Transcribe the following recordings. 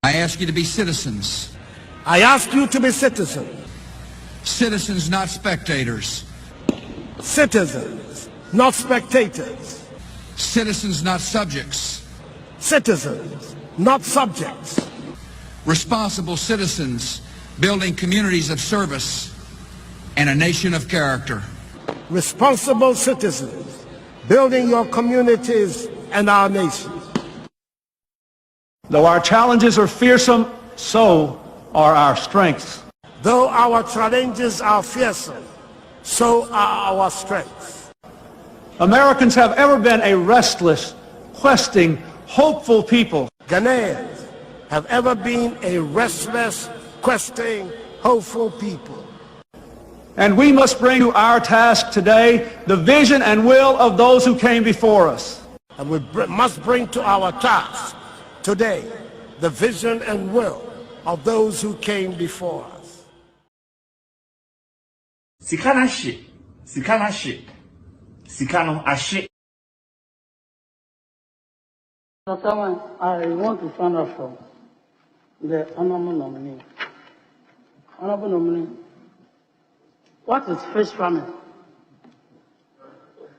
I ask you to be citizens. I ask you to be citizens. Citizens, not spectators. Citizens, not spectators. Citizens, not subjects. Citizens, not subjects. Responsible citizens, building communities of service and a nation of character. Responsible citizens, building your communities and our nation. Though our challenges are fearsome, so are our strengths. Though our challenges are fearsome, so are our strengths. Americans have ever been a restless, questing, hopeful people. Ghanaians have ever been a restless, questing, hopeful people. And we must bring to our task today the vision and will of those who came before us. And we must bring to our task today the vision and will of those who came before us. Sikana she, sikano ashe. Someone, I want to find out from the honorable nominee. Honorable nominee, what is fish farming?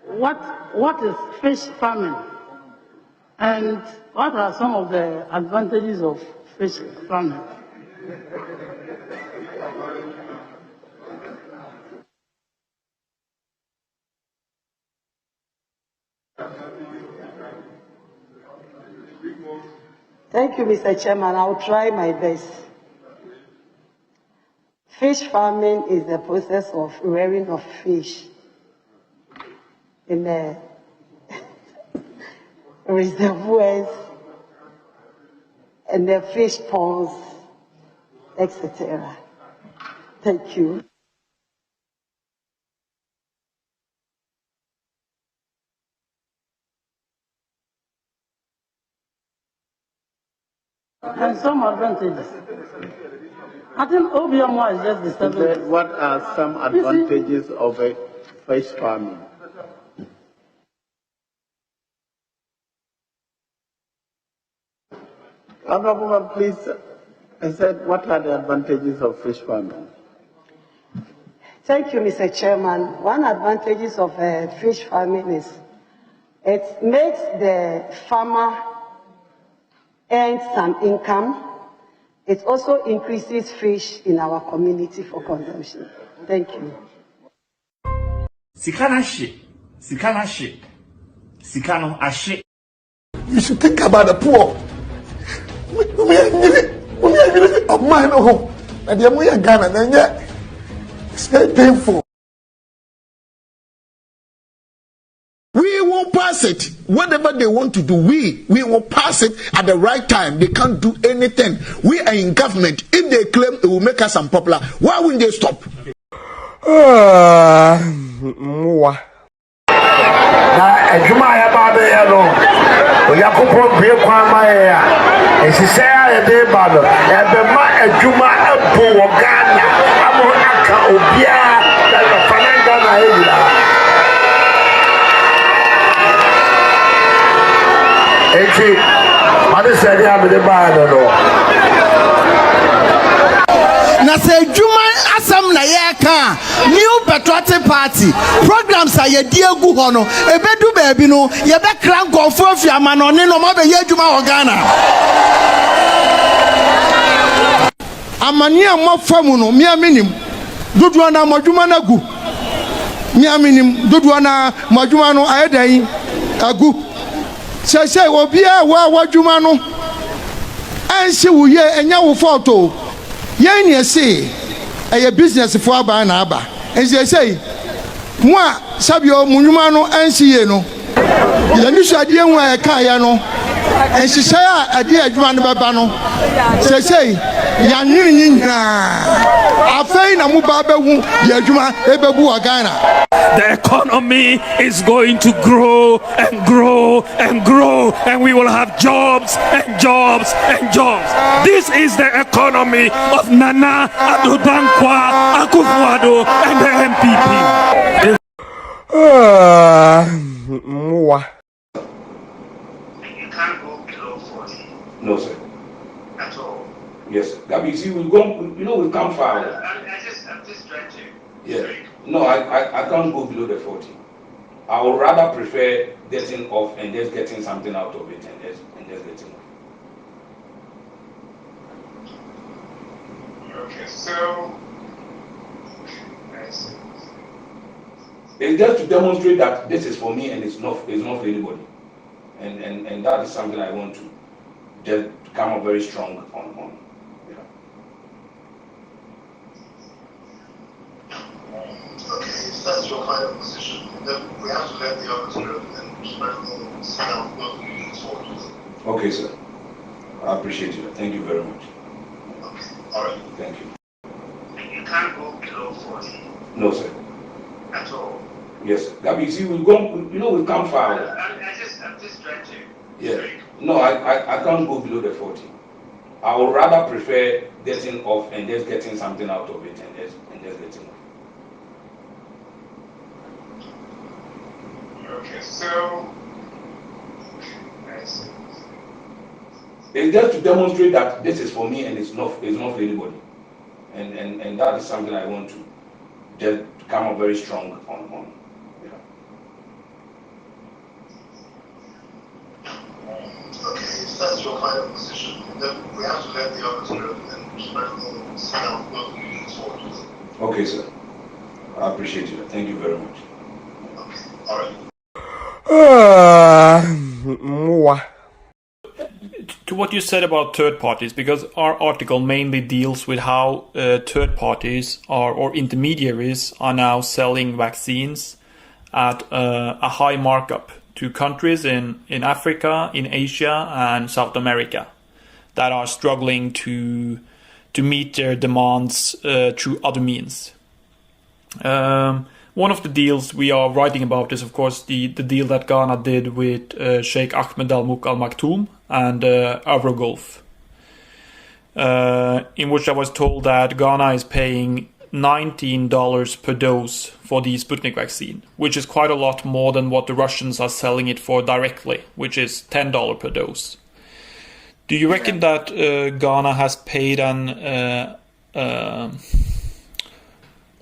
What is fish farming? And what are some of the advantages of fish farming? Thank you, Mr. Chairman. I'll try my best. Fish farming is the process of rearing of fish in the reservoirs and the fish ponds, etc. Thank you. And some advantages. I think OBM is just the same. What are some advantages of a fish farming? Honorable, please, I said, what are the advantages of fish farming? Thank you, Mr. Chairman. One advantages of fish farming is it makes the farmer earn some income. It also increases fish in our community for consumption. Thank you. Sikana she, sikano ashe. You should think about the poor. We are of mine home. And we are Ghana, and yet it's very painful. We will pass it. Whatever they want to do, we will pass it at the right time. They can't do anything. We are in government. If they claim it will make us unpopular, why wouldn't they stop? Na say juma asam na ye yɛka new patriotic party programs a yɛdi egu hɔ no ebedu baabi no yɛbɛkra nkɔfo afi amanɔne no ma bɛyɛ adwuma wɔ Ghana amani a mɔfa mu no miaminim dodoɔ na mɔdwuma na gu miaminim dodoɔ na mɔdwuma no ayɛ dan agu sɛsɛ obi a wadwuma no ansi wo ye enya wo photo yɛn ne ɛse ɛyɛ business fo aba na aba ɛsɛ mo a sabio munwuma no ansi ye no yɛni so adeɛ hu a ɛka ya no ɛhyehyɛ a adeɛ adwuma no bɛba no sɛsɛ yɛnwene nyinaa afei na mo ba bɛhu yɛ adwuma ɛbɛbu wɔ Ghana. The economy is going to grow and grow and grow, and we will have jobs and jobs and jobs. This is the economy of Nana Addo Dankwa Akufo-Addo and the NPP. You can't go below 40. No, sir. At all. Yes, that means we've gone, we've come far. I'm just trying to. Yeah. No, I can't go below the 40. I would rather prefer getting off and just getting something out of it and just getting off. Okay, so I see. It's just to demonstrate that this is for me and it's not for anybody. And that is something I want to just come up very strong on. Okay, if that's your final position, then we have to let the others know and spread the sound what we need for. Okay, sir. I appreciate you. Thank you very much. Okay, all right. Thank you. You can't go below 40. No, sir. At all. Yes, that means we've gone, we've come far. I'm just trying to. Yeah. No, I can't go below the 40. I would rather prefer getting off and just getting something out of it and just getting off. Okay, so I see. It's just to demonstrate that this is for me and it's not for anybody. And that is something I want to just come up very strong on. Okay, if that's your final position, then we have to let the others know and spread the sound what we need for. Okay, sir. I appreciate you. Thank you very much. Okay, all right. To what you said about third parties, because our article mainly deals with how third parties or intermediaries are now selling vaccines at a high markup to countries in Africa, in Asia and South America that are struggling to meet their demands through other means. One of the deals we are writing about is, of course, the deal that Ghana did with Sheikh Ahmed Al Maktoum and Avrogulf, in which I was told that Ghana is paying $19 per dose for the Sputnik vaccine, which is quite a lot more than what the Russians are selling it for directly, which is $10 per dose. Do you reckon that Ghana has paid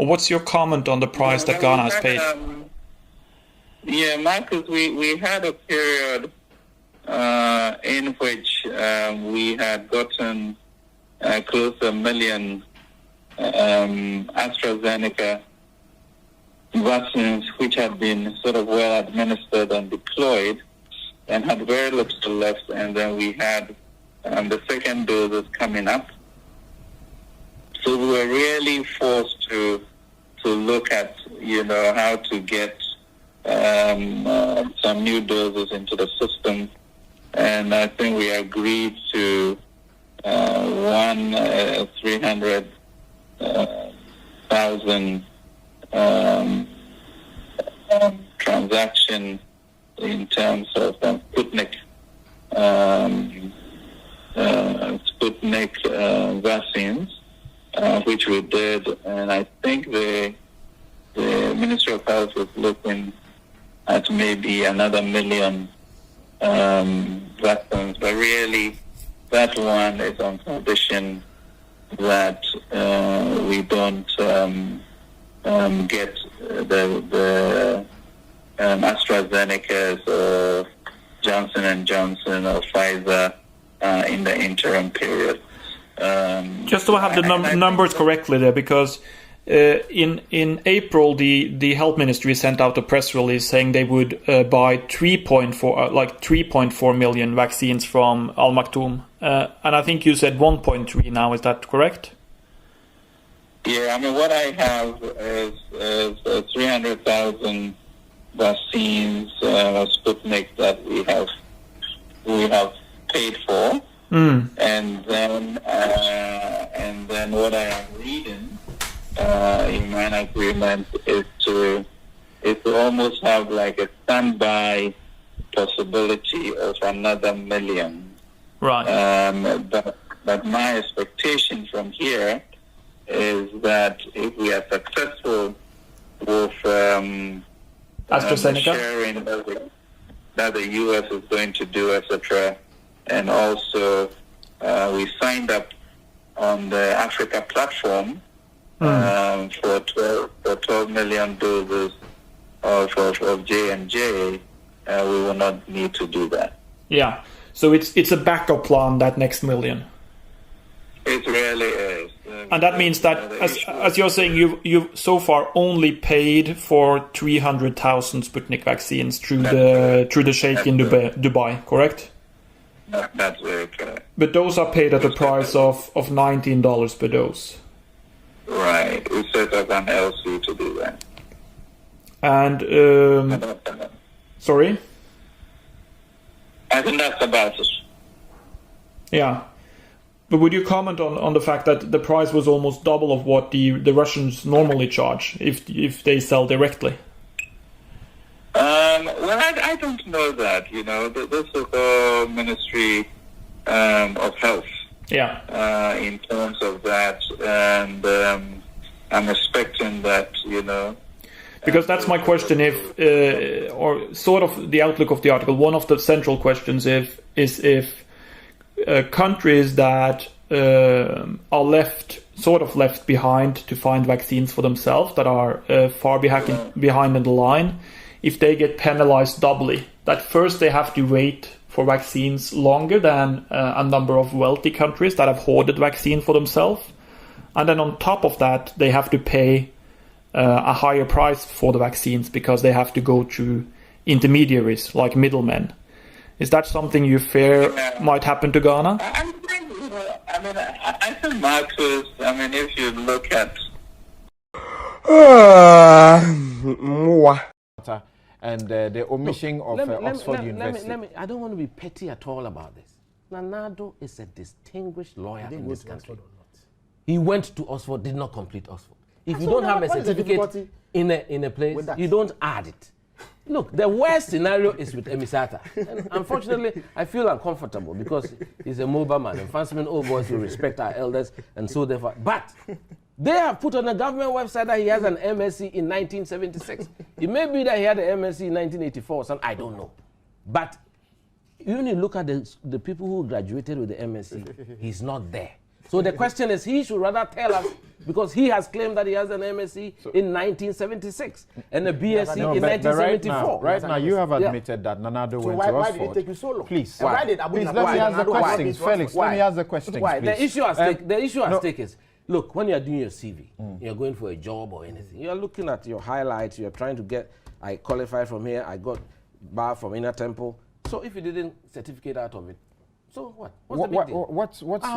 or what's your comment on the price that Ghana has paid? Marcus, we had a period in which we had gotten close to 1 million AstraZeneca vaccines, which had been sort of well administered and deployed, and had very little left. And then we had the second doses coming up. So we were really forced to look at, how to get some new doses into the system. And I think we agreed to 300,000 transaction in terms of Sputnik vaccines, which we did, and I think the Ministry of Health was looking at maybe another 1 million vaccines, but really that one is on condition that we don't get the AstraZeneca's or Johnson & Johnson or Pfizer in the interim period. Just so I have the numbers correctly there, because in April the health ministry sent out a press release saying they would buy 3.4 million vaccines from Al Maktoum, and I think you said 1.3 now. Is that correct? Yeah, I mean, what I have is 300,000 vaccines, Sputnik, that we have paid for, and then what I am reading in my agreement is to almost have like a standby possibility of another million. Right. But my expectation from here is that if we are successful with AstraZeneca, sharing that the U.S. is going to do, etc., and also we signed up on the Africa platform for 12 million doses of J&J, we will not need to do that. Yeah. So it's a backup plan, that next million. It really is. And that means that, as you're saying, you've so far only paid for 300,000 Sputnik vaccines through the Sheikh in Dubai, correct? That's very correct. But those are paid at a price of $19 per dose. Right. We set up an LC to do that. And sorry? I think that's about it. Yeah. But would you comment on the fact that the price was almost double of what the Russians normally charge if they sell directly? Well, I don't know that. You know, this is the Ministry of Health. Yeah. In terms of that, and I'm expecting that, you know. Because that's my question, or sort of the outlook of the article. One of the central questions is if countries that are left behind to find vaccines for themselves, that are far behind in the line, if they get penalized doubly, that first they have to wait for vaccines longer than a number of wealthy countries that have hoarded vaccine for themselves, and then on top of that they have to pay a higher price for the vaccines because they have to go through intermediaries like middlemen. Is that something you fear might happen to Ghana? I think, Marcus, if you look at... And the omission of Oxford University. I don't want to be petty at all about this. Nanado is a distinguished lawyer in this country. He went to Oxford, did not complete Oxford. If you don't have a certificate in a place, you don't add it. Look, the worst scenario is with Emisata. And unfortunately, I feel uncomfortable because he's a mobile man. And Fancyman old boys will respect our elders and so therefore. But they have put on the government website that he has an MSc in 1976. It may be that he had an MSc in 1984 or something, I don't know. But when you look at the people who graduated with the MSc, he's not there. So the question is, he should rather tell us, because he has claimed that he has an MSc in 1976 and a BSc in 1974. Right now, you have admitted that Nanado went to Oxford. Why did it take you so long? Please, let me ask the question. Felix, let me ask the question, please. The issue at stake is, look, when you're doing your CV, you're going for a job or anything, you're looking at your highlights, you're trying to get, I qualified from here, I got bar from Inner Temple. So if you didn't certificate out of it, so what? What's the big deal?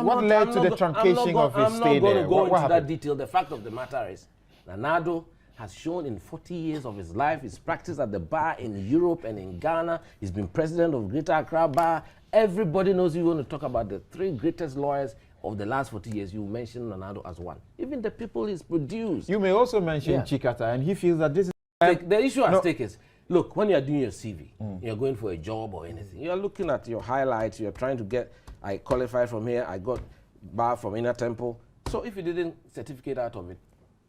What led to the truncation of his stay there? I'm not going to go into that detail. The fact of the matter is, Nanado has shown in 40 years of his life, his practice at the bar in Europe and in Ghana. He's been president of Greater Accra Bar. Everybody knows you want to talk about the three greatest lawyers of the last 40 years. You mentioned Nanado as one. Even the people he's produced. You may also mention Chikata, and he feels that this is... The issue at stake is, look, when you're doing your CV, you're going for a job or anything, you're looking at your highlights, you're trying to get, I qualified from here, I got bar from Inner Temple. So if you didn't certificate out of it,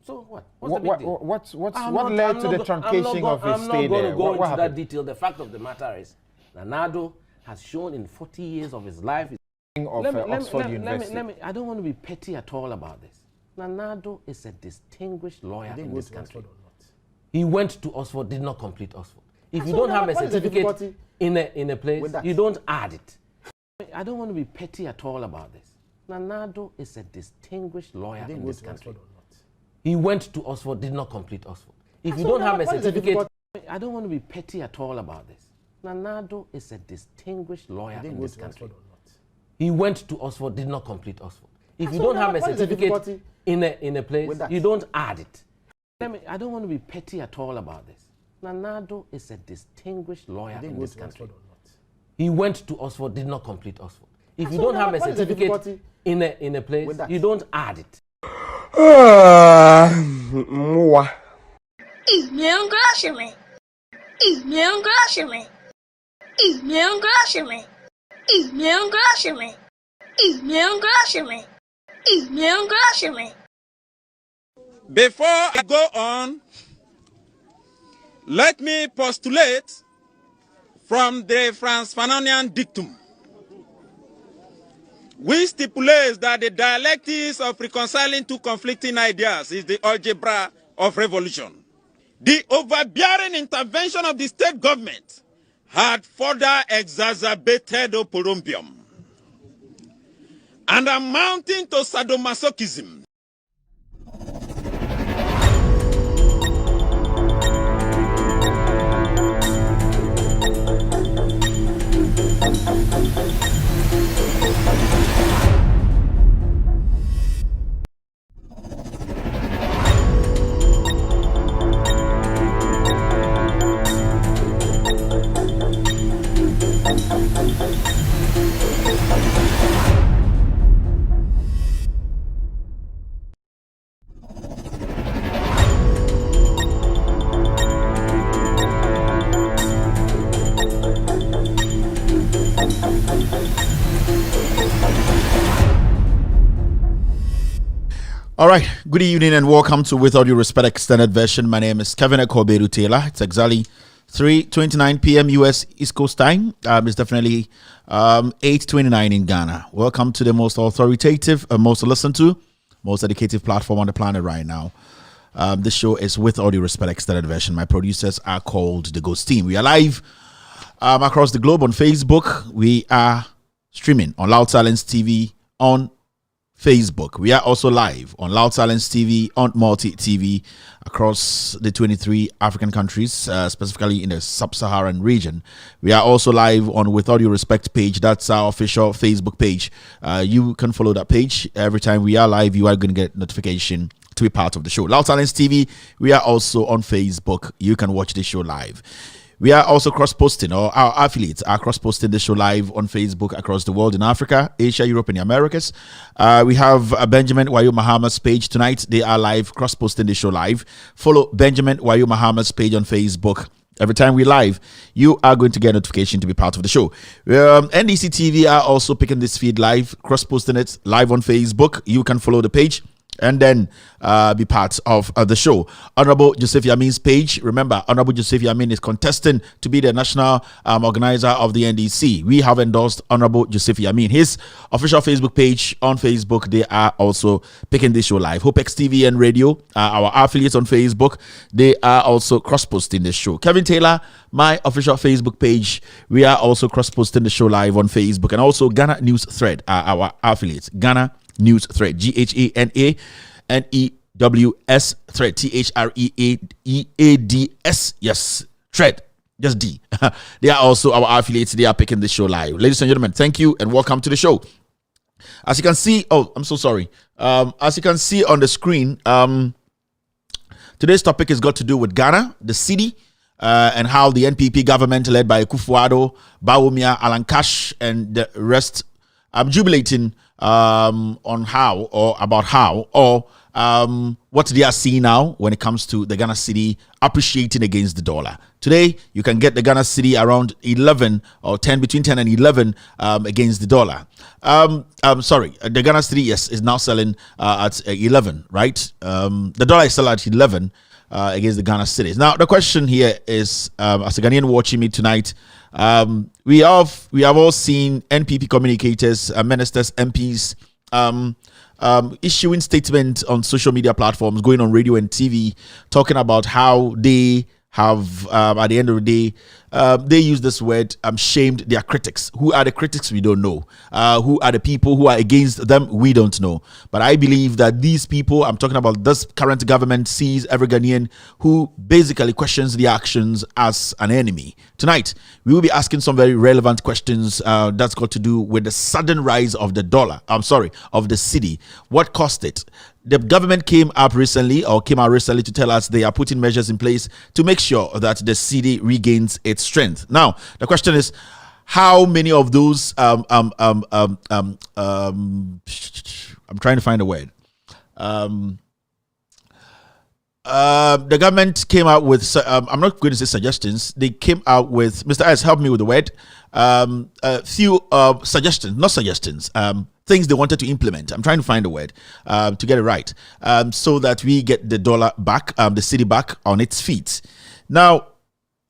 so what? What's the big deal? What led to the truncation of his stay there? I'm not going to go into that detail. The fact of the matter is, Nanado has shown in 40 years of his life... Oxford University. I don't want to be petty at all about this. Nanado is a distinguished lawyer in this country. He went to Oxford, did not complete Oxford. If you don't have a certificate in a place, you don't add it. I don't want to be petty at all about this. Nanado is a distinguished lawyer in this country. He went to Oxford, did not complete Oxford. If you don't have a certificate, I don't want to be petty at all about this. Nanado is a distinguished lawyer in this country. He went to Oxford, did not complete Oxford. If you don't have a certificate in a place, you don't add it. I don't want to be petty at all about this. Nanado is a distinguished lawyer in this country. He went to Oxford, did not complete Oxford. If you don't have a certificate in a place, you don't add it. Before I go on, let me postulate from the Franz Fanonian dictum, which stipulates that the dialectics of reconciling two conflicting ideas is the algebra of revolution. The overbearing intervention of the state government had further exacerbated oporombium and amounting to sadomasochism. All right, good evening and welcome to With All Due Respect Extended Version. My name is Kevin Ekoberu Taylor. It's exactly 3:29 p.m. US East Coast time. It's definitely 8:29 in Ghana. Welcome to the most authoritative, most listened to, most educative platform on the planet right now. This show is With All Due Respect Extended Version. My producers are called the Ghost Team. We are live across the globe on Facebook. We are streaming on Loud Silence TV on Facebook. We are also live on Loud Silence TV, on Multi TV across the 23 African countries, specifically in the sub-Saharan region. We are also live on With All Due Respect page. That's our official Facebook page. You can follow that page. Every time we are live, you are going to get notification to be part of the show. Loud Silence TV, we are also on Facebook. You can watch the show live. We are also cross-posting, or our affiliates are cross-posting the show live on Facebook across the world in Africa, Asia, Europe, and the Americas. We have Benjamin Wayo Mahama's page tonight. They are live, cross-posting the show live. Follow Benjamin Wayo Mahama's page on Facebook. Every time we live, you are going to get a notification to be part of the show. NDC TV are also picking this feed live, cross-posting it live on Facebook. You can follow the page and then be part of the show. Honorable Joseph Yamin's page. Remember, Honorable Joseph Yamin is contesting to be the national organizer of the NDC. We have endorsed Honorable Joseph Yamin. His official Facebook page on Facebook, they are also picking this show live. HopeX TV and Radio, our affiliates on Facebook, they are also cross-posting this show. Kevin Taylor, my official Facebook page, we are also cross-posting the show live on Facebook. And also Ghana News Thread, our affiliates. Ghana News Thread, GHANANEWS Thread, THREADS, yes, Thread, just D. They are also our affiliates. They are picking the show live. Ladies and gentlemen, thank you and welcome to the show. As you can see, I'm so sorry. As you can see on the screen, today's topic has got to do with Ghana, the city, and how the NPP government led by Kufuor, Bawumia, Alan Cash, and the rest jubilating on how or about how or what they are seeing now when it comes to the Ghana city appreciating against the dollar. Today, you can get the Ghana city around 11 or 10, between 10 and 11 against the dollar. Sorry, the Ghana city, yes, is now selling at 11, right? The dollar is still at 11 against the Ghana cities. Now, the question here is, as a Ghanaian watching me tonight, we have all seen NPP communicators, ministers, MPs issuing statements on social media platforms, going on radio and TV, talking about how they have, at the end of the day, they use this word, shamed their critics. Who are the critics? We don't know. Who are the people who are against them? We don't know. But I believe that these people, I'm talking about this current government, sees every Ghanaian who basically questions the actions as an enemy. Tonight, we will be asking some very relevant questions that's got to do with the sudden rise of the dollar. Of the cedi. What caused it? The government came out recently to tell us they are putting measures in place to make sure that the cedi regains its strength. Now, the question is, how many of those I'm trying to find a word. The government came out with I'm not going to say suggestions. They came out with, Mr. S, help me with the word. A few suggestions, not suggestions. Things they wanted to implement. I'm trying to find a word to get it right, so that we get the dollar back, the cedi back on its feet. Now,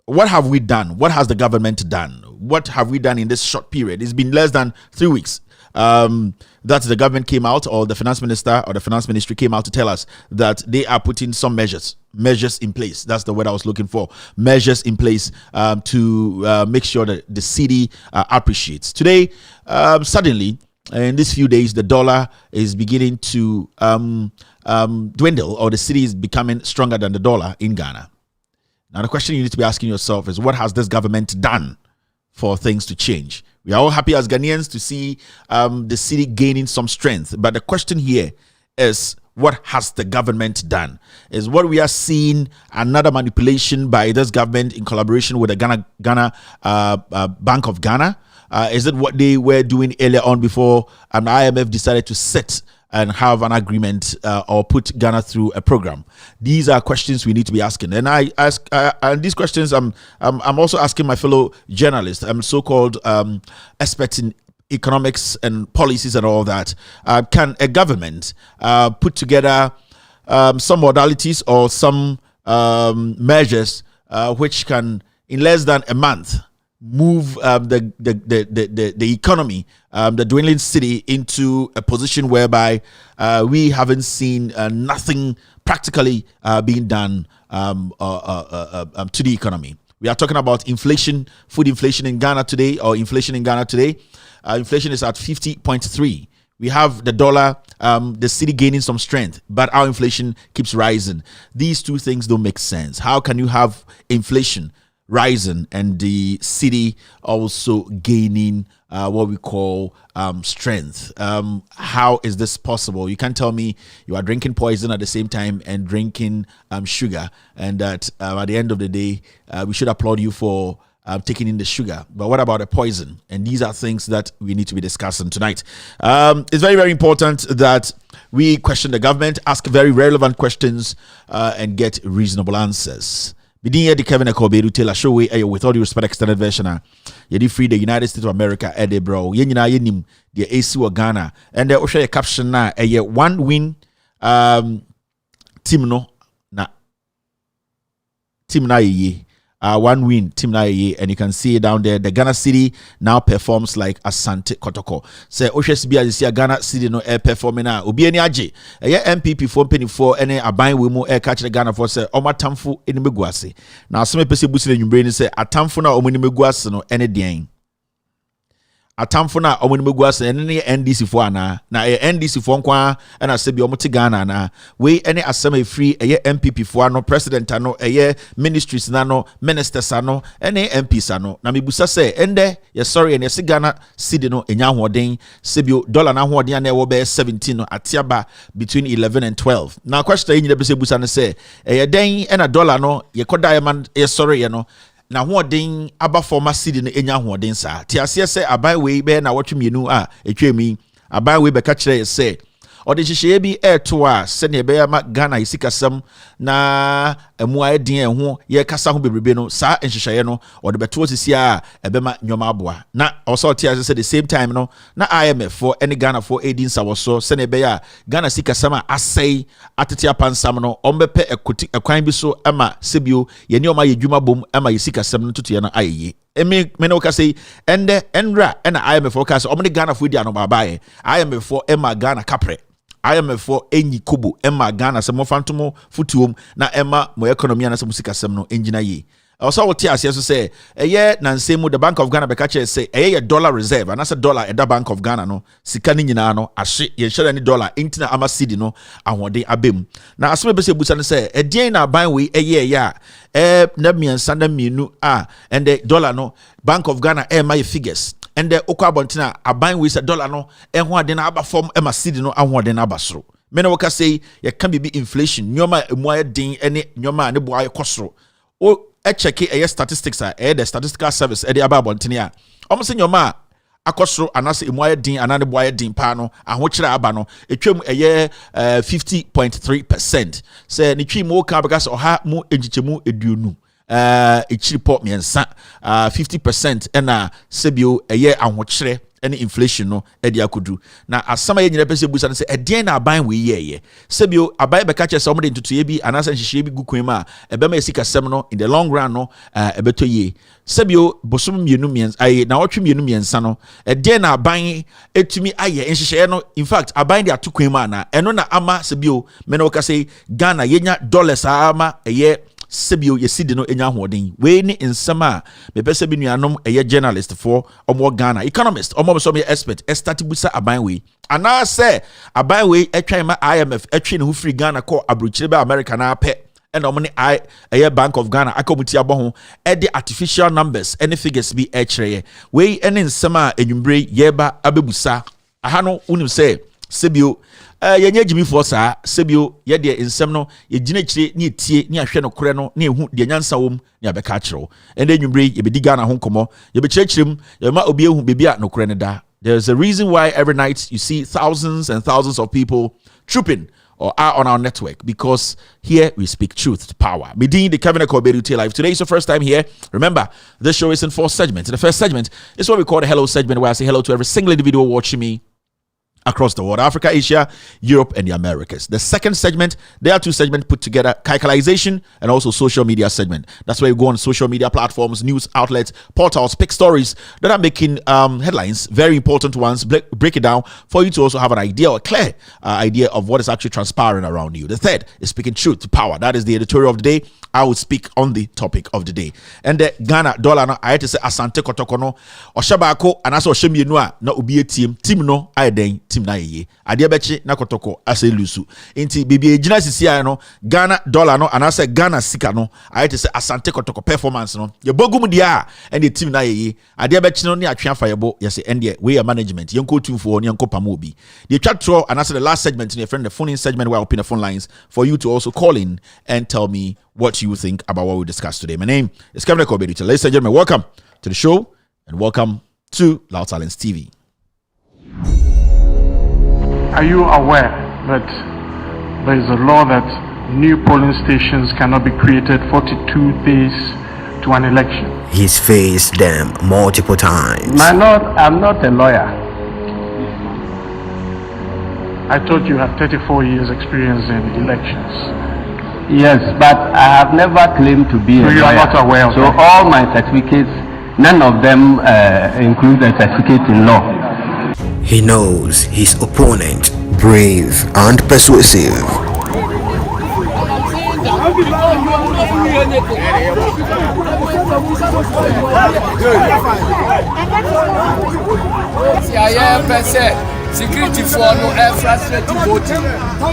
what have we done? What has the government done? What have we done in this short period? It's been less than 3 weeks that the government came out, or the finance minister or the finance ministry came out to tell us that they are putting some measures in place. That's the word I was looking for. Measures in place to make sure that the cedi appreciates. Today, suddenly, in these few days, the dollar is beginning to dwindle, or the cedi is becoming stronger than the dollar in Ghana. Now, the question you need to be asking yourself is, what has this government done for things to change? We are all happy as Ghanaians to see the cedi gaining some strength. But the question here is, what has the government done? Is what we are seeing another manipulation by this government in collaboration with the Ghana Bank of Ghana? Is it what they were doing earlier on before an IMF decided to sit and have an agreement or put Ghana through a program? These are questions we need to be asking. And I ask, and these questions I'm also asking my fellow journalists, so-called experts in economics and policies and all that. Can a government put together some modalities or some measures which can, in less than a month, move the economy, the dwindling cedi, into a position whereby we haven't seen nothing practically being done to the economy? We are talking about inflation, food inflation in Ghana today, or inflation in Ghana today. Inflation is at 50.3. We have the dollar, the cedi gaining some strength, but our inflation keeps rising. These two things don't make sense. How can you have inflation rising and the cedi also gaining what we call strength? How is this possible? You can't tell me you are drinking poison at the same time and drinking sugar, and that at the end of the day we should applaud you for taking in the sugar. But what about the poison? And these are things that we need to be discussing tonight. It's very, very important that we question the government, ask very relevant questions, and get reasonable answers. Bidin yedi Kevin Ekoberu show we with all due respect extended version yedi free the United States of America bro yenyina yenim the AC wa Ghana, and the osha caption na one win team na ye one win team na ye, and you can see down there the Ghana cedi now performs like Asante Kotoko. Say Oshesbia this year Ghana cedi no air performing na obi ani age MPP 424 ene aban we mu air catch the Ghana for say omatamfo eni meguase. Now some pese busi na nwumbre ni say atamfo na omuni meguase no ene den. Atamfo na omuni meguase ene ne NDC fo ana na NDC fo nkwa na se bi omote Ghana na we ene asem free MPP fo ano president ano ministries na no ministers ano ene MPs ano na mebusa se ende ye sorry ene se Ghana cedi no enya hoden se bi dollar na hoden na e wo be 17 no atiaba between 11 and 12. Now question yin be se busa no se den ena dollar no ye koda man ye sorry ye no na hoden aba former cedi no enya hoden sa ti ase se aban we be na wotwemienu a etwemi aban we be ka kire se o de hihye bi to a se ne be ma Ghana isikasam na emu aden ho ye kasa ho bebrebe no sa nhihye no o de beto osisi a ebe ma nyoma aboa na also ti ase the same time no na IMF for any Ghana for aiding sawoso se ne be ya Ghana sikasam a asai atete apansam no ombepe ekwan bi so ama sebio ye ne oma ye dwuma bom ama ye sikasam no tutu ye no ayeye me no ka say ende enra na IMF for ka say omni Ghana for dia no babaye IMF for Emma Ghana kapre IMF for enyi kobo Emma Ghana se mo fantomo futuom na Emma mo economy na se musika sem no enjina yi also what tia so say eye na nsemu the Bank of Ghana be ka say eye dollar reserve and that's dollar at the Bank of Ghana no sika ni nyina no ahye ye share ni dollar intina ama cedi no ahode abem na asome be se busa no say edien na ban we eye ya na miensa na mienu and the dollar no Bank of Ghana my figures and the okwabontina aban we say dollar no ho ade na aba form ma cedi no ahode na aba soro me na woka say ye can be inflation nyoma emu aye din ene nyoma ne bo aye kosoro o check statistics the statistical service the ababontin a almost in your ma akosro anase emu aye din anane bo aye din pa no ahokyere aba no etwam 50.3% say ni twi mo ka because oha mu egichemu eduonu echiripo miensa 50% ena sebio ahokyere any inflation no edi akudu na asama ye nyina pese busa se edien na aban we ye sebio aban be ka che se omde ntutu bi anasa nhihye bi gukwan ma ebema esika sem no in the long run no ebeto ye sebio bosom mienu miens ai na otwe mienu miensa no edien na aban etumi aye nhihye no in fact aban de atokwan ma na eno na ama sebio me no ka say Ghana yenya dollars ama sebio yesidi no enya hoden we ni nsema me pese bi nuanom journalist for omo Ghana economist omo so me expert estatibusa aban we ana say aban we etwan ma IMF etwe ne ho free Ghana call abrochire ba America na pe and omo ni Bank of Ghana akomuti abo the artificial numbers any figures be echere we ene nsema enwumbre yeba abebusa aha no unim say sebio yenye jimi for sa sebio ye de nsem no ye gina kire ne tie ne ahwe no kore no ne ehu de nyansa wom ne abeka kire ende nwumbre ye bedi Ghana ho komo ye be kirekirim ye ma obi ehu bebi a no kore ne da. There's a reason why every night you see thousands and thousands of people trooping or are on our network, because here we speak truth to power. Medin the Kevin Koberuti live. Today is your first time here. Remember, this show is in 4 segments. In the first segment is what we call the hello segment, where I say hello to every single individual watching me across the world: Africa, Asia, Europe, and the Americas. The second segment, there are 2 segments put together: calculation and also social media segment. That's where you go on social media platforms, news outlets, portals, pick stories that are making headlines, very important ones, break it down for you to also have an idea or a clear idea of what is actually transpiring around you. The third is speaking truth to power. That is the editorial of the day. I will speak on the topic of the day. And the Ghana dollar no I had to say Asante Kotoko no Oshabako and also Oshemienua na ubi team no I den team na ye ade bechi na Kotoko ase lusu inti bibi ejina sisi no Ghana dollar no and I say Ghana sika no I had to say Asante Kotoko performance no ye bogum dia and the team na ye ade bechi no ne atwa fayebo yes and the way management yenko tumfo ne yenko pamobi the chatro and I say the last segment in your friend the phone in segment where I open the phone lines for you to also call in and tell me what you think about what we discussed today. My name is Kevin Koberuti. Ladies and gentlemen, welcome to the show and welcome to Loud Silence TV. Are you aware that there is a law that new polling stations cannot be created 42 days to an election? He's faced them multiple times. My Lord, I'm not a lawyer. I thought you had 34 years experience in elections. Yes, but I have never claimed to be a lawyer. You are not aware of so that. All my certificates, none of them include a certificate in law. He knows his opponent, brave and persuasive. Security for no air frustrated voting.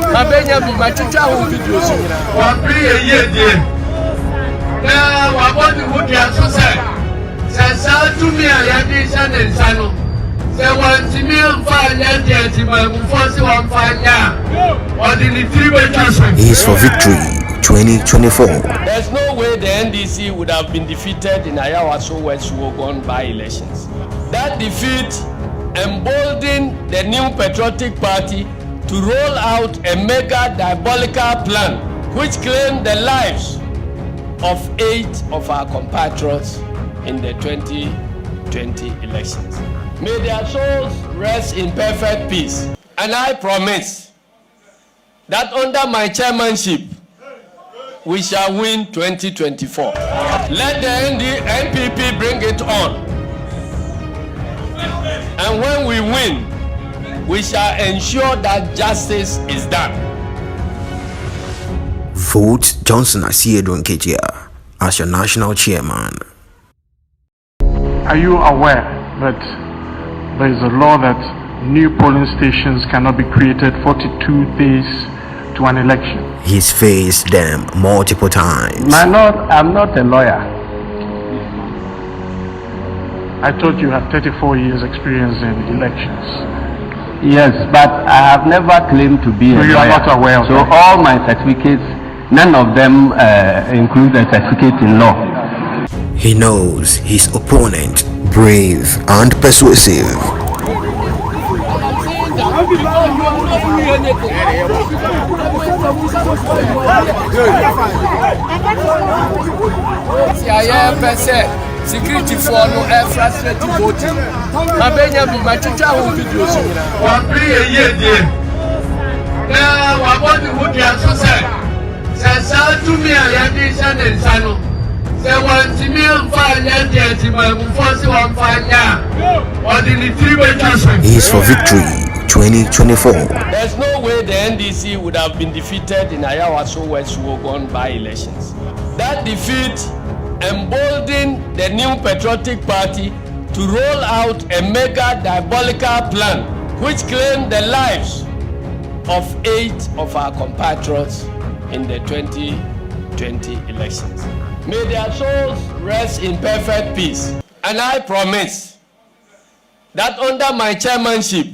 Mabenya be my teacher who videos. One be a year, dear. Now, I want to put your society. Says, to me, I have this and Sano. Say, one to me, I'm fine, yet, my force one fine, or the 3-way transfer. He's for victory 2024. There's no way the NDC would have been defeated in Ayawaso West Wogon by elections. That defeat emboldened the new patriotic party to roll out a mega diabolical plan which claimed the lives of 8 of our compatriots in the 2020 elections. May their souls rest in perfect peace. And I promise that under my chairmanship, we shall win 2024. Let the NPP bring it on. And when we win, we shall ensure that justice is done. Vote Johnson Asiedu Nketia as your national chairman. Are you aware that there is a law that new polling stations cannot be created 42 days to an election? He's faced them multiple times. My lord, I'm not a lawyer. I thought you had 34 years experience in elections. Yes, but I have never claimed to be a lawyer. You are not aware of so that. all my certificates, none of them include a certificate in law. He knows his opponent, brave and persuasive. Security for no air frustrating voting. Mabenya be my teacher who videos. One play a year. Now, I want to put your society. Says, to me, I am this and Sano. Say, one to me, I'm fine, yet, I'm forcing one fine. Or the 3 way. He is for victory 2024. There's no way the NDC would have been defeated in Ayawaso West Wogon by elections. That defeat emboldened the new patriotic party to roll out a mega diabolical plan which claimed the lives of 8 of our compatriots in the 2020 elections. May their souls rest in perfect peace. And I promise that under my chairmanship,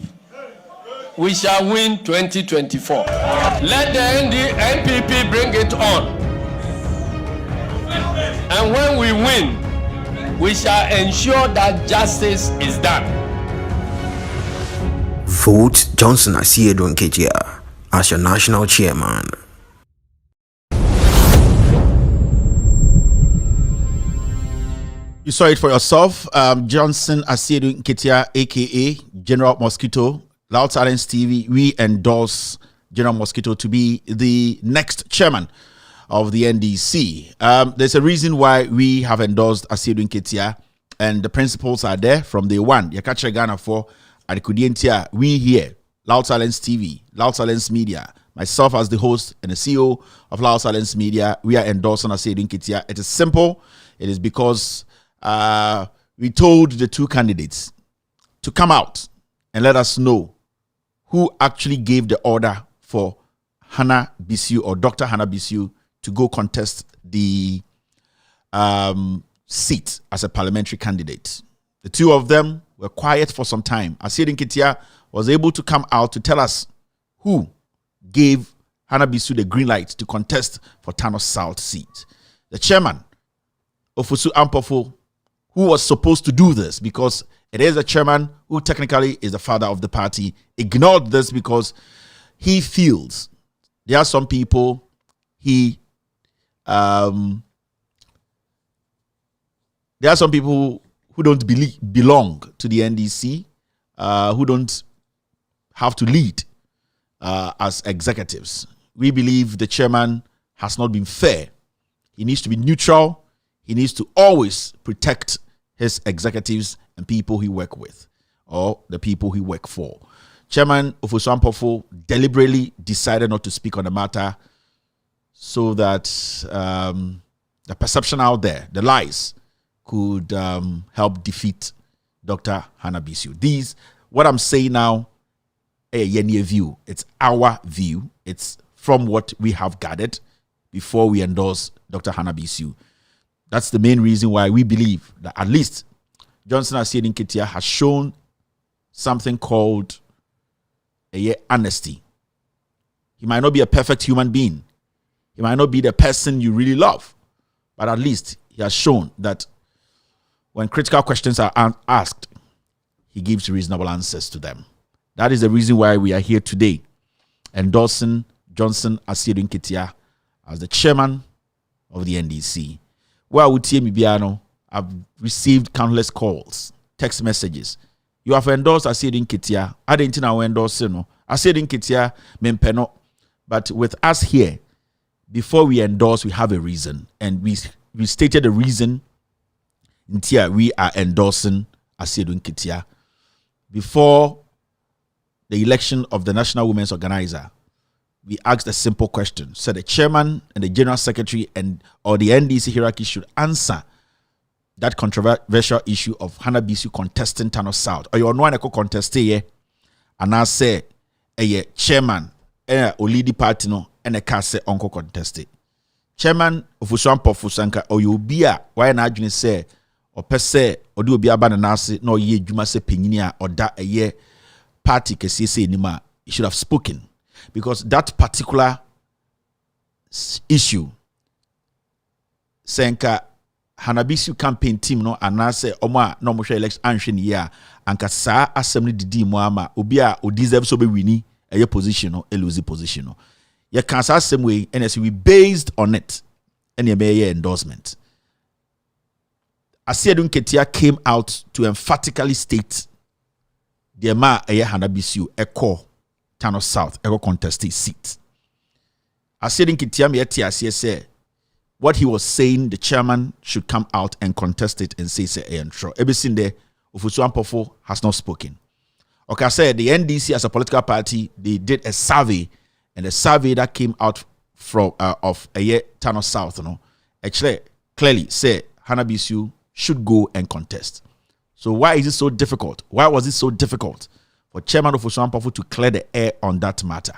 we shall win 2024. Let the NPP bring it on. And when we win, we shall ensure that justice is done. Vote Johnson Asiedu Nketia as your national chairman. You saw it for yourself. Johnson Asiedu Nketia, aka General Mosquito, Loud Silence TV. We endorse General Mosquito to be the next chairman of the NDC. There's a reason why we have endorsed Asiedu Nketia, and the principles are there from day one. Yakacha Ghana for Adikudientia. We here, Loud Silence TV, Loud Silence Media, myself as the host and the CEO of Loud Silence Media, we are endorsing Asiedu Nketia. It is simple. It is because we told the two candidates to come out and let us know who actually gave the order for Hannah Bisu or Dr. Hannah Bisu to go contest the seat as a parliamentary candidate. The two of them were quiet for some time. Asiedu Nketia was able to come out to tell us who gave Hannah Bisu the green light to contest for Thanos South seat. The chairman, Ofusu Ampofo, who was supposed to do this because it is a chairman who technically is the father of the party, ignored this because he feels there are some people there are some people who don't belong to the NDC, who don't have to lead as executives. We believe the chairman has not been fair. He needs to be neutral. He needs to always protect his executives and people he work with or the people he work for. Chairman Ofusu Ampofo deliberately decided not to speak on the matter so that the perception out there, the lies, could help defeat Dr. Hannah Bisu. These, what I'm saying now, a view. It's our view. It's from what we have gathered before we endorse Dr. Hannah Bisu. That's the main reason why we believe that at least Johnson Asiedu Nketia has shown something called honesty. He might not be a perfect human being. He might not be the person you really love. But at least he has shown that when critical questions are asked, he gives reasonable answers to them. That is the reason why we are here today, endorsing Johnson Asiedu Nketia as the chairman of the NDC. Well, with Mibiano, I've received countless calls, text messages. You have endorsed Asiedu Nketia. I didn't know endorse no. Asiedu Nketia mempeno. But with us here, before we endorse, we have a reason. And we stated the reason until we are endorsing Asiedu Nketia. Before the election of the National Women's Organizer, we asked a simple question. So the chairman and the general secretary or the NDC hierarchy should answer that controversial issue of Hannah Bisu contesting Tano South. Or you know one contest here, and I say a chairman or lead party no and a case uncle contested. Chairman of Usampo Fusanka or you be a why not you say or per se or do be a bananasi no ye juma se peninia or that a year party kesi nima. You should have spoken. Because that particular issue, Senka Hanabisu campaign team no anase oma no mo election anhwe ya anka saa assembly didi mu ama obi a o deserve so be wini eye position no lose position no ye can say same way and as we based on it and ye endorsement. Asiedu Nketia came out to emphatically state the ma eye Hanabisu eko Tano South, ever contested seat. Asiedu Nketia me eti say what he was saying, the chairman should come out and contest it and say intro. Everything there, Ofusuampofo has not spoken. Okay, I said the NDC as a political party, they did a survey, and the survey that came out from of a year Tano South, actually clearly said Hannah Bisu should go and contest. So why is it so difficult? Why was it so difficult for Chairman of Ofusuampofo to clear the air on that matter?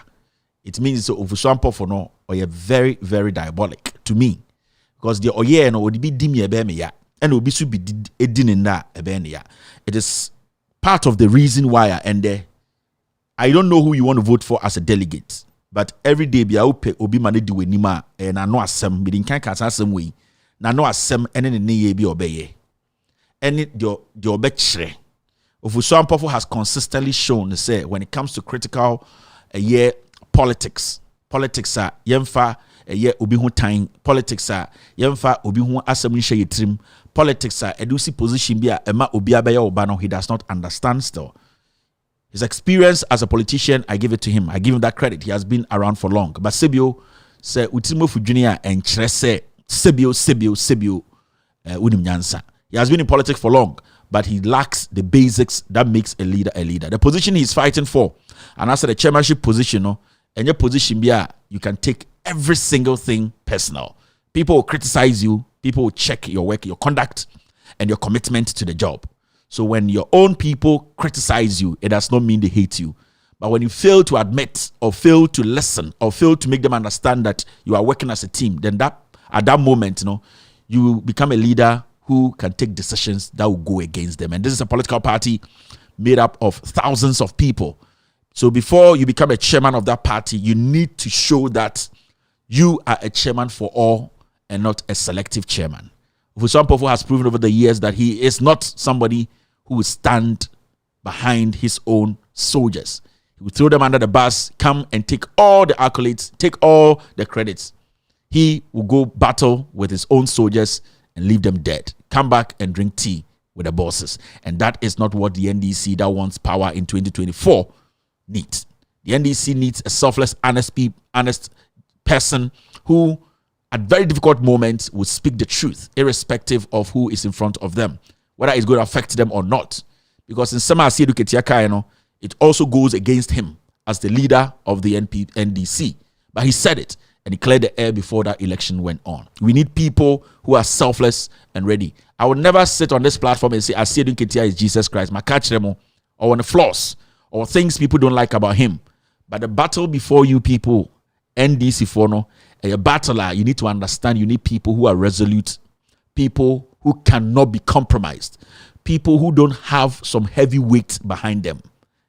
It means so Ofusuampofo no or very, very diabolic to me. Because the oye no would be dimi ebeme ya and will be should be edin in that ebene ya. It is part of the reason why I end there. I don't know who you want to vote for as a delegate, but every day be ope obi mane di wenima and I know asem be kan kasa asem we na no asem ene ne ye bi obeye. Ene the obechre. Ofusuampofo has consistently shown say when it comes to critical politics are yemfa ye obi hu time politics are yemfa obi hu asem nhye yetrim politics are edusi position bi a ema obi abeya oba no he does not understand still. His experience as a politician, I give it to him. I give him that credit. He has been around for long. But Sebio say utimo fu junior and chrese Sebio unim nyansa. He has been in politics for long, but he lacks the basics that makes a leader a leader. The position he's fighting for, and as the chairmanship position, and your position be you can take every single thing personal. People will criticize you. People will check your work, your conduct, and your commitment to the job. So when your own people criticize you, it does not mean they hate you. But when you fail to admit or fail to listen or fail to make them understand that you are working as a team, then that at that moment, you become a leader who can take decisions that will go against them. And this is a political party made up of thousands of people. So before you become a chairman of that party, you need to show that you are a chairman for all and not a selective chairman. Ofusuampofo has proven over the years that he is not somebody who will stand behind his own soldiers. He will throw them under the bus, come and take all the accolades, take all the credits. He will go battle with his own soldiers and leave them dead. Come back and drink tea with the bosses. And that is not what the NDC that wants power in 2024 needs. The NDC needs a selfless, honest person who at very difficult moments will speak the truth, irrespective of who is in front of them, whether it's going to affect them or not. Because in some Asiedu Nketia, it also goes against him as the leader of the NDC. But he said it, and he cleared the air before that election went on. We need people who are selfless and ready. I would never sit on this platform and say Asiedu Nketia is Jesus Christ, or on the flaws, or things people don't like about him. But the battle before you people, NDC for a battler, you need to understand you need people who are resolute, people who cannot be compromised, people who don't have some heavy weight behind them.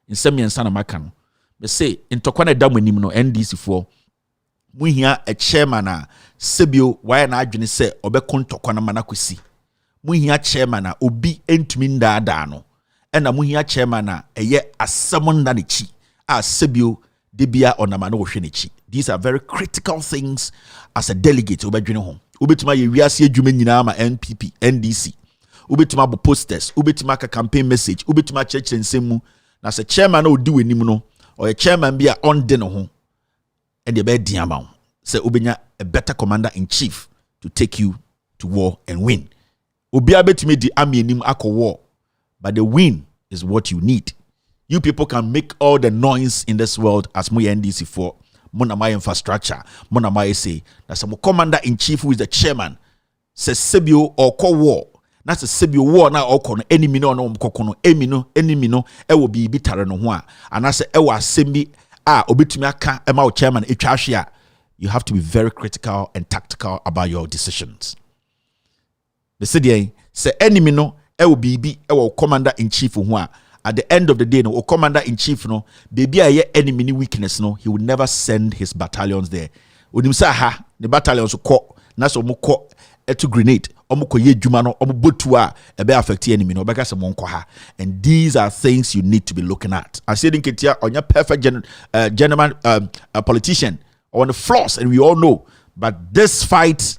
In Semi and Sanamakan, they say in Tokwane Damwenimno NDC for we hear a chairman Sebio why na adwene say obekon Tokwana manakwisi. We hear chairman obi entminda dano. And a muhia chairman eye asamon na chi a Sebio debia onamano hwenichi. These are very critical things as a delegate obedwene ho. Ubetuma ye wiase adwuma nyina ma NPP, NDC. Ubetuma bo posters, ubetuma ka campaign message, ubetuma church nsemu. Na se chairman o di wenim no or a chairman be a on de no ho. And the bed diamond. say ubenya a better commander in chief to take you to war and win. Obia betumi di army nim akọ war, but the win is what you need. You people can make all the noise in this world as my NDC for monamai infrastructure, monamai say that some commander in chief who is the chairman says Sebio or call war. That's a Sebio war now or kono enemy no kono enemy no e will be bitare no ho and I say e wa sembi obetumi aka e ma chairman etwa hwe. You have to be very critical and tactical about your decisions. The Cedi say enemy no e will be commander in chief ho at the end of the day no commander in chief no baby aye enemy ni weakness no he would never send his battalions there. Onim say ha the battalions ko na so mo ko to grenade omukoye djuma no omubotu a ebe affect enemy no obeka se monko ha. And these are things you need to be looking at. I said in Ketia onya perfect gentleman politician on the flaws, and we all know, but this fight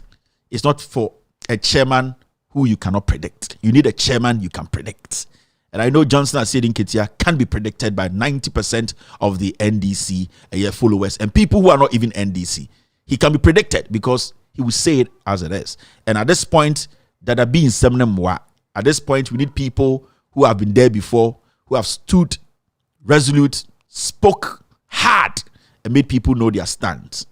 is not for a chairman who you cannot predict. You need a chairman you can predict. And I know Johnson said in Ketia can be predicted by 90% of the NDC followers and people who are not even NDC. He can be predicted because he will say it as it is. And at this point, that are being seminal. At this point, we need people who have been there before, who have stood resolute, spoke hard, and made people know their stance.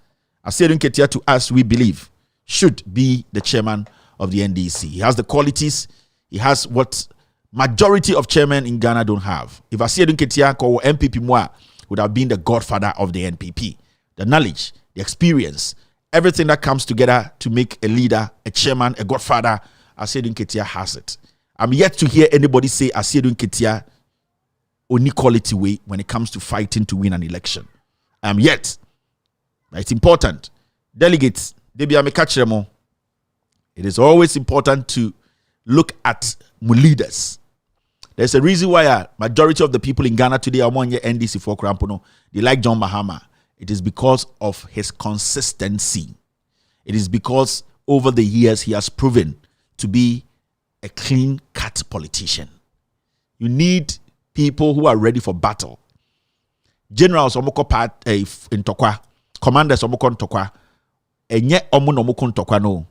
Asante Ketia, to us, we believe, should be the chairman of the NDC. He has the qualities. He has what majority of chairmen in Ghana don't have. If Asante Ketia or MPP Moa would have been the godfather of the NPP, the knowledge, the experience, everything that comes together to make a leader, a chairman, a godfather, Asante Ketia has it. I'm yet to hear anybody say Asante Ketia only quality way when it comes to fighting to win an election. Yet. It's important. Delegates, it is always important to look at leaders. There's a reason why a majority of the people in Ghana today are on your NDC for Krampono. They like John Mahama. It is because of his consistency. It is because over the years he has proven to be a clean-cut politician. You need people who are ready for battle. Generals omoko part in Tokwa, commanders omoko Tokwa, enye omo no moko Tokwa no,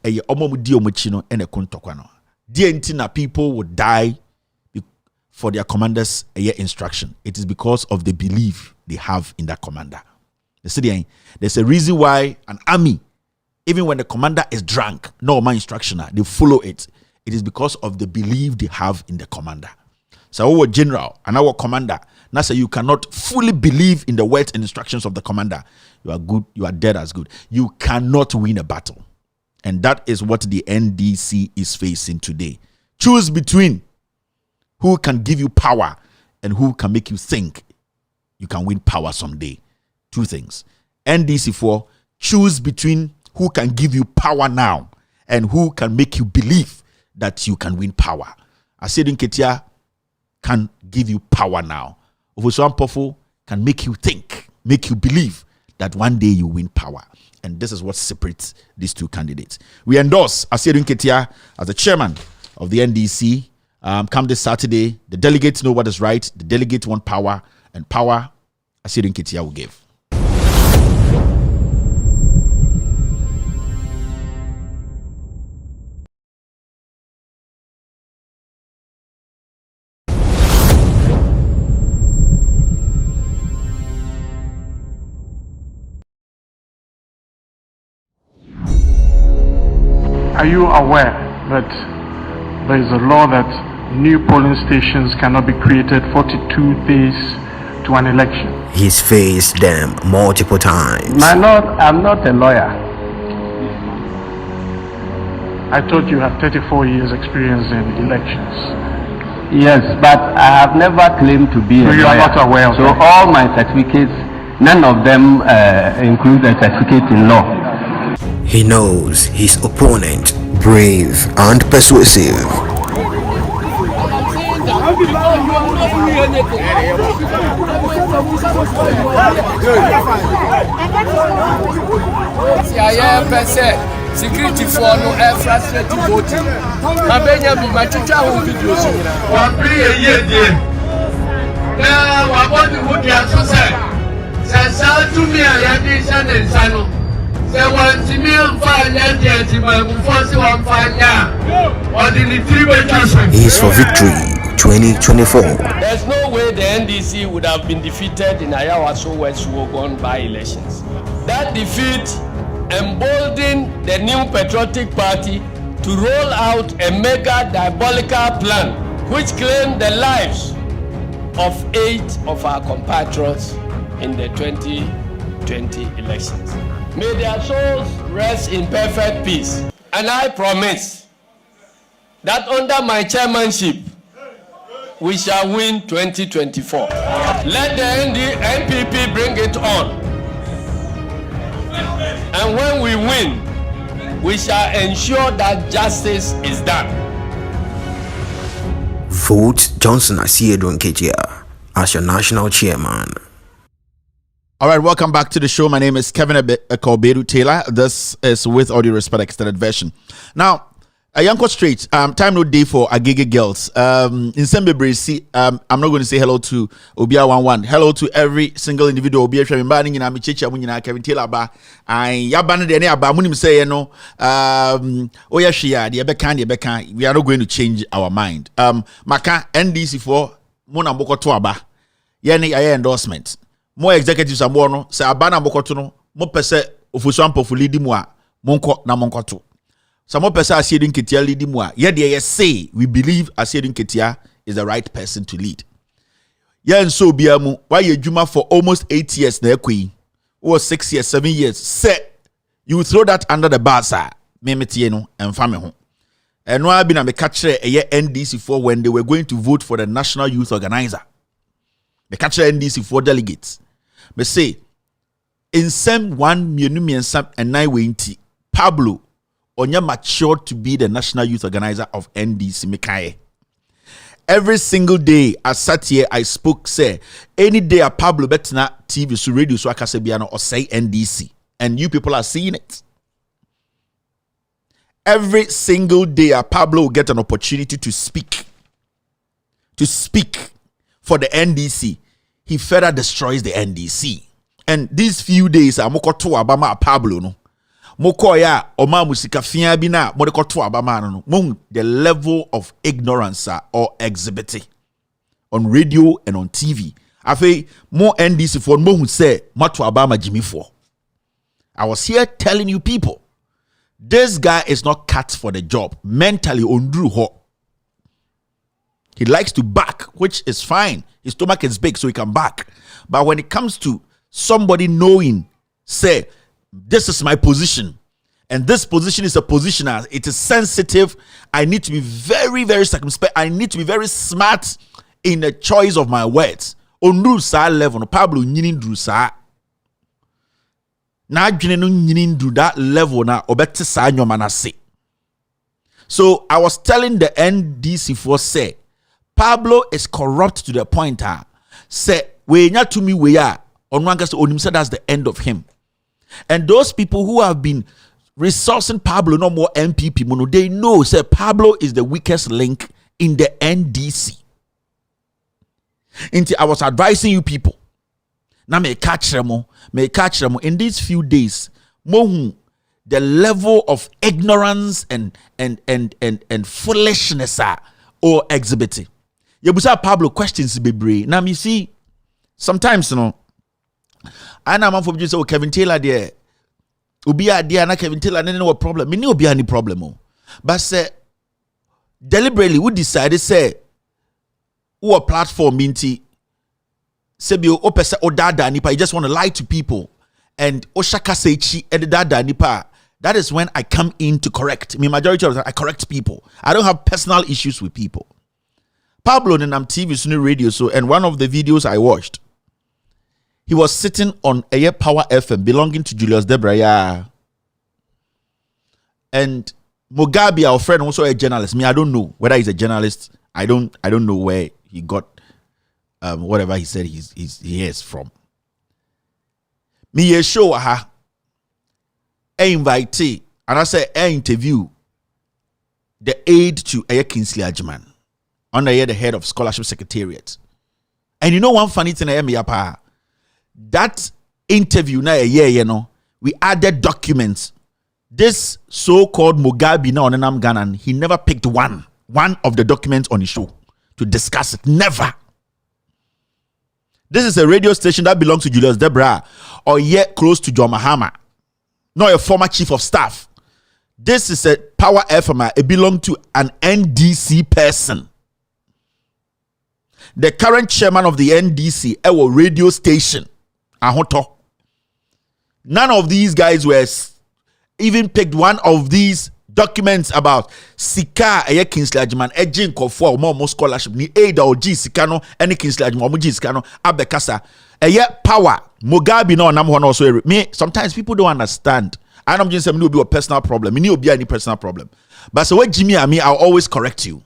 eye omo mu di omochi no ene kun Tokwa no. Na people would die for their commanders instruction. It is because of the belief they have in that commander. There's a reason why an army, even when the commander is drunk, no my instruction, they follow it. It is because of the belief they have in the commander. So our general and our commander, now say you cannot fully believe in the words and instructions of the commander. You are good, you are dead as good. You cannot win a battle. And that is what the NDC is facing today. Choose between who can give you power and who can make you think you can win power someday. Two things. NDC 4, choose between who can give you power now and who can make you believe that you can win power. Asante Ketia can give you power now. Ofosuan Pofo can make you think, make you believe that one day you win power. And this is what separates these two candidates. We endorse Asante Ketia as the chairman of the NDC. Come this Saturday, the delegates know what is right. The delegates want power, and power Asante Ketia will give. Are you aware that there is a law that new polling stations cannot be created 42 days to an election? He's faced them multiple times. I'm not a lawyer. I thought you had 34 years experience in elections. Yes, but I have never claimed to be a lawyer. You are not aware of so that. All my certificates, none of them include a certificate in law. He knows his opponent, brave and persuasive. Security for no air frustrated voting. Mabenya be my teacher who videos. One be a year. Now, I want to put your success. Says, to me, I am this and Sano. sɛ wɔntumi mfa anyɛ deɛ nti maamufoɔ sɛ wɔmfa anyɛ a ɔde ne tiri bɛtwa so. Is for victory 2024. There's no way the NDC would have been defeated in Ayawaso West Wogon by-elections. That defeat emboldened the new patriotic party to roll out a mega diabolical plan which claimed the lives of 8 of our compatriots in the 2020 elections. May their souls rest in perfect peace. And I promise that under my chairmanship, we shall win 2024. Let the NPP bring it on. And when we win, we shall ensure that justice is done. Vote Johnson Asiedo Nketia as your national chairman. All right, welcome back to the show. My name is Kevin Koberu Taylor. This is With All Due Respect extended version. Now, a young straight. Time no day for Agege girls. In Sembebresi, I'm not going to say hello to Obia 11. Hello to every single individual. Obia Shemibani in Amichecha Munina Kevin Taylor ba. I yabana de ne aba munim say no. Oya shia the beka. We are not going to change our mind. Maka NDC for Mona Boko to aba. Yeni aye endorsement. More executives are more no. Say abana Boko to no. Mo pese ofuswampo fulidi mua. Monko na monko to. Some more person Asiedu Nketia lead him. Yeah, they say we believe Asiedu Nketia is the right person to lead. Yeah, and so biamu why you juma for almost 8 years na ekwi or 6 years, 7 years. Say you throw that under the bus, sir. Memetie no and family home. And no have been a catcher a year NDC for when they were going to vote for the National Youth Organizer. The catcher NDC for delegates. But say in some 1 million and 920 Pablo Onya matured to be the National Youth Organizer of NDC Mikaye. Every single day I sat here, I spoke, say, any day a Pablo Betna TV, so radio, so Akasebiano, or say NDC. And you people are seeing it. Every single day a Pablo will get an opportunity to speak. To speak for the NDC. He further destroys the NDC. And these few days, I'm going to Obama Pablo, no. Mokoya oma musika fia bi na modekoto abama no the level of ignorance or exhibiting on radio and on TV. Afi more NDC for mo hu say mato abama Jimmy for. I was here telling you people, this guy is not cut for the job. Mentally ondru ho. He likes to back, which is fine. His stomach is big so he can back. But when it comes to somebody knowing, say, this is my position, and this position is a positioner. It is sensitive. I need to be very, very circumspect. I need to be very smart in the choice of my words. On sa level, Pablo nyinin dru sa. Na adwene no nyinin dru that level na obete sa nyoma na se. So I was telling the NDC for say Pablo is corrupt to the point say we nya to me we are on one case onim say that's the end of him. And those people who have been resourcing Pablo no more MPP mono, they know say Pablo is the weakest link in the NDC. I was advising you people. Now may catch them in these few days. The level of ignorance and foolishness or exhibiting. You Pablo questions be now me see sometimes I know man for just Kevin Taylor there. Ubi idea na Kevin Taylor no problem. Me no be any problem. But say deliberately we decided say who platform minti sebi o pese o dada nipa. You just want to lie to people and o shaka sechi and dada nipa. That is when I come in to correct. Me majority of the time I correct people. I don't have personal issues with people. Pablo and I'm TV so radio so and one of the videos I watched. He was sitting on a Power FM belonging to Julius Debraya. And Mugabe, our friend, also a journalist. Me, I don't know whether he's a journalist. I don't know where he got whatever he said he is from. Me show I invite and I say I interview the aide to Kingsley Ajman under the head of Scholarship Secretariat. And you know one funny thing I am that interview na we added documents. This so-called Mugabe now on Ghana, he never picked one of the documents on his show to discuss it. Never. This is a radio station that belongs to Julius Debra, or yet close to John Mahama, not a former chief of staff. This is a Power FM. It belongs to an NDC person. The current chairman of the NDC, our radio station, Ahoto. None of these guys were even picked one of these documents about Sika Kingsley Ajman Ejin Kofo more scholarship ni aid or G Sikano any Kingsley Ajman G Sikano Abekasa power Mugabe no nam ho also me sometimes people don't understand. I don't just say me be a personal problem. Me no be any personal problem. But so what Jimmy and me, I'll always correct you.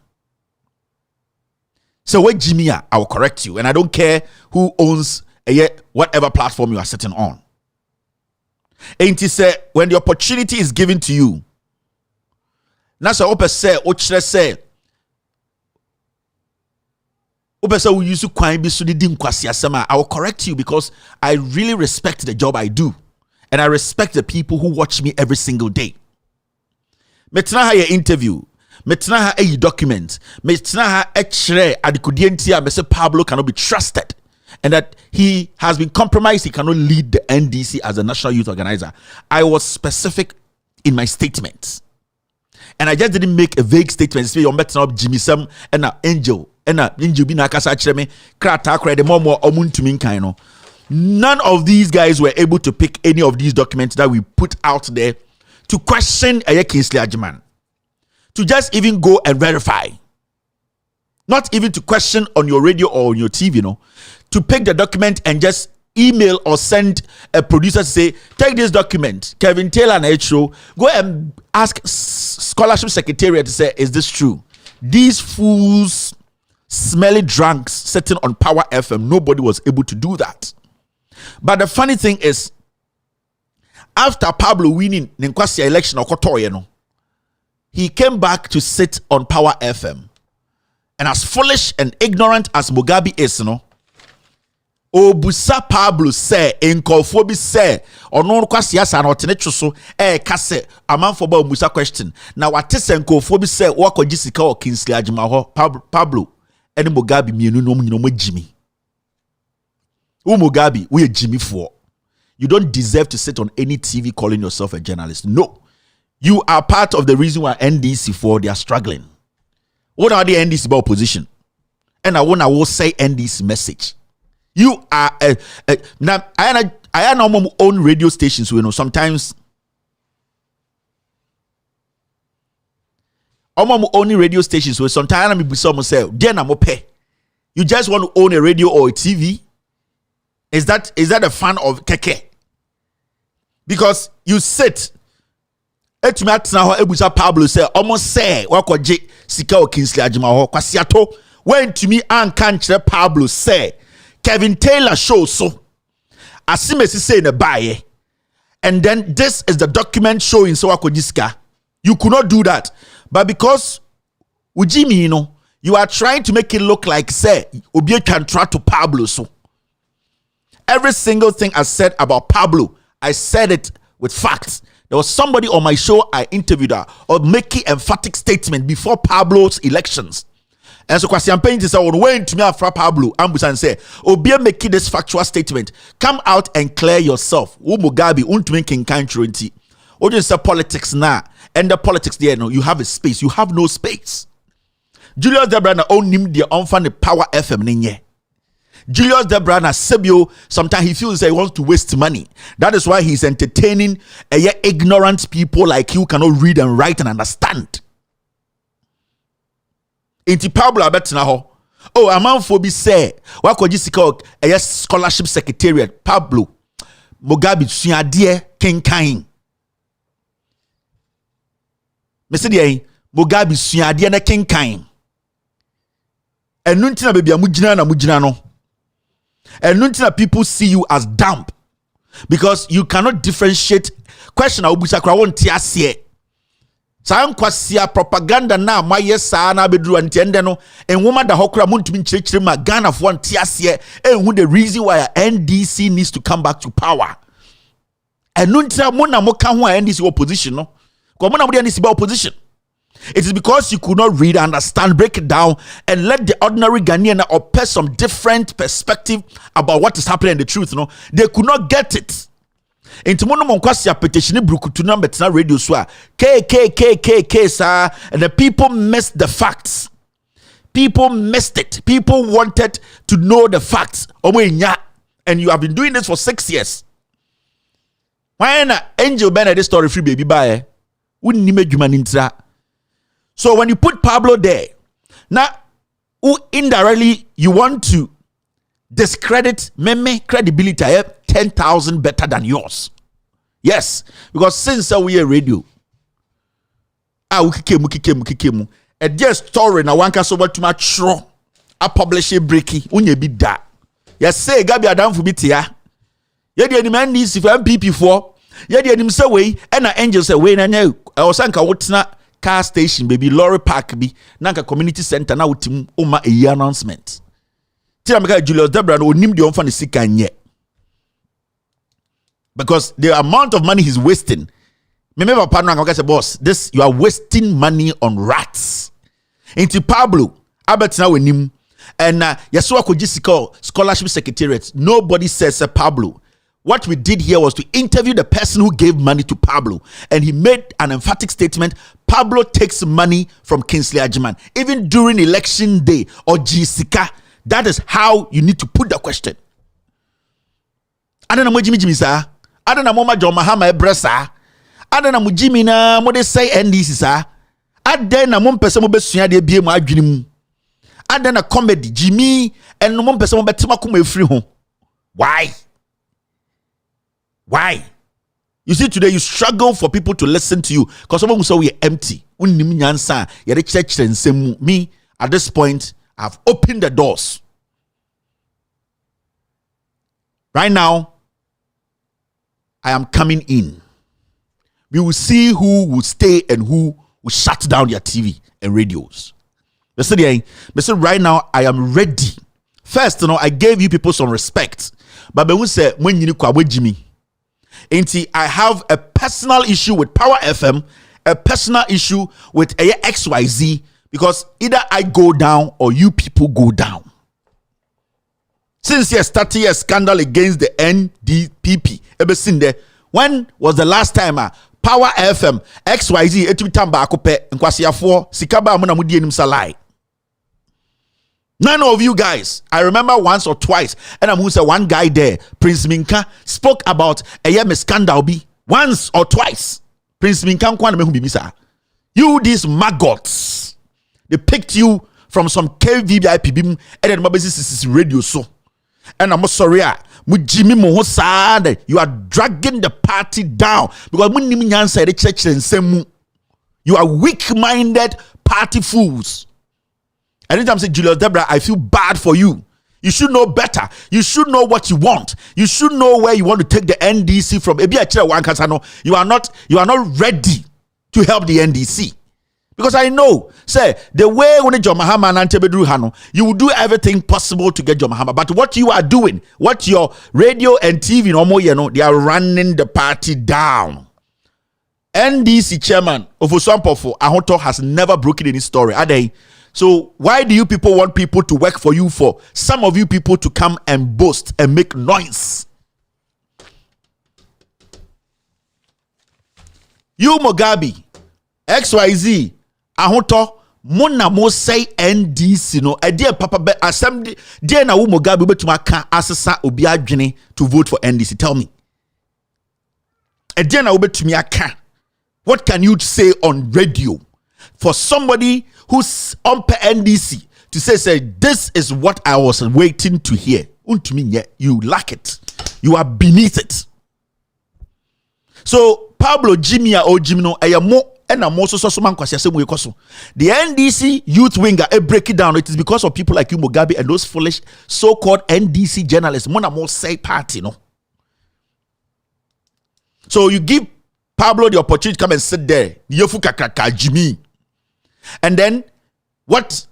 So what Jimmy, I'll correct you, and I don't care who owns whatever platform you are sitting on. Ain't it say when the opportunity is given to you? Now so open say we use kwine bi so di nkwasi asema. I will correct you because I really respect the job I do. And I respect the people who watch me every single day. Metna ha ye interview. Metna ha a document. Metna ha a chere adikudientia. Mese Pablo cannot be trusted. And that he has been compromised. He cannot lead the NDC as a national youth organizer. I was specific in my statements. And I just didn't make a vague statement. Say you metna up Jimmy Sam and a angel. And a angel be na kasa chere me. Krata kre de more omuntumi nkaino. None of these guys were able to pick any of these documents that we put out there to question Kingsley Ajman. To just even go and verify. Not even to question on your radio or on your TV, to pick the document and just email or send a producer to say, take this document, Kevin Taylor and H-Show, go and ask Scholarship Secretariat to say, is this true? These fools, smelly drunks sitting on Power FM, nobody was able to do that. But the funny thing is, after Pablo winning the Nkwasi election or Kotoko, he came back to sit on Power FM. And as foolish and ignorant as Mugabe is, Obusa Pablo say, Enkofobi say, or no Nkwasi asa na otenecho so, kase, aman for ba Obusa question. Now what is Enkofobi say, wako jisika or Kingsley Ajman Pablo, and Mugabe mienu no Jimmy. Mugabe, we are Jimmy for. You don't deserve to sit on any TV calling yourself a journalist. No. You are part of the reason why NDC for they are struggling. What are the NDC about opposition? And I will say NDC message. You are now I am my own radio stations, sometimes I'm only radio stations where sometimes I be someone say, then I'm pay. You just want to own a radio or a TV? Is that a fan of keke? Because you sit Pablo say almost say wakoje sika o Kingsley Ajman ho kwasiato when to me an kanchre Pablo say Kevin Taylor show so asimesi say in a baye, and then this is the document showing so wakoje sika. You could not do that, but because Ujimi you are trying to make it look like say obi can try to Pablo so. Every single thing I said about Pablo, I said it with facts. There was somebody on my show I interviewed her or making emphatic statement before Pablo's elections. And so Kwasi Ampeni said, when to me after Pablo, Ambusan say, Obia making this factual statement. Come out and clear yourself. Mugabe, untumen king country. Or just say politics now. And the politics there, you have a space. You have no space. Julius Debrana own him the unfunded Power FM ninye. Julius Debrana Sebio, sometimes he feels that he wants to waste money. That is why he's entertaining ignorant people like you cannot read and write and understand. Inti Pablo abetina ho. Oh, amanfobi say, wakoji sika scholarship secretariat Pablo Mugabe suade kenkan. Mese dey Mugabe suade na kenkan. Enu ntina baby amugina na mugina no. And nothing people see you as dumb because you cannot differentiate. Question Obusa kra won tiasie. Sa kwasia propaganda na mayesa na bedru antiende no en woman da hokra muntumi nchirechire ma Ghana for tiasie and who the reason why NDC needs to come back to power. And nuntra mo na mo ka ho a NDC opposition no. Ko mo na mo NDC opposition. It is because you could not read, understand, break it down, and let the ordinary Ghanaian oppose some different perspective about what is happening in the truth. No, they could not get it. Into mono monkwasi a petition brukutu na betina radio swa K sir, and the people missed the facts. People missed it. People wanted to know the facts. And you have been doing this for 6 years. Why na Angel Ben this story free baby bye? Wouldn't you make human intra? So when you put Pablo there, now indirectly you want to discredit meme credibility 10,000 better than yours. Yes, because since we are radio, ukikemu. A dear story na wanka so what too much a publish a breaky unye be that. Yes, say Gabi Adam for bitia. Yet the man needs if MPP for yet the say way and the angels away na now. I was sanka what's not car station baby lorry park be nanka community center na utim uma a year announcement. Tiamaka Julius Debra no nim the unfan sika nye. Because the amount of money he's wasting. Remember partner and say boss, this you are wasting money on rats. Into Pablo, Albert now with him and Yasua Kojisiko scholarship secretariat. Nobody says Pablo. What we did here was to interview the person who gave money to Pablo, and he made an emphatic statement. Pablo takes money from Kingsley Ajiman, even during election day or Jessica. That is how you need to put the question. I don't know what Jimmy sir. I don't know Mama John Mahama Ebresa. I don't know Jimmy na mo de say NDC sir. I then na mo person mo besua de bie mo adwene mu. I then a comedy Jimmy and mo person mo betima kuma efiri ho. Why? Why? You see, today you struggle for people to listen to you because someone will say we're empty. Me, at this point, I've opened the doors. Right now, I am coming in. We will see who will stay and who will shut down their TV and radios. Listen, right now, I am ready. First, I gave you people some respect. But when you say, when you know Jimmy, I have a personal issue with Power FM, a personal issue with XYZ, because either I go down or you people go down. Since you started a scandal against the NDPP, ever since there, when was the last time Power FM, XYZ, etubitamba akope, nkwasiafo, sikaba amuna mudi enim salai. None of you guys, I remember once or twice, and I'm who said one guy there, Prince Minka, spoke about a scandal be once or twice. Prince Minka, you these maggots, they picked you from some KVVIP beam, and then my business is radio so. And I'm sorry, Jimmy Mohosad, you are dragging the party down because the church and you are weak-minded party fools. Anytime I say Julius Debra, I feel bad for you. You should know better. You should know what you want. You should know where you want to take the NDC from. You are not ready to help the NDC. Because I know, say, the way when John Mahama and Antebedru Hano, you will do everything possible to get John Mahama. But what you are doing, what your radio and TV, they are running the party down. NDC chairman of Osampofo Ahoto has never broken any story, are they? So why do you people want people to work for you for? Some of you people to come and boast and make noise. You Mugabe, XYZ, Ahoto, Mona mo say NDC no. A dear Papa be assembly dear na Mugabe betumaka asesa obi adwene to vote for NDC. Tell me. A dear na betumaka. What can you say on radio for somebody who's on NDC to say this is what I was waiting to hear? You lack it. You are beneath it. So Pablo Jimmy or Jimno ayamo and I'm also so man the NDC youth winger break it down. It is because of people like you Mugabe and those foolish so-called NDC journalists. Mona more say party, no. So you give Pablo the opportunity to come and sit there. Jimmy. And then, what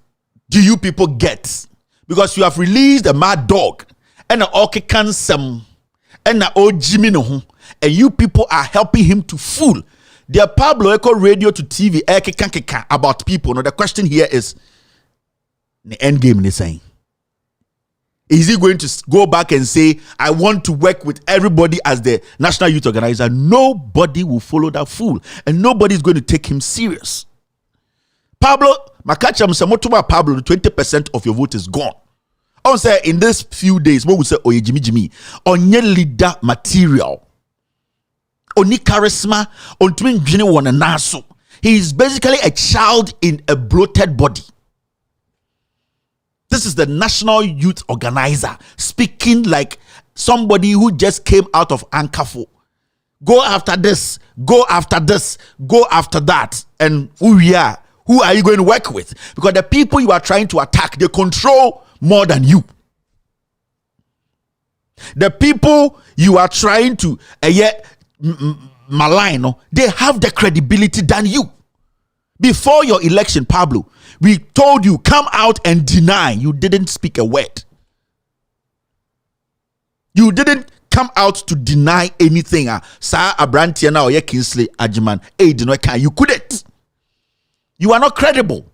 do you people get? Because you have released a mad dog and an orchican some And na o Jimmy no ho. And you people are helping him to fool. Dear Pablo Echo radio to TV about people. Now the question here is the end game is saying. Is he going to go back and say, I want to work with everybody as the national youth organizer? Nobody will follow that fool. And nobody is going to take him serious. Pablo, Makacha Msamotuba Pablo, 20% of your vote is gone. I say in this few days, what we say, oh, Jimmy, on your leader material, on charisma, on twin Jini Wananaso. He is basically a child in a bloated body. This is the national youth organizer speaking like somebody who just came out of Ankafo. Go after this, go after this, go after that. And who are you going to work with? Because the people you are trying to attack, they control more than you. The people you are trying to malign, they have the credibility than you. Before your election, Pablo, we told you, come out and deny. You didn't speak a word. You didn't come out to deny anything. Sa Abrantiana or Kingsley Ajiman. You couldn't. You are not credible.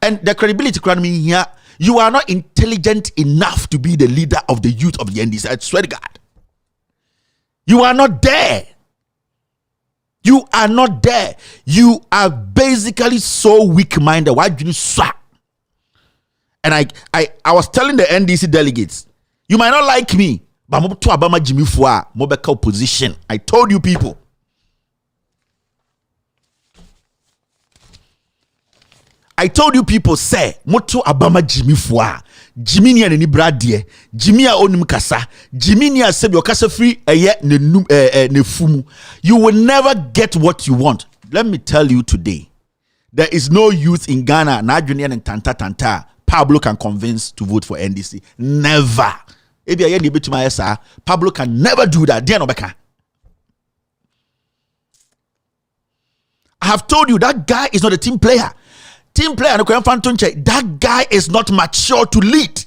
And the credibility mean here, you are not intelligent enough to be the leader of the youth of the NDC. I swear to God. You are not there. You are not there. You are basically so weak-minded. Why do you swap? And I was telling the NDC delegates, you might not like me, but I'm to Abama Jimmy Fua, Mobeka opposition. I told you people. I told you people, say, Moto Abama Jimmy Fua. Jimmy ni ani bradie, Jimmy a onim kasa, Jimmy ni aseb your kasa free ne fumu. You will never get what you want. Let me tell you today, there is no youth in Ghana, na junior and tanta Pablo can convince to vote for NDC. Never. Pablo can never do that. I have told you that guy is not a team player. That guy is not mature to lead.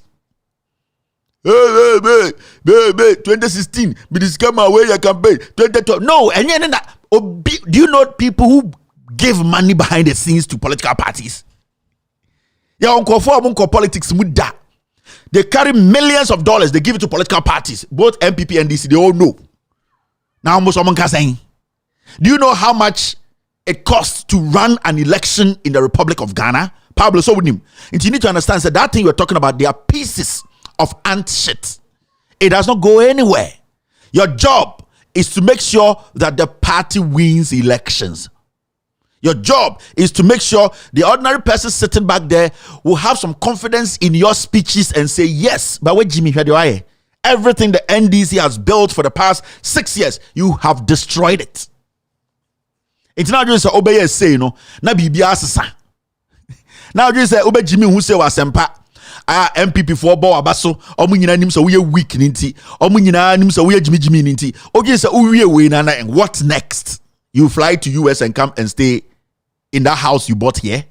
2016, but this come away your campaign. 2012, no, and do you know people who give money behind the scenes to political parties? Politics, they carry millions of dollars. They give it to political parties, both MPP and DC. They all know. Now, do you know how much it costs to run an election in the Republic of Ghana? Pablo, so with him. And you need to understand that thing you're talking about, they are pieces of ant shit. It does not go anywhere. Your job is to make sure that the party wins elections. Your job is to make sure the ordinary person sitting back there will have some confidence in your speeches and say, yes, but wait, Jimmy, everything the NDC has built for the past 6 years, you have destroyed it. It's not just obey say no na bibia asesa. Now just say obey Jimmy who say wasempa MPP for bo abaso omu nyina nim so we weak nti omu nyina nim so we Jimmy nti oje say uwie we na and what next? You fly to US and come and stay in that house you bought here?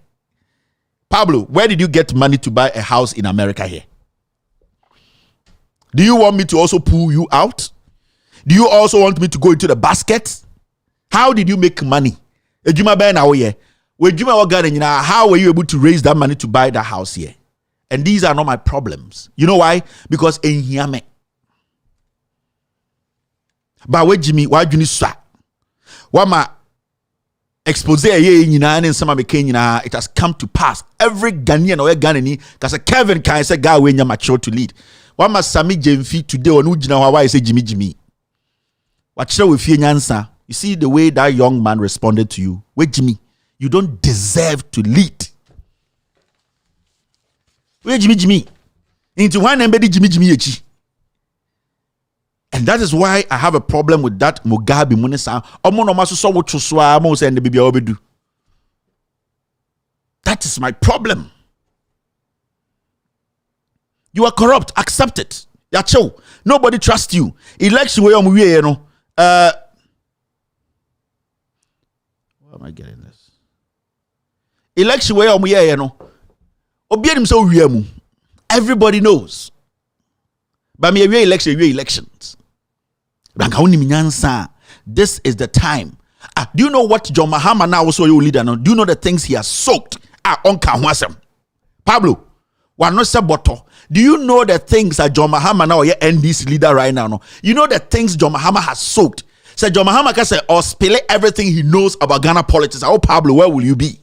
Pablo, where did you get money to buy a house in America here? Do you want me to also pull you out? Do you also want me to go into the basket? How did you make money? How were you able to raise that money to buy that house here? And these are not my problems. You know why? Because in Yame. But where Jimmy, why do you need Wama expose it has come to pass. Every Ghanaian or Ghanaian, because Kevin can say guy when you're mature to lead. Wama Sami Jemfi today on Ujina why say Jimmy. What shall we fear Nyansa? You see the way that young man responded to you. Wait, Jimmy, you don't deserve to lead. Wait, Jimmy. Into one embedded Jimmy. And that is why I have a problem with that Mugabe Munisa. That is my problem. You are corrupt. Accept it. Nobody trusts you. Election where you know. Why am I getting this? Election where you know. Everybody knows. But me elections. This is the time. Do you know what John Mahama now also your leader now? Do you know the things he has soaked? On Kahwasem. Pablo, one no saboto. Do you know the things that John Mahama now your NDC leader right now? No? You know the things John Mahama has soaked. Say John Mahama can say or spill everything he knows about Ghana politics. Oh Pablo, where will you be?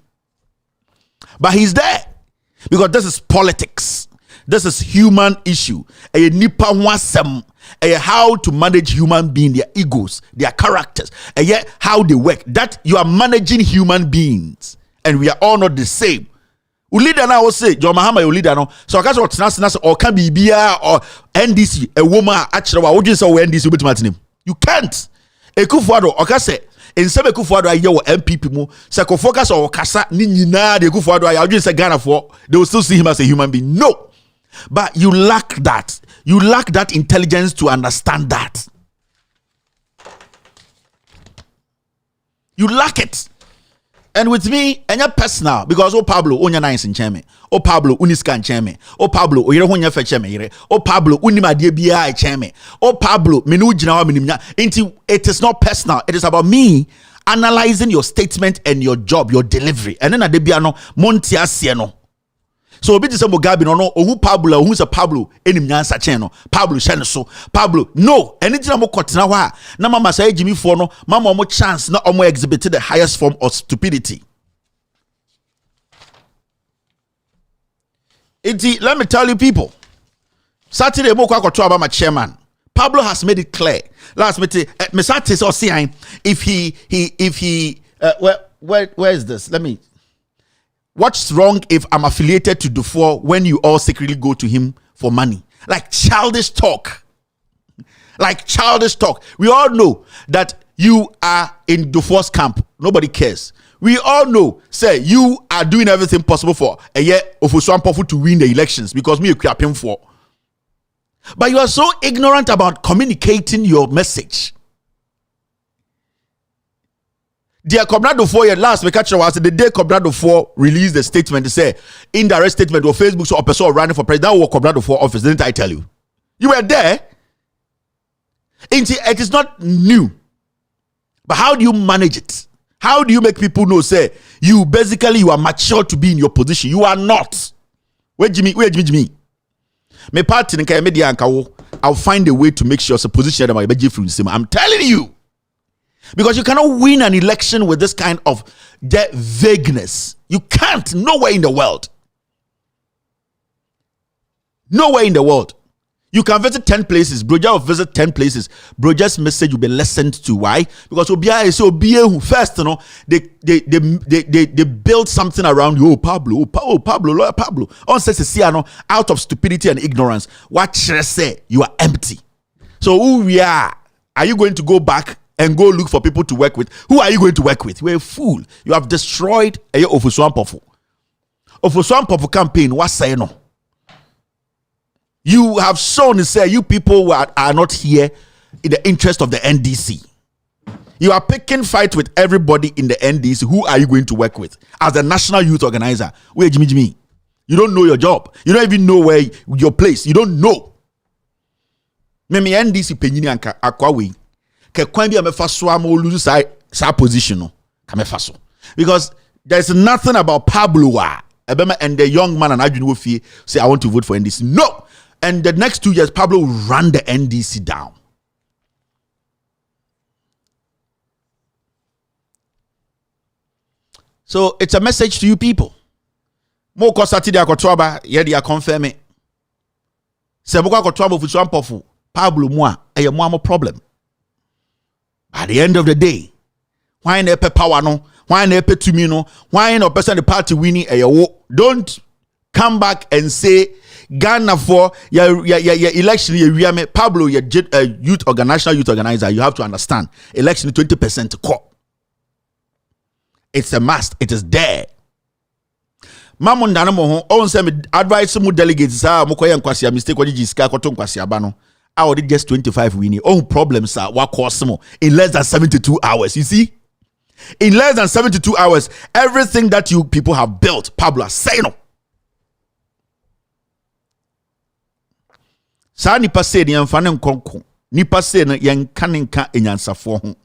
But he's there because this is politics. This is human issue. A nipa wasem. How to manage human beings, their egos, their characters, and yet how they work. That you are managing human beings, and we are all not the same. Leader now will say, John Mahama, your leader now. So I can't or can be BIA or NDC, a woman actually. What would you say NDC with Martin? You can't. Ekufuado, okay, say in some Ekufuado, I hear MPP mo. Seko focus or Kasa Nina, the Ekufuado, I just say Ghana for they will still see him as a human being. No, but you lack that. You lack that intelligence to understand that. You lack it. And with me, and you're personal, because Pablo, onya nice in cheme. Pablo, uniscan cheme. Pablo, oyeronya fe cheme. Pablo, unima diebia cheme. Pablo, menu jinawa minimnya. It is not personal. It is about me analyzing your statement and your job, your delivery. And then adebiano, montia sieno. So obi ti say Mugabe no ohu Pablo ohu say Pablo enim nyansa chen no Pablo hye so Pablo no anything am kotena ho a na mama say Jimmy for no mama omo chance na omo exhibited the highest form of stupidity. Let me tell you people, Saturday mo kwa koto about my chairman Pablo has made it clear last meeting Mesate or saying if he where is this, let me. What's wrong if I'm affiliated to Dufour when you all secretly go to him for money? Like childish talk. Like childish talk. We all know that you are in Dufour's camp. Nobody cares. We all know, say, you are doing everything possible for a year of Oswampofu to win the elections because me you crap him for. But you are so ignorant about communicating your message. Dear Cobrado 4 year last we catch was the day Cobrado 4 released the statement to say indirect statement or Facebook so a person running for president or Cobrado 4 office. Didn't I tell you? You were there. It is not new. But how do you manage it? How do you make people know say you are mature to be in your position? You are not. Where Jimmy? Me party in media and I'll find a way to make sure it's a position that I'm telling you. Because you cannot win an election with this kind of vagueness. You can't. Nowhere in the world. Nowhere in the world. You can visit 10 places. Broja will visit 10 places. Broja's message will be listened to. Why? Because Obia first, you know, they build something around you. Oh, Pablo, lawyer Pablo. On says out of stupidity and ignorance. What should I say? You are empty. So who we are you going to go back and go look for people to work with? Who are you going to work with? You're a fool. You have destroyed a Ofuswampofu. Ofuswampofu campaign. What say no? You have shown, say, you people are not here in the interest of the NDC. You are picking fight with everybody in the NDC. Who are you going to work with? As the national youth organizer. Wait, Jimmy. You don't know your job. You don't even know where your place. You don't know. Memi NDC penyini anka akwawe. Ke kwan bi amefa so am lose sa position no. Kamefa so. Because there's nothing about Pablo and the young man and Adwin Wofie say I want to vote for NDC. No. And the next 2 years, Pablo will run the NDC down. So it's a message to you people. Mo ko Saturday akotwaba ye dia confirm me. Se boko akotwaba fu Swampofu Pablo mo a eye mo problem. At the end of the day, why na pe power no, why na pe tumi no, why na person the party winning don't come back and say Ghana for your election Pablo your national youth organizer. You have to understand election 20% core. It's a must. It is there. Mamun dana mo on say me advise mu delegates mo koye nkwasi mistake waji jiska koto nkwasi abano. I already just 25 winning. Oh problems are what cost mo in less than 72 hours. You see? In less than 72 hours, everything that you people have built, Pablo say no. Sani pa say the mfane nkonko nipa say no yen kanenka enyansafo ho.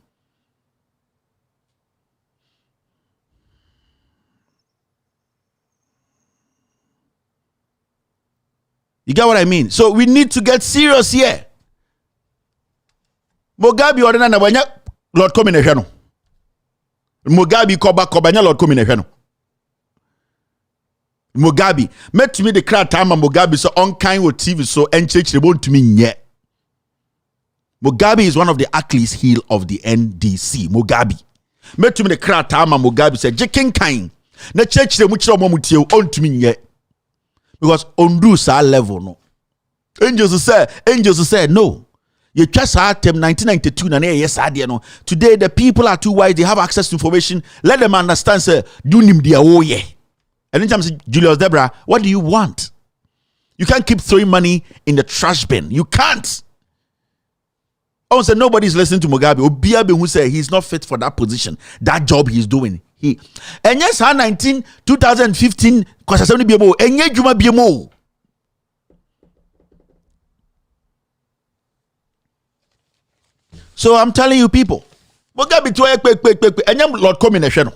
You get what I mean? So we need to get serious here. Mugabe ordena na wanya Lord come in ehwe no. Mugabe koba nya Lord come in ehwe no. Mugabe met me the crowd time Mugabe so on kind with TV so enchurch they want to me nye. Mugabe is one of the Achilles heel of the NDC. Mugabe met me the crowd time Mugabe said jekin kind na church they muchira mo mutie on to me nye. Because on do sa level no. Angels say no. You just had them 1992 na yes idea no. Today the people are too wise, they have access to information. Let them understand say do nim dia oye. And in terms of Julius Debra, what do you want? You can't keep throwing money in the trash bin. You can't. Oh, so nobody's listening to Mugabe. Obiabe who say he's not fit for that position, that job he's doing. And yes, 2015, because I be more. And yet, you might be more. So I'm telling you, people, Mugabe to and you Lord come in a channel.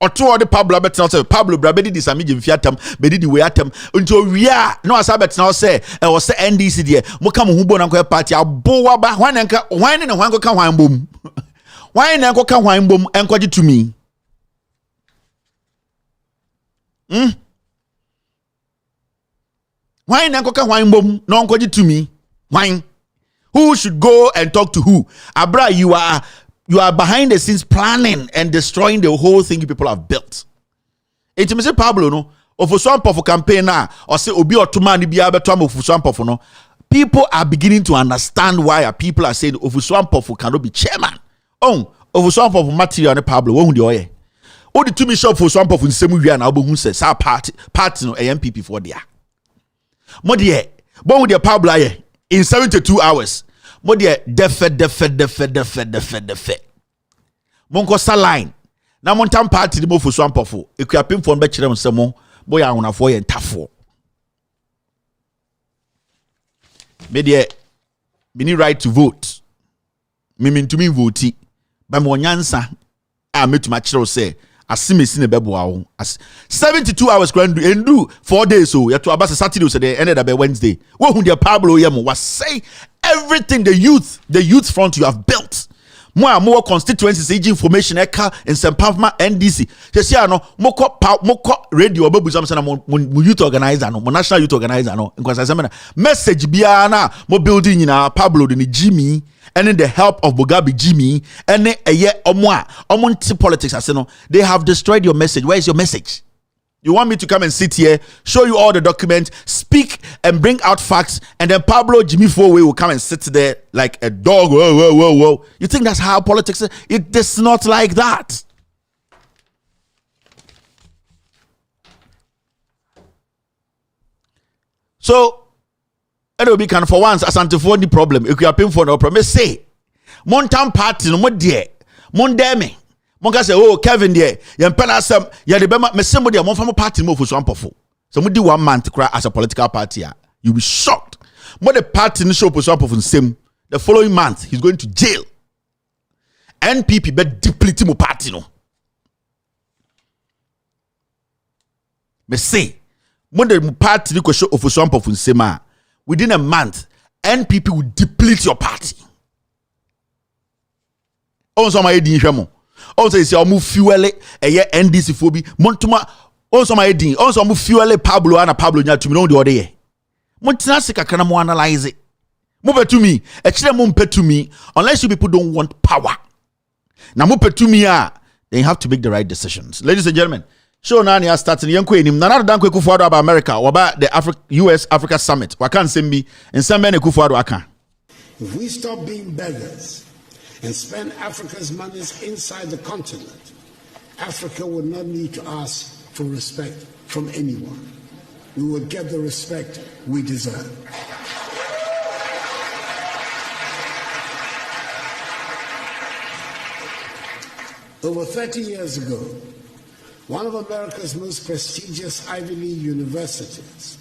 Or two other Pablo better say Pablo brabedi this amijim fiatam bedi the way atam until we are no asabet now say I was say NDC there mo come hu bo na ko party abowa ba hwan ne hwan ko ka hwan bom. Why na ko ka hwan bom enkoje to me? Why na ko ka hwan bom no enkoje to me? Why? Who should go and talk to who? Abra, you are behind the scenes planning and destroying the whole thing people have built. It me say Pablo no of some for campaign now or say obi otuma ni bia beto am of Swampofo no. People are beginning to understand why people are saying of Swampofo cannot be chairman. Oh, over some of material and Pablo, won't the oil? Oh, the 2 million shop for some of the same way and Abu who says, our party no AMPP for there. Modia, born with your Pablo in 72 hours. Modia, defe. Monko saline. Now, Montam party the move for Swampofo. If you are paying for Betchem some more, boy, I want to for and tough for. Media, we need right to vote. Me to me vote. But mo nyansa a metu ma kire say asimesi ne beboa as 72 hours grand and do 4 days so you to about Saturday so they ended up Wednesday. Wo hu the Pablo yemo was say everything the youth front you have built. More constituencies age information eka in Sempavma NDC. Say no moko radio obabu samsana mo youth organizer no mo national youth organizer no because I message bia na mo building na Pablo de Jimmy and in the help of Mugabe Jimmy and omonti politics I say no they have destroyed your message. Where is your message? You want me to come and sit here, show you all the documents, speak and bring out facts, and then Pablo Jimmy Fourway will come and sit there like a dog. Whoa. You think that's how politics is? It is not like that. So, it will be kind of for once, Asante for the problem. If you are paying for no problem, say, Montam party, no more dear, Mondeme. Monka say, oh, Kevin, there, you pena some, ya the Bema, me somebody, one from a party move for Swampofo. Somebody 1 month to cry as a political party. You'll be shocked. But the party in the show for Swampofo same, the following month, he's going to jail. NPP, but deplete him party, no. Me say, when the party you show for Swampofo same, within a month, NPP will deplete your party. Also, my idea, also, it's your move fuel a year NDC phobia. Montuma also my idea. Also, move fuel Pablo and Pablo to me on the other year. Montanasica can analyze it. Move it to me. Actually, move it to me. Unless you people don't want power. Now, move it to me. Then you have to make the right decisions. Ladies and gentlemen, show Nani has started young queen. Nana dan kwe kufuado about America or about the US Africa Summit. Wakan sembi and some men kufuado wakan. If we stop being beggars and spend Africa's monies inside the continent, Africa would not need to ask for respect from anyone. We will get the respect we deserve. Over 30 years ago, one of America's most prestigious Ivy League universities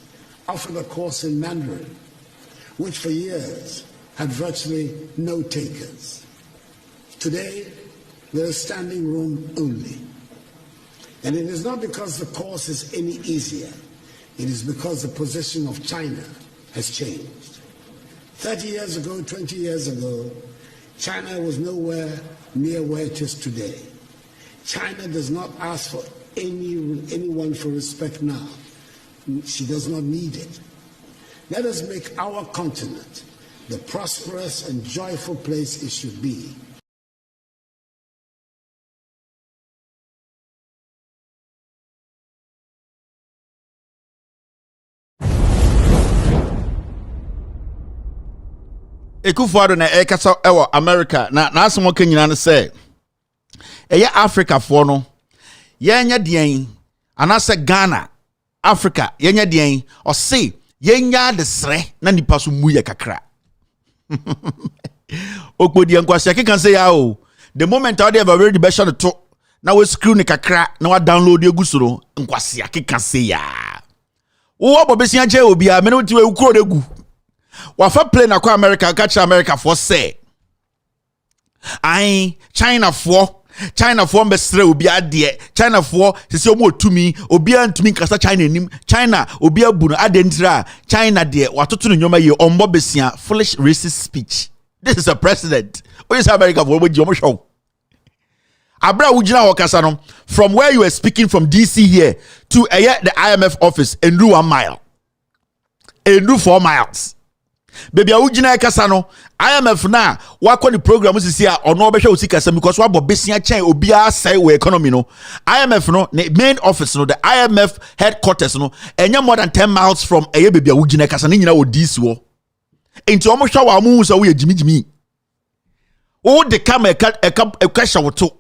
offered a course in Mandarin. which for years had virtually no takers. Today, there is standing room only. And it is not because the course is any easier. It is because the position of China has changed. 30 years ago, 20 years ago, China was nowhere near where it is today. China does not ask for anyone for respect now. She does not need it. Let us make our continent the prosperous and joyful place it should be. Ekufuado na ekasa ewo America na asemo kanyina ne se eye Africa fo no yenya den anase Ghana Africa yenya den o se yenya de sre na nipa so muye kakra okpodi enkwase kekan say ya o the moment how they have already be shot to na we screw ni kakra na wa download egusoro nkwase kekan say ya wo obobesia je obi a me no ti we ukuro degu wafa play na kwa America catch America for say China for mbesre obi ade China for se omo otumi obi antumi kasa China nim China obi abu no ade ntira China de watoto no nyoma ye ombo besia foolish racist speech. This is a president. What is America for omo jomo show abra wujina wakasa no from where you were speaking from DC here to the IMF office endu 1 mile endu 4 miles. Baby awujina ekasa no IMF na wakọ ni program sisi a ono obehwe osikasa because wabo besia chen obi a sai we economy no IMF no the main office no the IMF headquarters no enya more than 10 miles from eye baby awujina ekasa ni nyina odisi wo enti omo hwa wa mu so we jimijimi o de kama ekasha woto.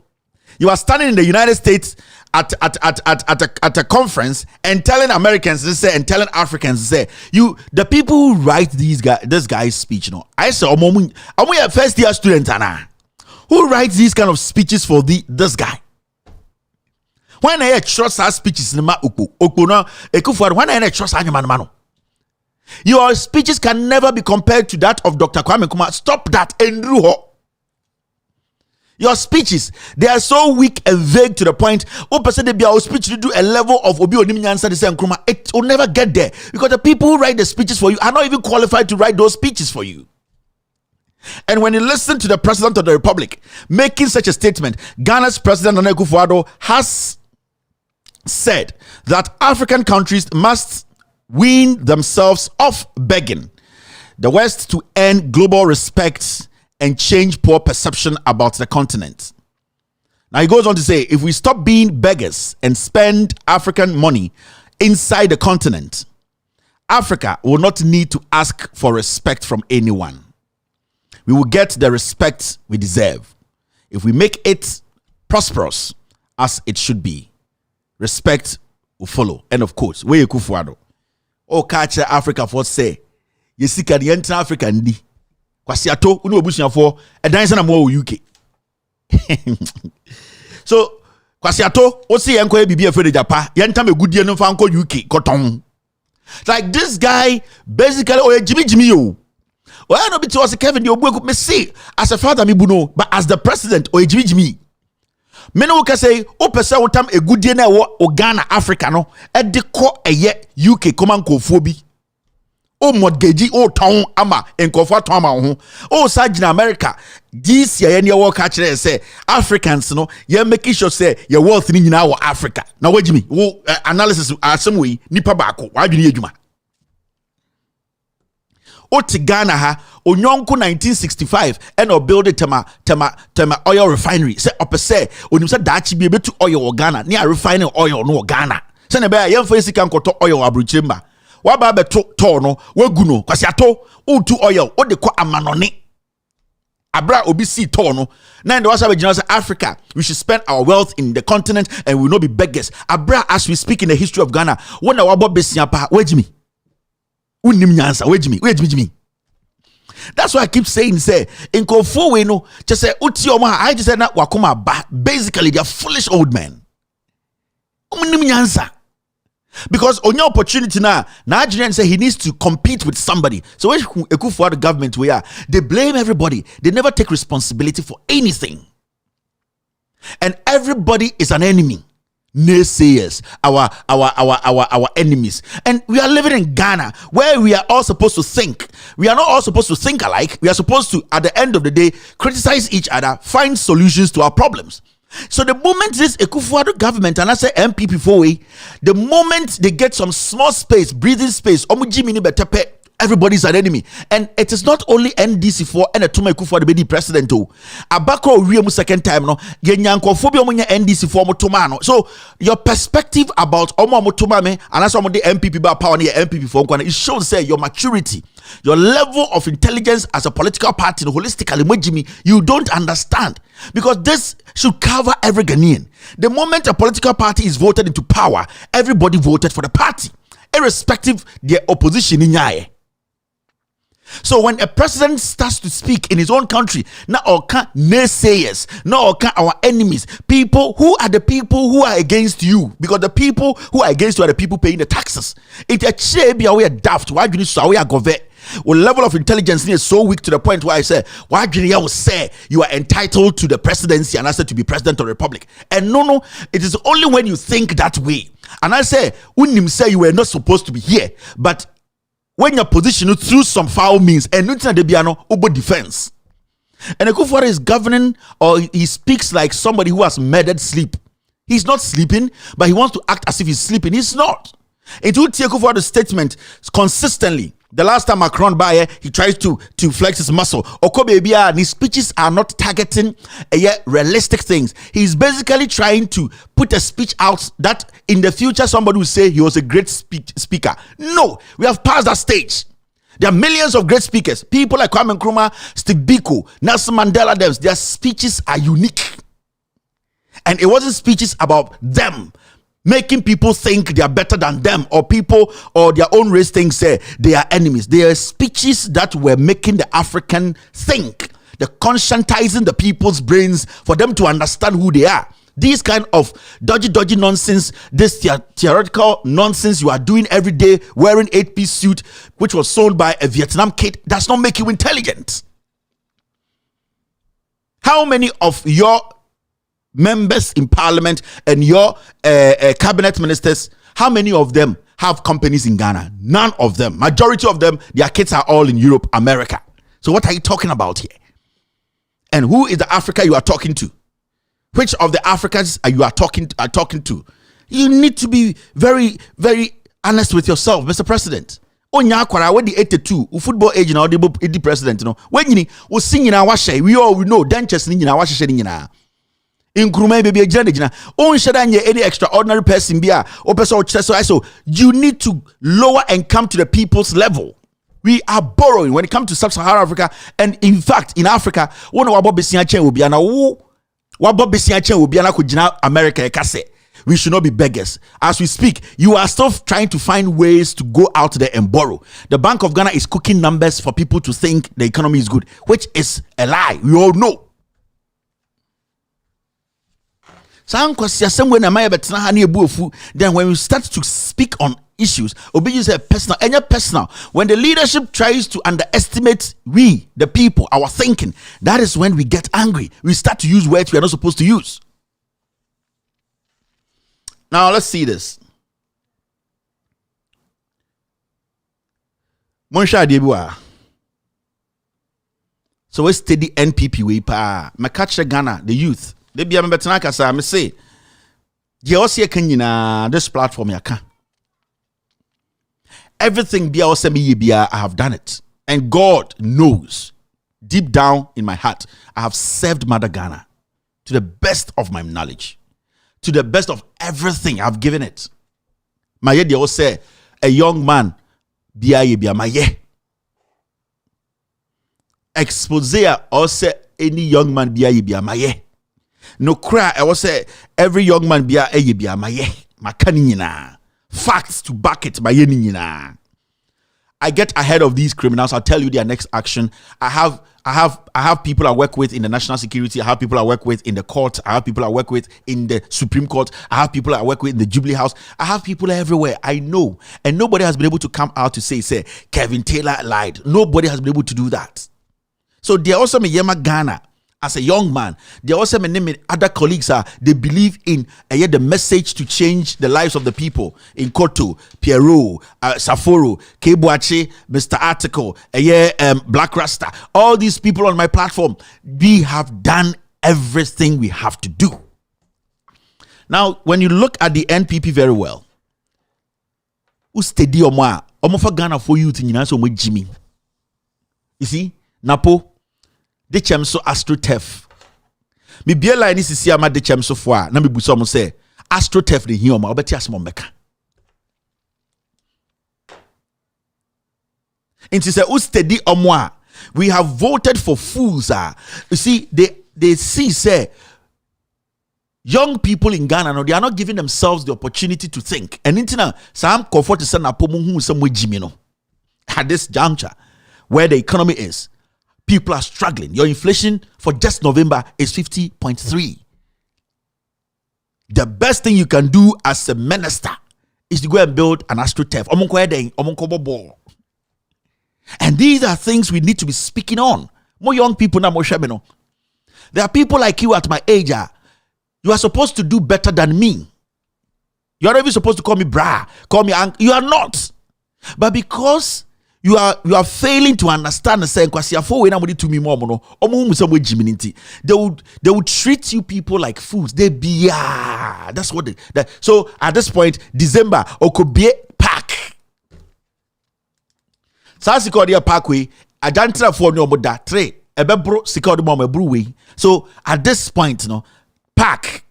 You are standing in the United States at a conference and telling Americans and telling Africans the people who write this guy's speech, I say I'm a first year student who writes these kind of speeches for this guy. When I trust our speeches when I trust mano. Your speeches can never be compared to that of Dr. Kwame Nkrumah. Stop that, Andrew. Your speeches, they are so weak and vague to the point. Our speech to do a level of Obi Onimi Nyansa de Nkrumah. It will never get there because the people who write the speeches for you are not even qualified to write those speeches for you. And when you listen to the President of the Republic making such a statement, Ghana's President Nana Akufo-Addo has said that African countries must wean themselves off begging the West to earn global respect and change poor perception about the continent. Now he goes on to say, if we stop being beggars and spend African money inside the continent, Africa will not need to ask for respect from anyone. We will get the respect we deserve if we make it prosperous as it should be. Respect will follow. End of quote. Where you Akufo-Addo? Oh, catch Africa for say, you see, can the enter Africa ndi? Kwasiato unu obusuafo edan se na mo UK. So kwasiato o se yenko bibi efere Japan yentam egudie no fa nko UK koton. Like this guy basically o jimi yo. Well no be to us Kevin the obu me see as a father me bu no but as the president o jimi. Me no ka say o pese wotam egudie na wo Ghana Africa no e de ko eye UK komankofuo bi. O mortgage o town ama enkofo town ama ho o sajina America this year ne work actually say Africans no ye make sure say your wealth ni nyina wo Africa na wagimi wo analysis asem we nipa baako wadwene adwuma o ti Ghana ha onyonko 1965 and o build tema oil refinery say opese onim say daachi bi betu oil wo Ghana ne a refining oil no wo Ghana say na be ya yemfa sika nkoto oil abrochemba waba be to no waguno kwasiato utu oil o de kwa amanone abra obi si to no na the wasa be say Africa we should spend our wealth in the continent and we will not be beggars abra as we speak in the history of Ghana when our bob besia pa wajimi unim nyansa wajimi. That's why I keep saying say in kofo we no just say uti omo I just say na wakoma ba basically they are foolish old men unim nyansa. Because on your opportunity now, Nigerians say he needs to compete with somebody. So when Ekufuor the government we are, they blame everybody. They never take responsibility for anything. And everybody is an enemy. Naysayers, our enemies. And we are living in Ghana where we are all supposed to think. We are not all supposed to think alike. We are supposed to, at the end of the day, criticize each other, find solutions to our problems. So the moment this Ekufuor government and I say MPP for way, the moment they get some small space, breathing space, everybody's an enemy. And it is not only NDC4 and a Tuma Ekufuor the president. Abako Riemu second time no Yenyankophobia omunya NDC4 motomano. So your perspective about Omo Motomame and as the MPP ba power near MPP for it shows say your maturity, your level of intelligence as a political party holistically, you don't understand. Because this should cover every Ghanaian. The moment a political party is voted into power, everybody voted for the party, irrespective their opposition in Nyaye. So when a president starts to speak in his own country, now naysayers, now our enemies, people who are the people who are against you, because the people who are against you are the people paying the taxes. It's a shame we are daft. Why do you say we are government? Well, level of intelligence is so weak to the point where I say, why do you say you are entitled to the presidency and I said to be president of the republic? And no, it is only when you think that way. And I say, unim say you were not supposed to be here, but when you're positioned through some foul means, and nothing de biano obo defense. And Ekufuor is governing, or he speaks like somebody who has murdered sleep. He's not sleeping, but he wants to act as if he's sleeping. He's not. It will take Ekufuor the statement consistently. The last time Macron by he tries to flex his muscle. Okobebia, his speeches are not targeting realistic things. He's basically trying to put a speech out that in the future somebody will say he was a great speaker. No, we have passed that stage. There are millions of great speakers. People like Kwame Nkrumah, Steve Biko, Nelson Mandela, their speeches are unique. And it wasn't speeches about them making people think they are better than them, or people or their own race thinks they are enemies. They are speeches that were making the African think, the conscientizing the people's brains for them to understand who they are. These kind of dodgy nonsense, this theoretical nonsense you are doing every day, wearing 8-piece suit, which was sold by a Vietnam kid, does not make you intelligent. How many of your members in parliament and your cabinet ministers, how many of them have companies in Ghana? None of them. Majority of them, their kids are all in Europe, America. So what are you talking about here? And who is the Africa you are talking to? Which of the Africans are you talking to? You need to be very, very honest with yourself, Mr. President. Onya akwara we the 82 football age na the president no. When you we sing in our share, we all know dentures in our share in na. In Nkrumah baby ejina on shadanye any extraordinary person bia o person so you need to lower and come to the people's level. We are borrowing when it comes to sub-Saharan Africa, and in fact in Africa one wa bobesia chen obi ana wo wa bobesia chen obi ana ko gina America e kase. We should not be beggars. As we speak, you are still trying to find ways to go out there and borrow. The Bank of Ghana is cooking numbers for people to think the economy is good, which is a lie. We all know. Then when we start to speak on issues, obedience is personal and personal. When the leadership tries to underestimate we, the people, our thinking, that is when we get angry. We start to use words we are not supposed to use. Now let's see this. So we steady NPP we pa. Me catch Ghana, the youth. They be a better kasa. Me say, this platform yaka. Everything be I have done it, and God knows, deep down in my heart, I have served Mother Ghana to the best of my knowledge, to the best of everything I've given it. My ye they say a young man be my ye. Expose or say any young man be my ye. No cry, I will say every young man be my ye. Makani nyina. Facts to back it by yenina. I get ahead of these criminals. I'll tell you their next action. I have people I work with in the national security. I have people I work with in the court. I have people I work with in the Supreme Court. I have people I work with in the Jubilee House. I have people everywhere. I know. And nobody has been able to come out to say, Kevin Taylor lied. Nobody has been able to do that. So they're also me Yema Ghana. As a young man, they also many other colleagues they believe in the message to change the lives of the people in Koto, Pierrot, Saforo, Kebuache, Mr. Article, Black Rasta. All these people on my platform, we have done everything we have to do. Now, when you look at the NPP very well, who steady omo for Ghana for youth in United Jimmy. You see, Napo. De chemso astrotef. Mi biela ni sisi ama de chemso fwa. Na mi buso mo say astrotef de hi oma obeti asmo meka. Inti say u steady omwa. We have voted for fools. You see, they see say young people in Ghana no, they are not giving themselves the opportunity to think. And intina some comfort is na pomu hu some jimi no. At this juncture where the economy is. People are struggling. Your inflation for just November is 50.3. The best thing you can do as a minister is to go and build an astrotef. And these are things we need to be speaking on. More young people now, more shamino. There are people like you at my age. You are supposed to do better than me. You are not even supposed to call me bra, call me uncle. You are not. But because you are failing to understand the saying they would treat you people like fools. That's what so at this point, December Okobie Park. Sasikodi Parkway, I don't try for no more that tray. Ebebro Sikodi Mama Brewery. So at this point, park.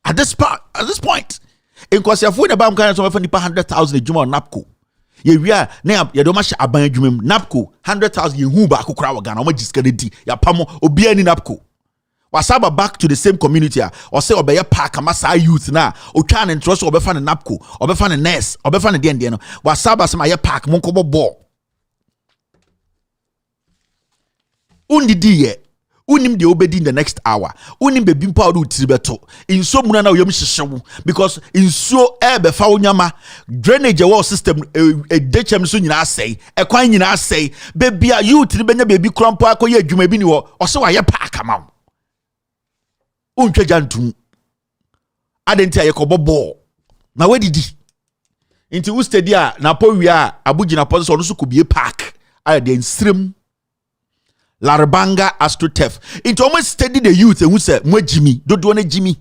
At this point. In Kwasiafu na ba mkan so fa nipa 100,000 ejuma napco ye wia na ye do ma sha aban adwumam napco 100,000 ye hu ba akokra wa Ghana o ma jiskade di ya pamo obi ani napco wasaba back to the same community or say obeye park amasa youth na o twa na intro so obefa na napco obefa na nurse obefa na den no wasaba sama ye park mon ko bobbo undidi ye unim de obedi in the next hour unim be bimpa odu tiribeto inso muna na oyam hyehyewu because inso ebe fa onyama drainage wall system dechem so nyina asai ekwan nyina asai bebia youth ni benya bebi krampo akoye adwuma bi ni wo ose wa ye park ama untwa jantum adenti ayekobobo na wedidi inti u stadia na powia abugina pose so no so kubie park aya de nsrem Larabanga astrotef. Into almost steady the youth and who say mwe Jimmy. Don't do any Jimmy.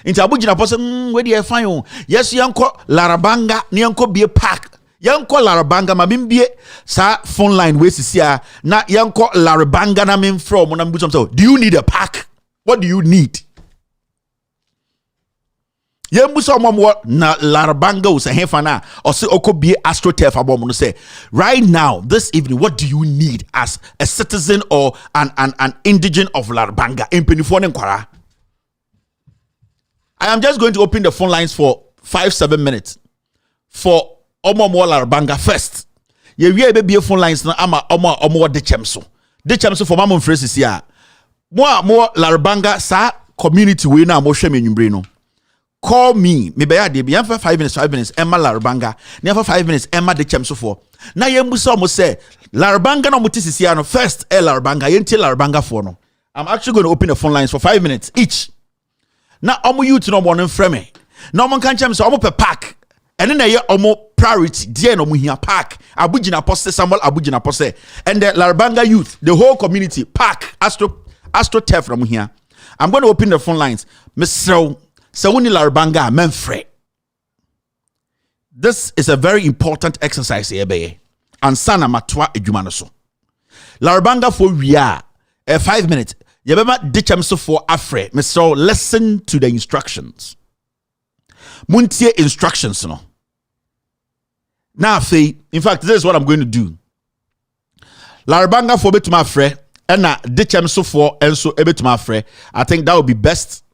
Into Abujina person where do you find? Yes, yanko Larabanga, nyanko be a park. Yanko Larabanga mamimbie sa phone line where sisia na yanko Larabanga na min from when I'm so. Do you need a park? What do you need? Yembuso mamo na Larabanga was a hefana or say okobie astrotef abomo say right now this evening what do you need as a citizen or an indigent of Larabanga in Penifone Nkwara? I am just going to open the phone lines for 5-7 minutes for omo Larabanga first. Ye be phone lines na ama omo de chemso for mamon phrases here. More Larabanga sa community we na mo hweme nwumbre no. Call me. Me be ade bi 5 minutes. Emma Larabanga. Never 5 minutes. Emma de chemso for. Na yembuso mo say Larabanga no mutisisi ano first. Larabanga. Yenti Larabanga for no. I'm actually going to open the phone lines for 5 minutes each. Na omo youth no mo frame. Na omo kan chemso omo pe park. Ene na ye omo priority. Die no mo hia park. Abugina posse Samuel Abugina posse. And the Larabanga youth, the whole community park. Astrotef from here. I'm going to open the phone lines. Mr. Sawuni Larabanga menfre. This is a very important exercise here. And sana matwa ejumano so. Larabanga for we are 5 minutes. Yabema dichamso for afre. Mr. Listen to the instructions. Muntie instructions no. Now in fact, this is what I'm going to do. Larabanga for betuma afre. Ena dichamso for enso ebetuma afre. I think that would be best.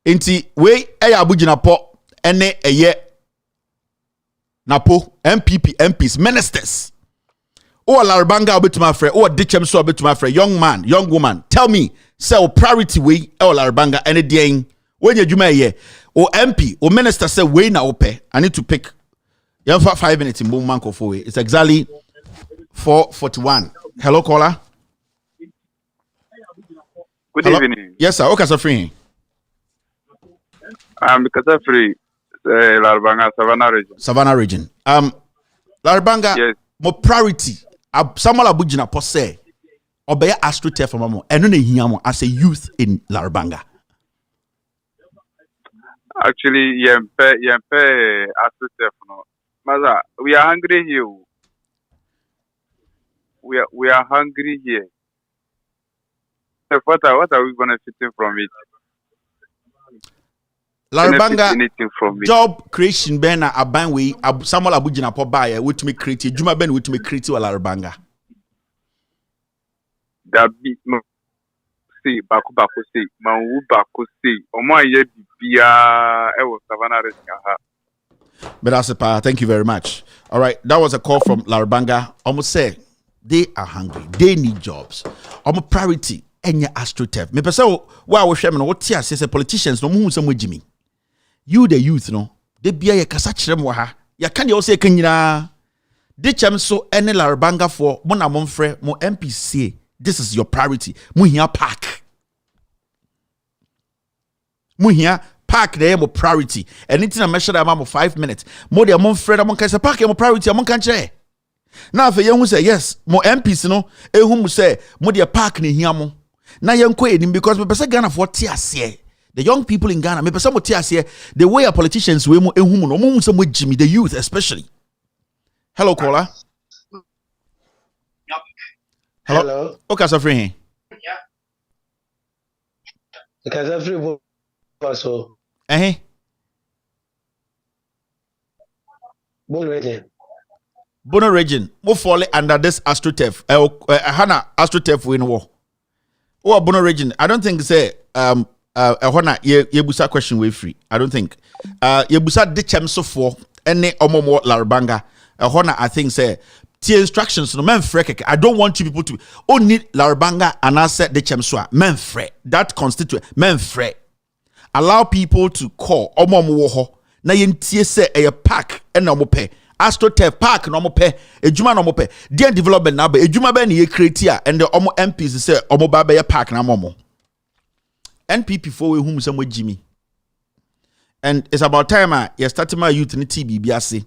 Inti we abugina po ene eye Napo, MPP, MPs, ministers. Or Larabanga obetuma frɛ, or Dichem so obetuma frɛ, young man, young woman. Tell me, say priority way or Larabanga any day when you juma ye or MP or minister say way na ope. I need to pick. You have 5 minutes in boom manko for it's exactly 4:41. Hello, caller. Good Hello? evening. Yes, sir. Okay, so free. Because I'm free. Larabanga, Savannah region. Savannah region. Larabanga. Yes. More priority. Samuel Abujina Pose. Obey AstroTurf for mamo. And no hiamo as a youth in Larabanga. Actually, yempe AstroTurf no. Maza, we are hungry here. We are hungry here. What are we benefiting from it? Larabanga from it? Job creation bena abanwe Samuel Abujina po buy which me create juma ben which me create Larabanga. That be see baku see manwu baku see omo aye bibia e wo Savannah region. But that's a thank you very much. All right, that was a call from Larabanga. Almost say they are hungry. They need jobs. Almost priority. Enya AstroTurf. Me pese wa wo hwe me no what tia say politicians no mu nsam agimi. You the youth no. They bia ye kasa kire mo ha. Ya kan ye wo say kan nyina. De chem so ene Larabanga for mo na mo mfre mo MPC. This is your priority. Mu hia park. Mu hia park dey mo priority. Anything I measure am mo 5 minutes. Mo dey mo mfre da mo kan say park mo priority mo kan kire. Na fe ye hu say yes, mo MPs no ehu mu say mo dey park ne hia mo. Na yenko enim because me pese Ghana for tiase. The young people in Ghana me pese mo tiase the way our politicians we mo ehu mu no mo say mo jimi the youth especially. Hello caller. Hello. Okay, so free. Yeah. Because every also. Bono region mo fall under this AstroTurf. Hana AstroTurf we no. Oh, Bono region. I don't think say hona ye busa question way free. I don't think. Ye busa Dichem so for any omomo Larabanga. Hona I think say the instructions no men frek. I don't want you people to only Larabanga and I said Dichem so men frek. That constitute men frek. Allow people to call omomo ho. Na yentie say a pack and no pay. AstroTurf park no mo pɛ ejuma no mo pɛ dear development na ba ejuma ba ne ye create a and the omo MPs say omo ba ba ye park na mo NPP for we hum some Jimmy and it's about time you starting my youth in TB biase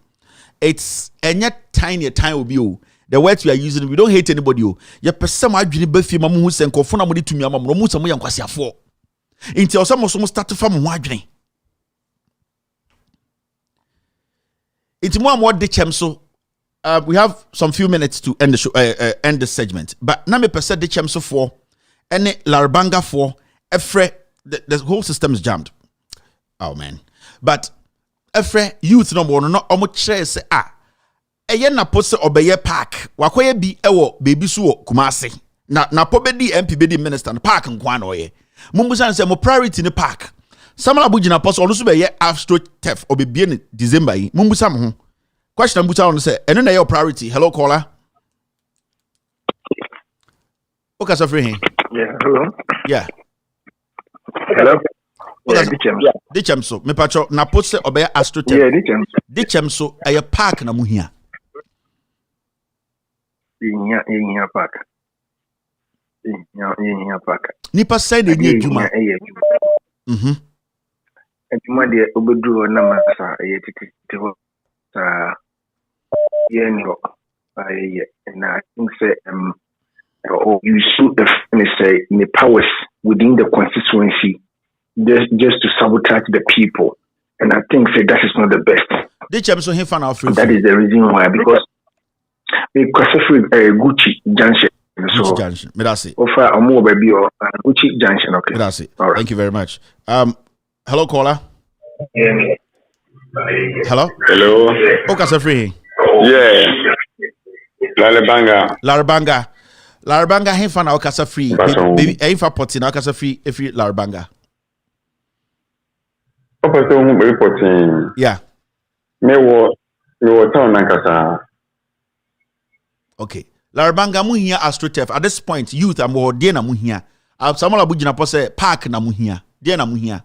it's any tiny time will be the words we are using we don't hate anybody you person adwene ba fi mamu hu sen kofo na mo de tumi ama mo mu some yankwasiafo inti osamo so start from ho adwene. It's more and more Dichem so we have some few minutes to end the show, end the segment. But na me pese Dichem so for any Larabanga for Efre the whole system is jammed. Oh man. But Efre youth no more no omo kire say eye na pose obeye park wakoye bi ewo baby so Kumasi na pobedi MP bedi minister na park nkwa na oye mumbusan say mo priority ni park Samuel Abujina post on so be ye AstroTurf obebie in December yi mumbusa mo ho question mbusa on say eno na your priority. Hello caller. Okay, so free. Yeah, hello. Yeah. Hello. Yeah, Dichem so me pacho na post say obeye AstroTurf. Yeah, Dichem so a park na muhia. Yeah, park. Yeah, park. Nipa say de ni adwuma. Adwuma de obedu na masa titi ho no and I think say you should say the powers within the constituency just to sabotage the people, and I think say that is not the best. That is the reason why, because Gucci Junction. Gucci Junction. Medasi. Offer a more baby or Gucci Junction. Okay. Medasi. All right. Thank you very much. Hello caller. Yeah. Hello. Hello. Okay, so free. Yeah. Larabanga. Hefa na okasa free. Baby, hefa poti na okasa free if you Larabanga. Opportunity reporting. Yeah. Me wo No town nankasa. Okay. Larabanga muhia astrotef at this point youth am wo de na muhia. Samuel Abujina po say park na muhia. De na muhia.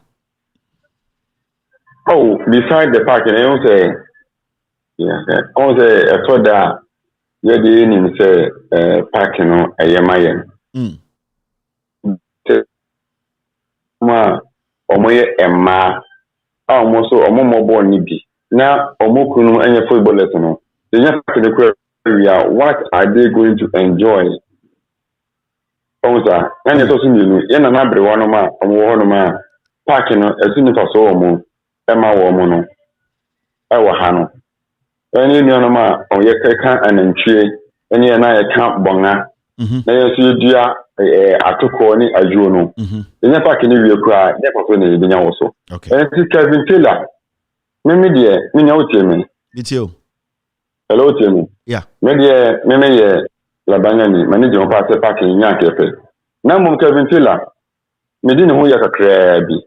Oh, beside the park, you say, yeah, on the soda, yeah, the name say, parking on a yamayan. Omoye Emma, almost so a more born nibi. Now, Omokunu and your football lesson. The young the area, what are they going to enjoy? Also, and it's also new, and another one of my parking as soon as I saw more. Emma woman, our Hano. Any nonoma on your can and entry, any and I can't bonga. Then you dear a tokoni a juno. In a pack in your cry, never funny the also. Okay. And it's Kevin Taylor. Mimi dear, me know Timmy. It's you. Hello, Timmy. Yeah. Maybe La Bangani, manager of Party Park in Yankefe. Now, Kevin Taylor, me didn't know you a crabby.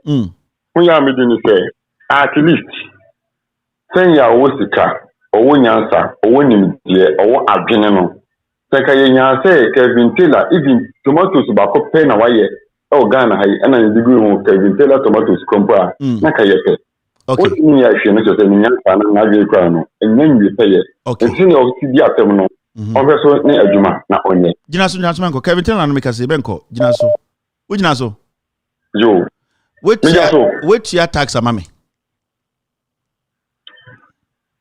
When you are me say. At least, send your Wosika, or one answer, or one in dear, or Abgenano. Second, say, Kevin Taylor, even tomatoes about pen away, oh, Ghana, and I degree on Kevin Taylor tomatoes compare, Nakayepe. Okay. What in your finish in young and Naggy Crown, and then you pay it. Okay. And senior Cedi terminal, also near a Juma, not only. Jinaso, Kevin Taylor, and make a Sebenco, Jinaso. Which Naso? Joe. Which your tax a mammy?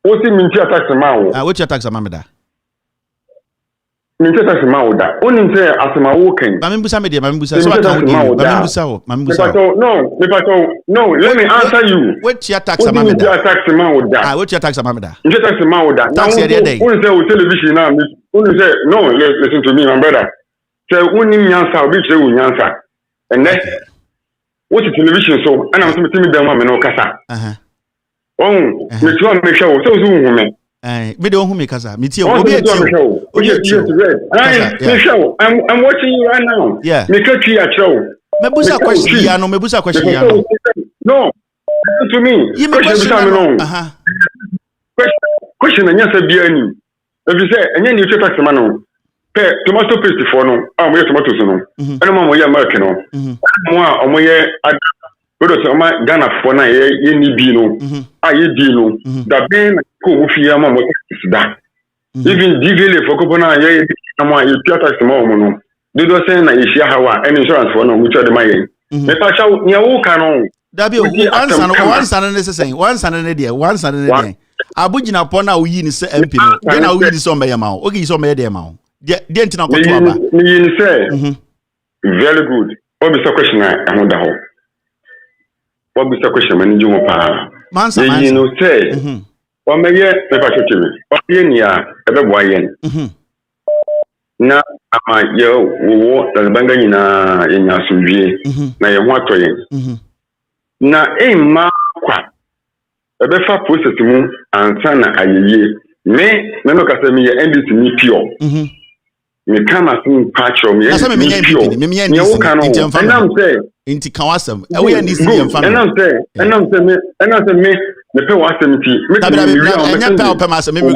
What do you mean to attack the man? Which attacks a mamada? Mean to attack the man that only say as my walking. Mambusa media, Mambusa, so I can't Mambusa. No, let me answer you. Which attacks a mamada? Attack the man with that. Which attacks a mamada? You attack the man with that. Tax the day. Only say with television now, only say, no, listen to me, my brother. Say, only answer, which you will answer. And next, what is television so? And I'm telling them, I'm no casa. Oh, me too, me show. So zoom me. Me don't who me casa. Me too. I'm watching you right now. Yeah. Me catch you at show. Me busa question. No, me busa question. No, listen to me. You me question. Question and answer be any. If you say, and then you tax the man. Pay tomato paste for no. We tomatoes no. And I'm we American no. More we Ghana for na ye ni bi no ye di no da ben ko wo fi ama mo da even divile for ko na ye ama ye tax mo mo no do say na ye share hawa and insurance for no mucho de maye me pa cha nya wo ka no da bi one san ne say one san ne dey abugina pon na wo yi ni say MP no dey na wo yi ni so mbe ma o gi so mbe dey ma o dey ntina ko to aba me yi ni say very good what be the question I want da ho. What be the question? Many you want to you know say, or may ye never touch me. Or ye ever boyen. Now, yo, the bangana in your suji, na ye want to yen. Now, ma qua. A better process to move and sana a ye. Me no can me NDC me pure. Me come as in patch or me pure. Me and I'm saying. Inti kawasem we and this and I'm saying me pay wasem ti me pay opem asem me pay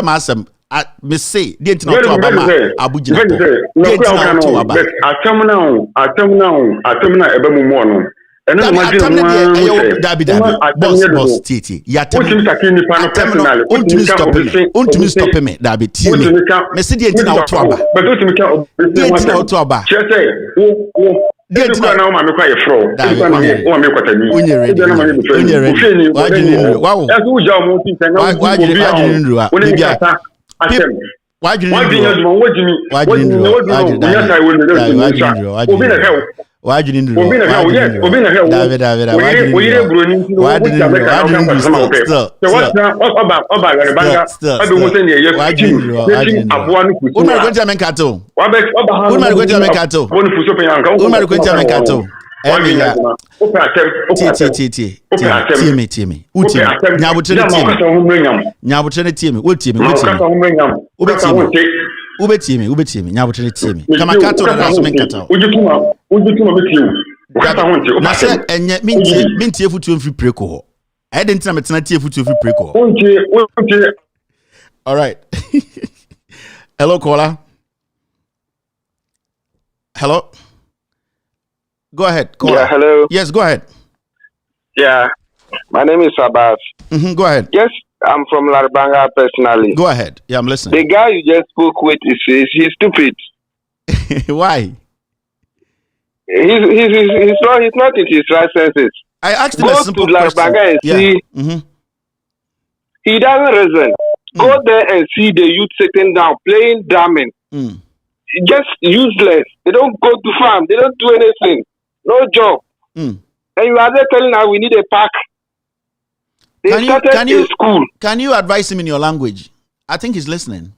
masem me say dey nti na to aba ma abugina dey nti na to aba atem now ebe mu mo no eno no imagine no dabi boss titi ya tem untimi stop me dabi ti me say dey nti na to aba but untimi ka dey nti na to aba Dia tina na ma me kwa ye fro. Dia na o me kwata ni. Dia na ma me fro. Wow. Esu uja mo tin tan na obi a. Oni bi ata. Atem. Wajini ubetimi nyabutere timi kama kato na so menkata ujutuma betiwo na se enye mintie futu mfiri preko ho I didn't tell me to not if you pray call. All right. Hello, caller. Hello. Go ahead, caller. Yeah, hello. Yes, go ahead. Yeah, my name is Abbas. Go ahead. Yes, I'm from Larbanga personally. Go ahead. Yeah, I'm listening. The guy you just spoke with he's stupid. Why? He's not in his right senses. I asked him Go a simple to Larbanga and see. He doesn't reason. Go there and see the youth sitting down playing drumming. Just useless. They don't go to farm. They don't do anything. No job. And you are there telling us we need a park. They started in school. Can you advise him in your language? I think he's listening.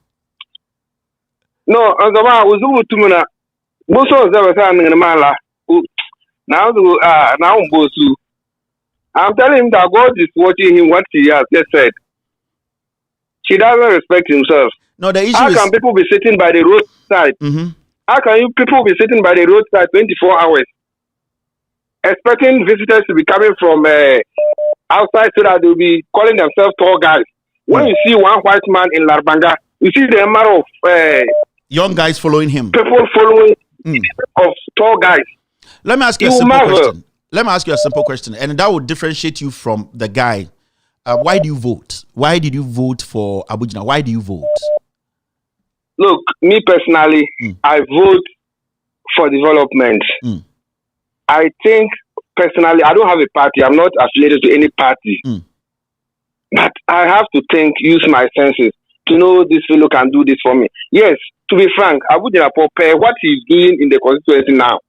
No, now I'm telling him that God is watching him what he has just said. He doesn't respect himself. No, the issue How can people be sitting by the roadside? How can people be sitting by the roadside 24 hours, expecting visitors to be coming from outside so that they'll be calling themselves tall guys? When you see one white man in Larbanga, you see the number of young guys following him. People following of tall guys. Let me ask you a simple question. Let me ask you a simple question, and that would differentiate you from the guy. Why do you vote? Why did you vote for Abujina? Why do you vote? Look, me personally, I vote for development. I think personally, I don't have a party. I'm not affiliated to any party. But I have to think, use my senses to know this fellow can do this for me. Yes, to be frank, Abujina Pope, what he's doing in the constituency now,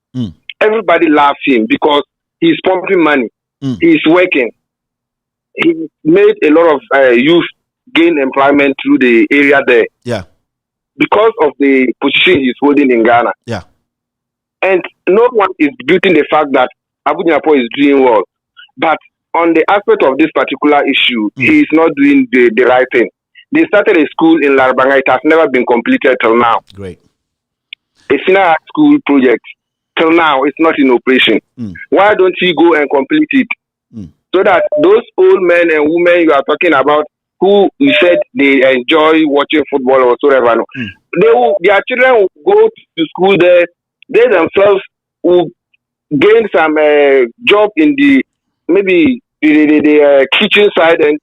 everybody loves him because he's pumping money. He's working. He made a lot of youth gain employment through the area there. Yeah. Because of the position he's holding in Ghana. Yeah. And no one is disputing the fact that Abujina Pope is doing well. But on the aspect of this particular issue, he is not doing the right thing. They started a school in Larbanga. It has never been completed till now. Great. A senior high school project. Till now, it's not in operation. Why don't he go and complete it? So that those old men and women you are talking about, who you said they enjoy watching football or whatever, their children will go to school there. They themselves will gain some job in the kitchen side, and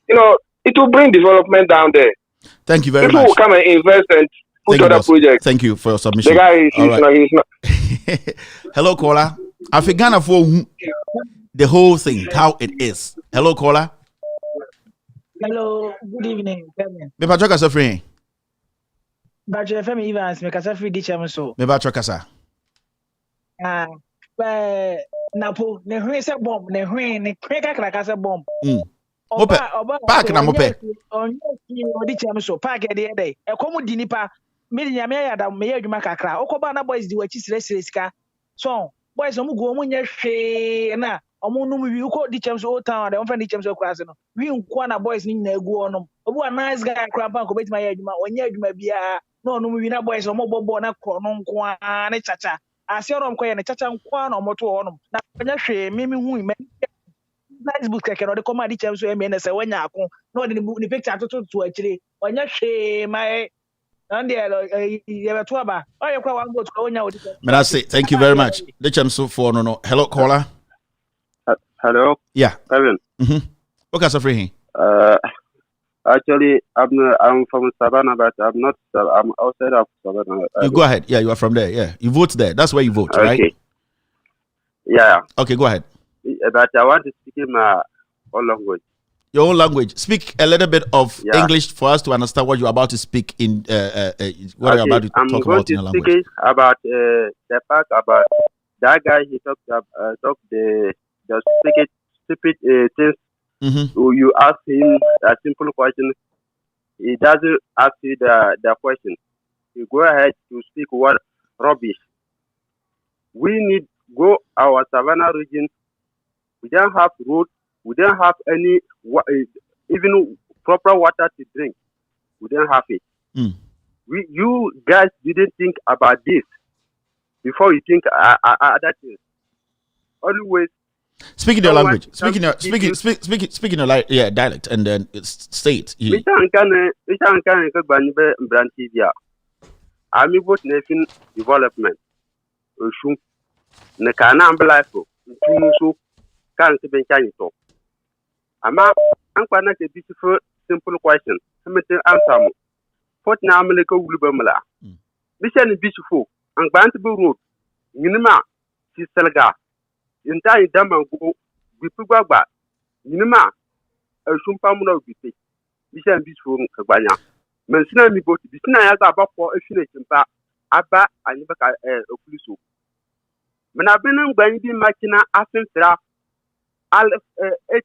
it will bring development down there. Thank you very much. People will come and invest and put other projects. Thank you for your submission. The guy he's not. Hello, caller. Afghana for the whole thing, how it is. Hello, caller. Hello, good evening. Me pacho kasa free. Bacho FM Evans, me kasa free di so. Me pacho kasa. Napo, ne hwe se bomb, ne hwe ne kweka kasa bomb. Mope. Park na mope. Onye ki odi cham so, park e de dey. E komu di nipa, me di nyame ya da me adwuma kakra. Okoba na boys di wachi sire sika. So, boys omu go omu nya hwe na omu no wi uko di cham so town de onfa di cham so kwase no. Wi nko na boys ni na egu onom. Obu a nice guy kra pa ko betima ya adwuma, onye adwuma bia na onum wi na boys omu bobo na kro no nko a ne chacha. Asi onom ko ye ne chacha nko a na omo to onom. Na onye hwe me hu me nice book keke no de come adi cham so eme na se wanya akon na odi ni picture to akire onye hwe mai and there you beto aba oye kwa wan go to onya odi. May I say thank you very much. The cham so for no. Hello, caller. Hello. Yeah. Kevin. Okay, so free. Actually, I'm from Savannah, but I'm outside of Savannah. You go ahead. Yeah, you are from there. Yeah, you vote there. That's where you vote, right? Okay. Yeah. Okay, go ahead. But I want to speak in my own language. Your own language. Speak a little bit of English for us to understand what you're about to speak in. What you're about to talk about in your language. I'm going to speak about the fact about that guy. He talked the stupid things. You ask him a simple question. He doesn't ask you the question. You go ahead to speak what rubbish. We need go our Savannah region. We don't have road. We don't have any even proper water to drink. We don't have it. You guys didn't think about this before you think other things. Always Speaking your language, speaking your dialect, and then it's state. We can't brand TV. I'm about nation development. Ne kana ambalafo ntumuso kan se benchani to ama ankwa na ke beautiful simple question hamete answer mo fort na amle ko wuluba mala bishan beautiful an gbant be road nyinima si selga intai damango bipugba nyinima ashumpa mu na obipe bishan beautiful kagbanya mensina mi boti bisina ya ga bako efine chimpa aba anyiba ka okuliso when I've been going to machina after I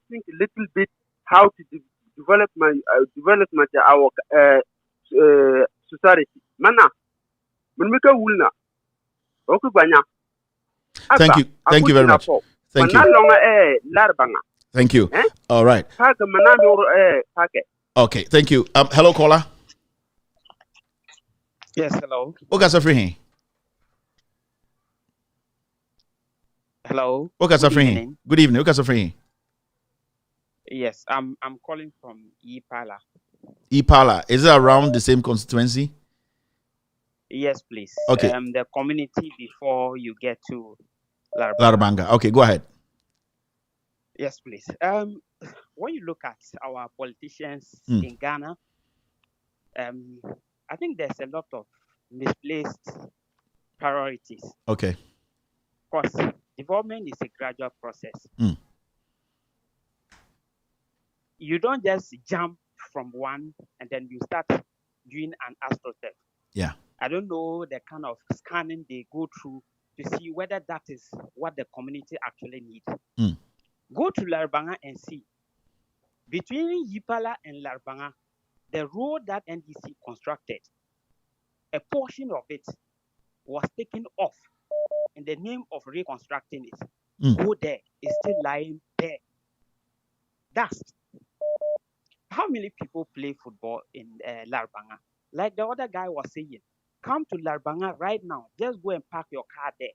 think a little bit how to develop my development our society. Mana, when we go wulna, okubanya. Thank you very much. Thank you. Thank you. All right. Okay, thank you. Hello, caller. Yes, hello. Okay, so free. Hello. Okay, so free. Good evening. Okay, so free. Yes, I'm calling from Ipala. Ipala, is it around the same constituency? Yes, please. Okay. The community before you get to Larbanga. Okay, go ahead. Yes, please. When you look at our politicians in Ghana, I think there's a lot of misplaced priorities. Okay. Because development is a gradual process. You don't just jump from one and then you start doing an astroturf. Yeah. I don't know the kind of scanning they go through to see whether that is what the community actually needs. Go to Larbanga and see. Between Yipala and Larbanga, the road that NDC constructed, a portion of it was taken off in the name of reconstructing it. Go there, it's still lying there. Dust. How many people play football in Larbanga? Like the other guy was saying, come to Larbanga right now. Just go and park your car there.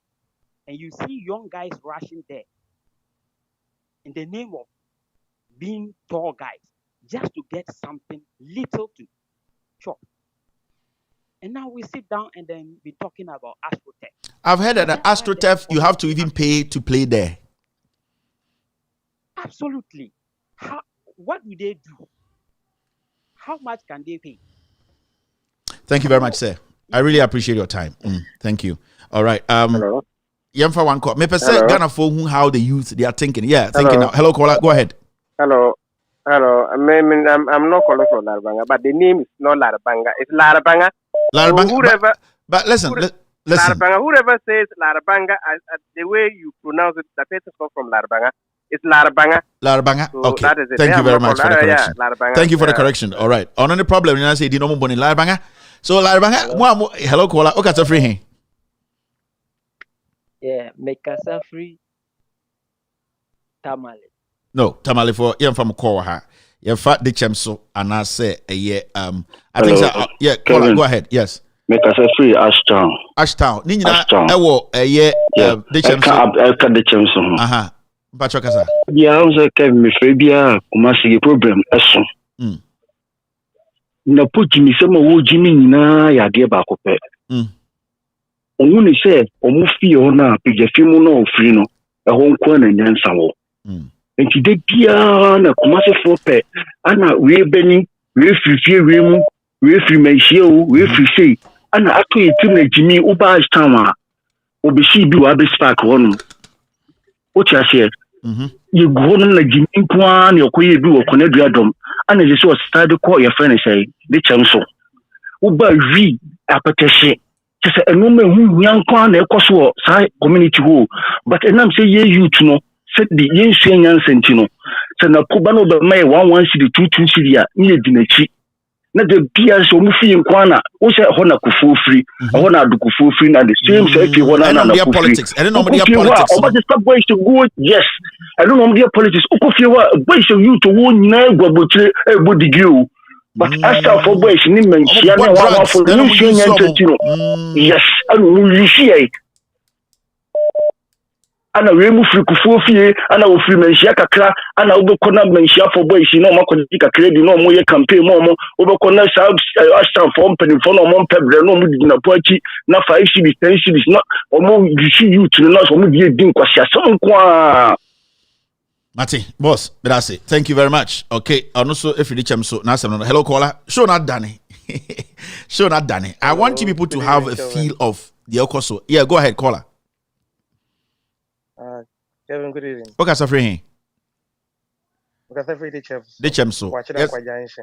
And you see young guys rushing there in the name of being tall guys, just to get something little to chop. And now we sit down and then be talking about AstroTurf. I've heard that AstroTurf, you have to even pay to play there. Absolutely. What do they do? How much can they pay? Thank you very much, sir. I really appreciate your time. Thank you. All right. Hello. For one call. Me percent Ghana for how the youth they are thinking. Yeah, thinking now. Hello, caller. Go ahead. Hello. I'm not calling from Larbanga, but the name is not Larbanga. It's Larbanga. Larbanga. Whoever, but listen. Larbanga. Whoever says Larbanga, the way you pronounce it, the person comes from Larbanga. It's Larbanga. Larbanga. So okay. That is it. Thank you very much for the correction. Larbanga. Thank you for the correction. All right. On any problem, you say Dino Mboni Larbanga. So Larbanga. Hello, caller. Okay, so free. Yeah, make us free. Tamale. No, Tamale for from Kowaha. You fat the chemso and I say I think so, yeah, Kevin, go ahead. Yes. Make us free Ashtown. Ashtown. Nina ewo the chemso. The chemso. Aha. Pacho kasa. Yeah, I was Kevin me free kumasi problem eso. Na put Jimmy sama wo Jimmy na ya de ba ko pe. Omu ni say omu fi ho na pije fi mu no free no. E ho nko na nyansa wo. Enti de bia na kumase fo pe ana we beni we frifie we mu we free menhie o we free say ana ato etim na Jimmy uba town a obishi bi wa be spark won o tia share you go na Jimmy kwa na okoye bi wo konadua dom ana je so start call your friend say de chamso uba wi apetehye say eno ma hu nyankwa na ekoso sa community ho but enam say ye youth no said the yen senior sentino so na kubano be mai 11 city 22 city a ni edinachi na the bia so mu fi nkwana wo say ho na kufu free ho na adukufu free na the same say if you want na politics I don't know media politics but the stop boys to go yes I don't know media politics okofie wa boys you to wo nyina egwabotre egbodigio but after for boys ni menchia na wa for the senior sentino yes and we see ana wemu free kufuo fie ana wo free menhia kakra ana wobekọ na menhia for boys no ma kọji kakra di no mo ye campaign mo wobekọ na sa ashtan for company for no mo pebre no mo di na poachi na 5 cities 10 cities no mo youth no so mo di din kwasi asem nko a Mati, boss, but that's it. Thank you very much. Okay, and also if you reach so now hello caller. Show not Danny. Show not Danny. I want you people to have a feel of the Okoso. Yeah, go ahead, caller. Kevin, good evening. Okay, Safri. The chef so.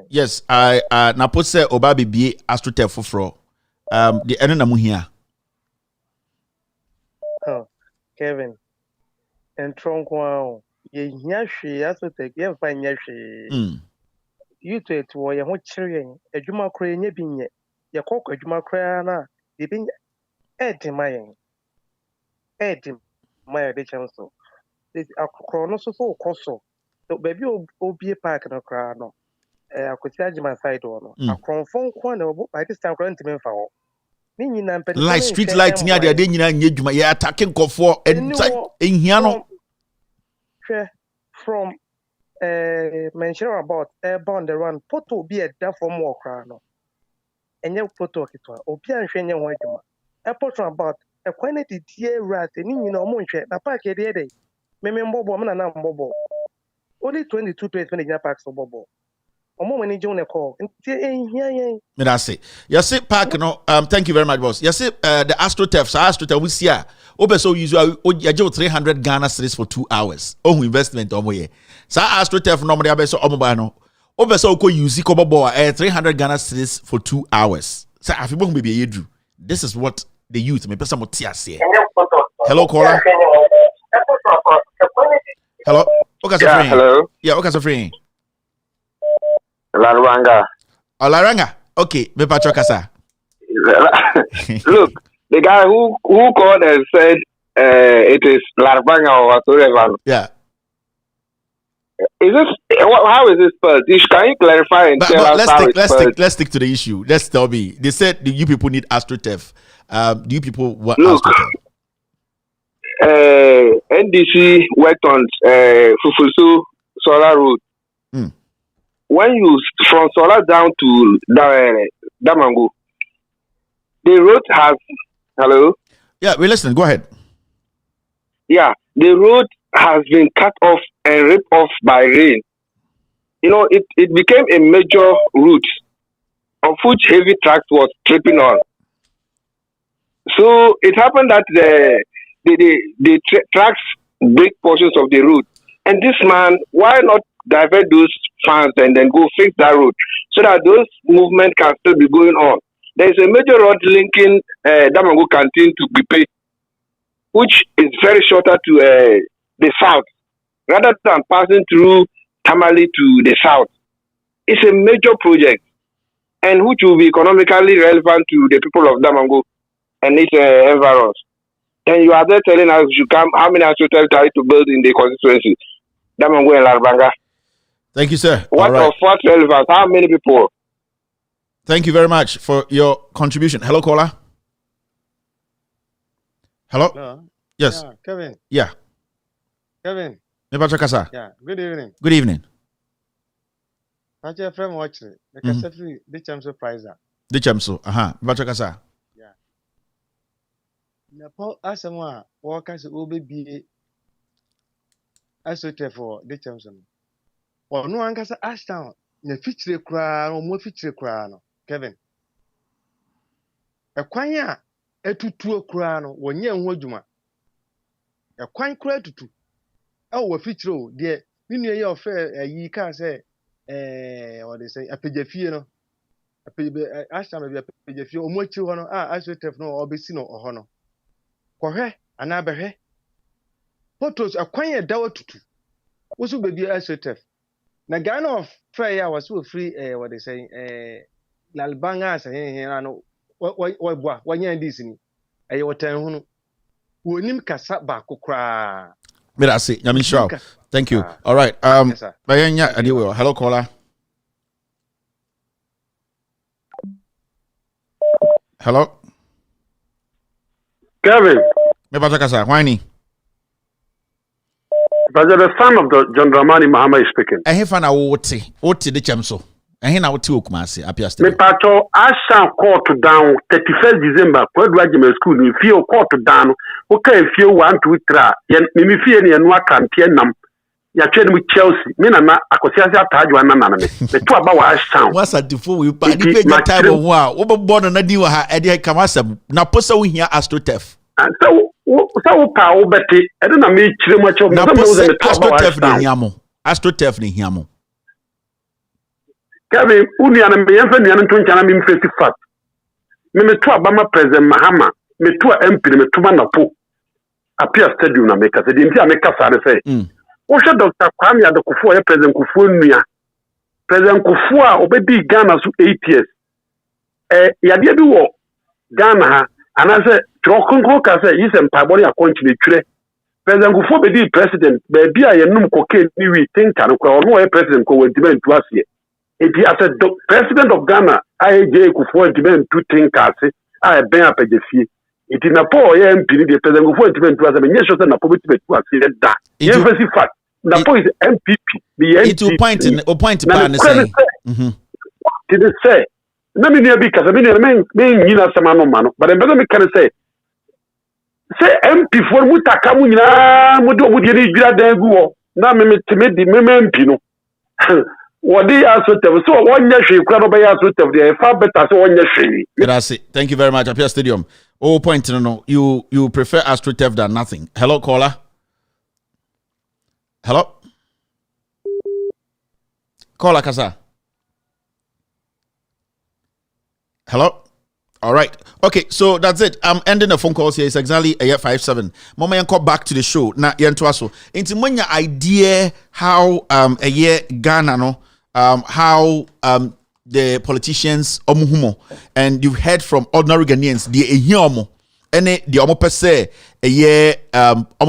Yes, I na put say obabi be astrotef foforo. The eno na mu hia. Kevin. And tronko ye hia hwe asotef ye fa nya hwe. You to it wo ye ho kire adwuma kro nya binye. Ye kokko adwuma kro na ye binye edimayen. Edimayen de chef so. This akro no so koso. So baby obi park no kra no akwati agima side no akronfon kwa na obo by this time kra ntime mfa ho ni nyina mpede like street light ni ade nyina nye dwuma ye attacking kofo enhia no from mention about airborne the run photo be a da from work kra no enye photo kitwa obi anhwe nye ho adwuma airport about quantity die rat ni nyina omo nhwe na park e de meme mbobo me na mbobo only 22 players when they park so bobo. Omo when you join the call. Me that's it. You see park no thank you very much boss. You see the AstroTurf we see obe so usual you 300 Ghana cedis for 2 hours. Oh investment omo ye. Sa AstroTurf normally abe so omo ba no. Obe so ko use ko bobo 300 Ghana cedis for 2 hours. Sa afibo be be yedu. This is what the youth me person mo tia. Hello caller. Hello. Okay, yeah, hello. Yeah, okay, so free. Laranga. Oh, Laranga. Okay, me pacho kasa. Look, the guy who called and said it is Laranga or whatever. Yeah. Is this how is this spelled? Can you clarify and tell us how it's spelled? Let's stick to the issue. Let's tell me. They said you people need AstroTurf. Do you people want AstroTurf? NDC worked on Fufusu Solar Road. When you from Solar down to Damango, the road has hello. Yeah, we're listening. Go ahead. Yeah, the road has been cut off and ripped off by rain. You know, it became a major route of which heavy trucks was tripping on. So it happened that the trucks break portions of the road. And this man, why not divert those funds and then go fix that road so that those movements can still be going on? There is a major road linking Damango Canteen to Bipe, which is very shorter to the south, rather than passing through Tamale to the south. It's a major project, and which will be economically relevant to the people of Damango and its environs. And you are there telling us you come how many hospitals are to build in the constituency? Damango and Larbanga. Thank you, sir. What relevance? How many people? Thank you very much for your contribution. Hello, caller. Hello? Hello. Yes. Yeah, Kevin. Yeah. Kevin. Yeah. Good evening. Good evening. What's your friend watching? The Cassette, the Chamso Prizer. The Chamso. Kasa. Yeah. Nepal Asama, workers will be associated for the Chamson. Or no one can say Ashtown, the feature crown or more feature crown, Kevin. A quanya, a 2 crown, 1 year and Wojuma. A quine credit to. Oh, feature, dear, you know your fair, ye can't say, what they say, a pejafino. A Ashtown may be a pejafio, or more children are associated no obesino or honor. Kwa anabe photos akwanya dawa tutu wosu baby asotef na Ghana of fair was so free what they say lalbanga sa here no wa wanya this ni wotan hunu wonim kasa ba kokra me that say nyame sure. Thank you. All right, bayanya adiwe. Hello caller. Hello Kevin. Me pata kasa, why ni? But the son of the John Dramani Mahama is speaking. I have an oti the chamso. I have now 2 Kumasi appears to me. Pato, I shall court down 31st December. Where do I give school? If you court down, okay, if you want to try, me fear any and what can them. Ya train with Chelsea. Me na akosiasi ataju anana me. Me to aba wa sound. What's at the full we pa di pe time of wa. Wo be born na di wa ha e dey kamasem. Na posa wo hia astrotef. So pa wo beti e na me chire mo cho me so me astrotef ni hia mo. Astrotef ni hia mo. Kevin uni ana me yemfa ni ana ntoncha na me mfesi fact. Me to aba ma president Mahama. Me to MP me to na po. Appear stadium na me ka se di ntia me ka sare say. Osha Dr. Kwame Adokufo ya President Kufuor nua. President Kufuor a obedi Ghana so 8 years. Yade bi wo Ghana ha anase trokonko ka say yisem pabori akonchi ne twire. President Kufuor bedi president be bia ye num koke ni wi tinka no kwa ono ye president ko wentiment to asie. Eti as a president of Ghana IJ Kufuor wentiment to tinka ase a ben apagefie. Iti na po ye MP ni president Kufuor wentiment to ase me nyesho se na po wentiment to ase da. University fact. The point is MPP. It will point plan the same. Did it say? No, me near because I mean, you know, some man, but I better me can say MP for Mutakamuna, Mudo would you grad go? Now, me the MP no. What they are so one year she crowd by us with the far better so 1 year she. Grazie. Thank you very much. Appear Stadium. Oh, point no. You prefer AstroTurf than nothing. Hello, caller. Hello? Caller Kasa. Hello? All right. Okay, so that's it. I'm ending the phone calls here. It's exactly 8:57. Mama yanko back to the show. Na yentwaso. Inti when your idea how a year Ghana no how the politicians omuhumo and you've heard from ordinary Ghanaians the ehiomo ene the omo pese a year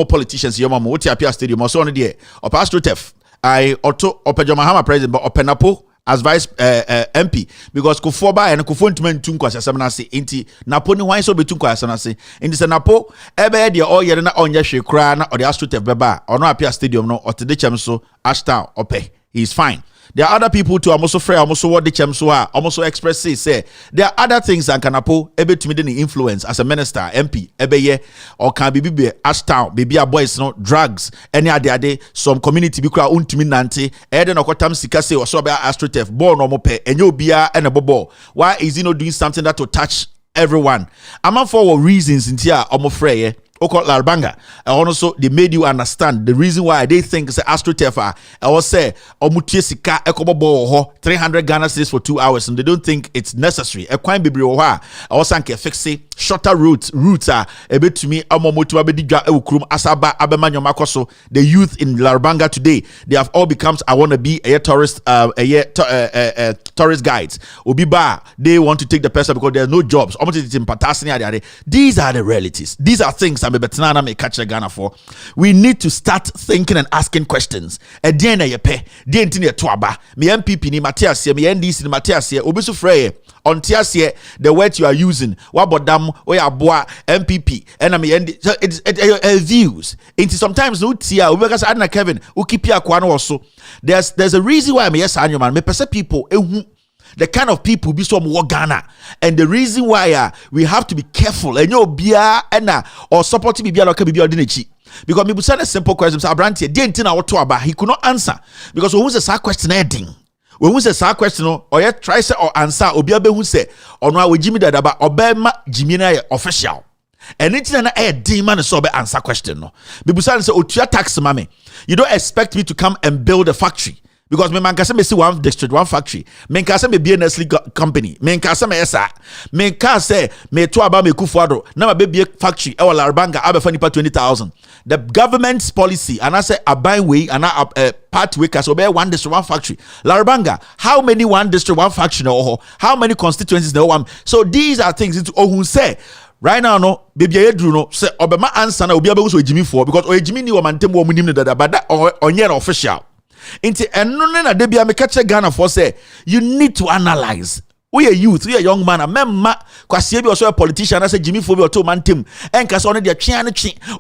politicians yomo mo ti apia stadium so on there or AstroTurf I auto Opejo Mahama president but Openapo as vice MP because Kufuor ba and Kufuor ntuma ntu kwasa asem na se enti napo ni hwan so betu kwasa na se enti se napo ebe de o yere na onye hwe kra na o de AstroTurf beba ono apia stadium no o te de chem so Ashtown ope he's fine. There are other people too. I'm also free. I'm also what the chamso are. I'm also express say there are other things that can ebe to me the influence as a minister, MP, ebe ye or can be Ashtown, baby a boys no drugs. Any other some community be crowd untimi nante. Eden okotam sikase or so be AstroTurf born no mope and you be and a bobo. Why is he not doing something that will touch everyone? I'm for reasons in here. I'm afraid. Oko Larbanga, and also they made you understand the reason why they think it's AstroTurf. I was say Omutisika Ekobobo ho 300 Ghana cedis for 2 hours, and they don't think it's necessary. A quite bibri oha. I was sanke fixe shorter routes are a bit to me. Amomotu abedija ukrum asaba abemanyo makoso. The youth in Larbanga today, they have all become I want to be a tourist tourist guides. Obiba, they want to take the person because there's no jobs. These are the realities. These are things Ghana for. We need to start thinking and asking questions. Me MPP ni Matias, me NDC ni Matias, obisu frey on tiasie the word you are using. Wabodam oyaboa MPP and me it's views. Into sometimes no tia because Adna Kevin ukipia kwano also. There's a reason why me yes man me perceive people the kind of people be some more Ghana, and the reason why we have to be careful and you be or support me be ordinary because me say a simple question. Abrantie didn't know what to about he could not answer because when was a question heading when was a question or yet try say or answer obiabe who say or no we Jimmy that about obema Jimmy na official and it's an demon so be answer question no people say otua tax mame you don't expect me to come and build a factory. Because me mankasa me see one district, one factory. Me mankasa me be a Nestle company. Me mankasa me esa. Me mankasa me to aba me Kufuor. Na me be a factory. Ewa Larbanga abe fani pa 20,000. The government's policy and I say a buy way and a part way cause obey one district, one factory. Larbanga, how many one district, one factory no? How many constituencies no one? So these are things into who say. Right now, no, baby, I do no. Say Obama answer na obi abe so Jimmy for because o Jimmy ni o mantem wo munim no but that onye official. Inti enune na debia me catch Ghana for say you need to analyze. We a youth, we a young man, a memma, kwasi bi also a politician, I say Jimmy Fobi or to man team, and cause only the chian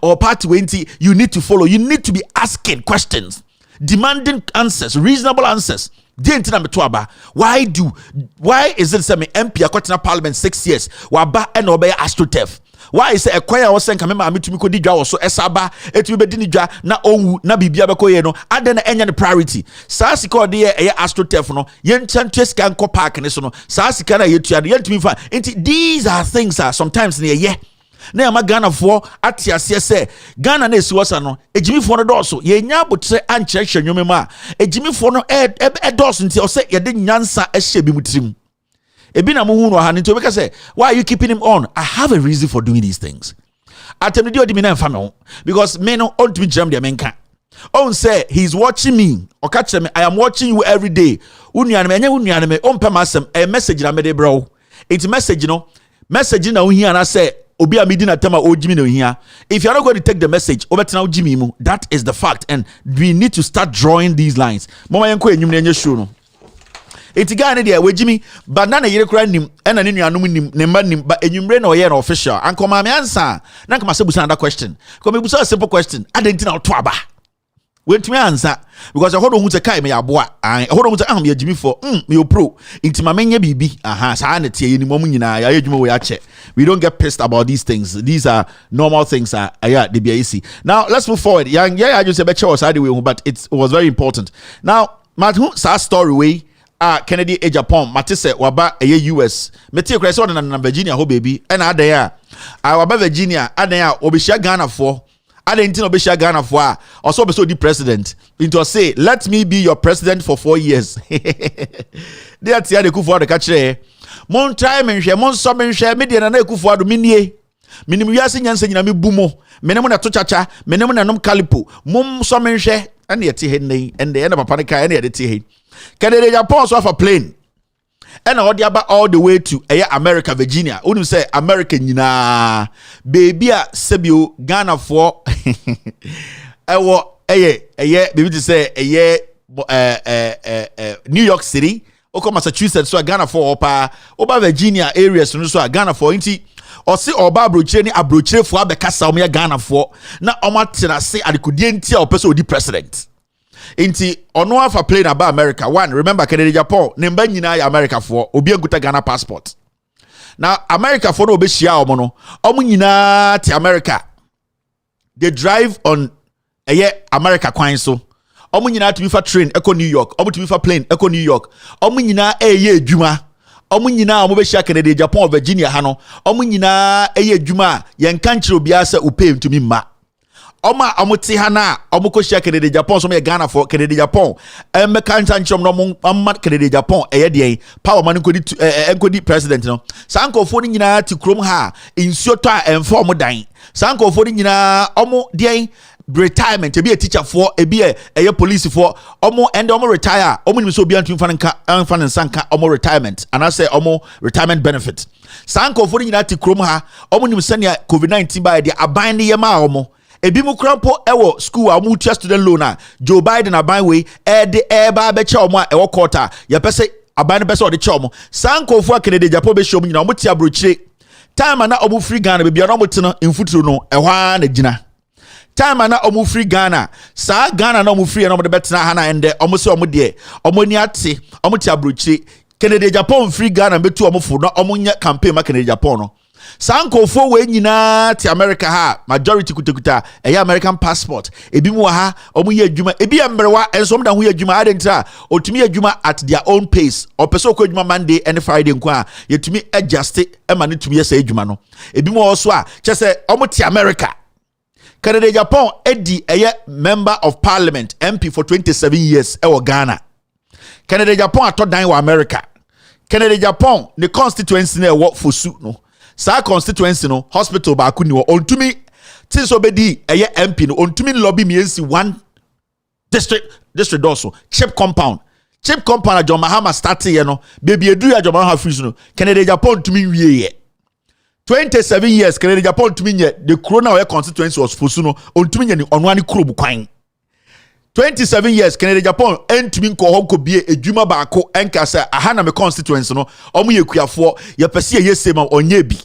or party wenti, you need to follow. You need to be asking questions, demanding answers, reasonable answers. Why is it say me MP a parliament 6 years? Waba and obey astrotef. Why is a choir was saying kamema ami tumi kodi dwa so esaba etumi be di dwa na onwu na bibia be koye no ade na enya ne priority saa sika de ye astrotef no ye nchantu sika nko park ne so no saa sika na ye tua ye ntumi fa nti these are things that sometimes na ye na ya Ghana for atiase se Ghana na esiwasa no ejimi for no doso ye nya botre ankyerehwe nwome ma ejimi for no doso nti o se ye de nyansa ehye bi mutrim. Why are you keeping him on? I have a reason for doing these things. Because men don't be jam their men can. On say he's watching me or catch me. I am watching you every day. A message na me bro. It's message, you know. Message na here and I say obi amidina tema ojimi no here. If you are not going to take the message, that is the fact, and we need to start drawing these lines. Mama yanko enyum na show no. Eti Ghana there we Jimmy but na yere kura nim ena ne nuanom nim ne mba nim ba enyumre na oye na official anko ma me answer na nka masebusa another question ko me busa a simple question adenti na to aba we ntumi answer because I hold on to kai me aboa I hold on to me Jimmy for me pro inti ma menye bibi saa na tie ni mom nyina ya adwuma we ache. We don't get pissed about these things. These are normal things the BAC. Now let's move forward. I just say but it was very important. Now Mathu sa story way Kennedy a Japan matise waba a US meti kra so na Virginia ho baby and adaya waba Virginia adaya obeshia Ghana for adentin obeshia Ghana for also be so the president into say let me be your president for 4 years. They are tia de kufu de ka kire mon try men hwe mon so men hwe me de na kufu ado minie minim wiase nyansa nyina me bumo menem na to chacha menem na nom kalipo mom so men hwe and ye ti he nei and the end papa ne kai and ye ti he Kennedy Japan so off a plane and all the way to America, Virginia. Wouldn't say American nyina baby a sebio Ghana for baby to say New York City, oko Massachusetts so Ghana for oba Virginia areas so Ghana for inti or see oba abrochire ni abrochire for abekasa o Ghana for na omatena say adikudie ntia o person odi president. Inti ono afa plane about America. One, remember Kennedy Japan, nemba nyina ya America for obi aguta Ghana passport. Now America for no obi shia omo no. Omo nyina ti America. They drive on America kwan so. Omo nyina to be for train echo New York. Omo to be for plane echo New York. Omo nyina adwuma. Omo nyina omo be shia Kennedy Japan Virginia ha no. Omo nyina adwuma yen kan kire obi asa upay ntumi ma. Oma amuti hana omukoshia Kennedy Japan so me Ghana for Kennedy Japan me kanta nchom no amma Kennedy Japan de power man nkodi president no sankofo ni nyina ti krom ha insuo to a enform dan sankofo ni nyina omo de retirement ebi a teacher for ebi a police for omo and omo retire omo ni so obi antu fan nsanka omo retirement and I say omo retirement benefit sankofo ni nyina ti krom ha omo ni sania COVID-19 by the aban ne yema omo ebi mu krampo ewo school a mu tua student loan a Joe Biden aban we de eba be che omo a ewo quarter ye pese aban be se o de che omo sankofo a Kennedy Japan be shom nyina omo ti abrochire time na omo free Ghana be bia na omo ti no mfuturo no ehwa na gina time na omo free Ghana sa Ghana na omo free na omo de betena ha na ende omo se omo de omo ni ate omo ti abrochire Kennedy Japan free Ghana betu omo fo na omo nya campaign ma Kennedy Japan no sankofo we nyina ti America ha majority kutakuta American passport ebi mu ha omu ye adwuma ebi emberwa enso mda ho ye adwuma adentra otumi adwuma at their own pace opeso ko adwuma Monday and Friday nko a yetumi adjust ema ne tumi yesa adwuma no ebi mu also a chese omu ti America. Kennedy Japan edi member of parliament MP for 27 years ewo Ghana. Kennedy Japan atodan wa America. Kennedy Japan the constituency na work for suit no sa constituency no hospital ba ku ni wo ontumi tin so bedi MP no ontumi lobby miensi one district also chip compound at John Mahama start here no baby edu ya John Mahama freeze no Kennedy Japan ontumi wie ye 27 years Kennedy Japan ontumi nye the corona constituency was for no ontumi nye ni onwani kuro bu kwan 27 years Canada Japan entumi nko ho ko bie edwuma baako enka say aha na me constituency no omo yekuafo ye pese ye sema onye bi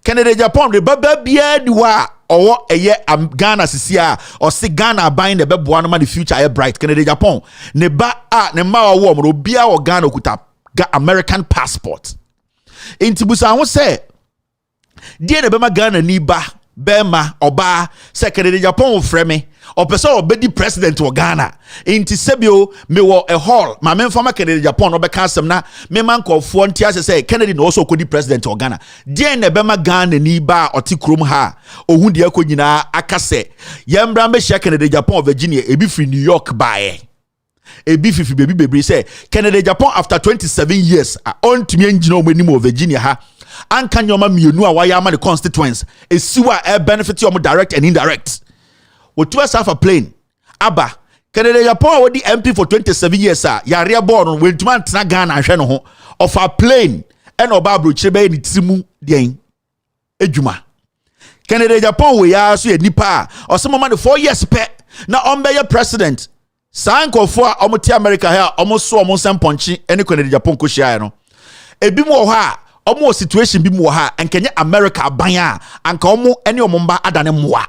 Canada Japan de baba bia di wa owo eye Ghana sisia o se Ghana ban de beboa no ma the future aye bright Canada Japan ne ba ne ma wo mo bia o Ghana okuta American passport intibusa ho say die ne be ma Ghana ni ba Bema oba secretary Japan frame or person obedi president of Ghana inti sebio me wo a hall my men former Kennedy Japan obe kasem na me man ko fo ntia say Kennedy no also kodi president of Ghana die na bema Ghana ni ba oti krom ha ohun de akonyina akase yembra me share Kennedy Japan of Virginia ebi free New York bae ebi fifi baby bebre say Kennedy Japan after 27 years on to me engine o mani of Virginia ha anka nyoma mienu a waya ama the constituents esiwa a benefit you direct and indirect what you have a plane aba Canada Japan with the MP for 27 years yare born when man tena Ghana hwe no ho of a plane and oba brochebe ni timu den edwuma Canada Japan we ya so nipa o se mama the 4 years pe na ombe president sankofo a omote America here omoso omsemponchi ene Canada Japan ko hia no ebi mo ho omo situation bi mo ha enkenye America ban a anka omo ene omomba adane moa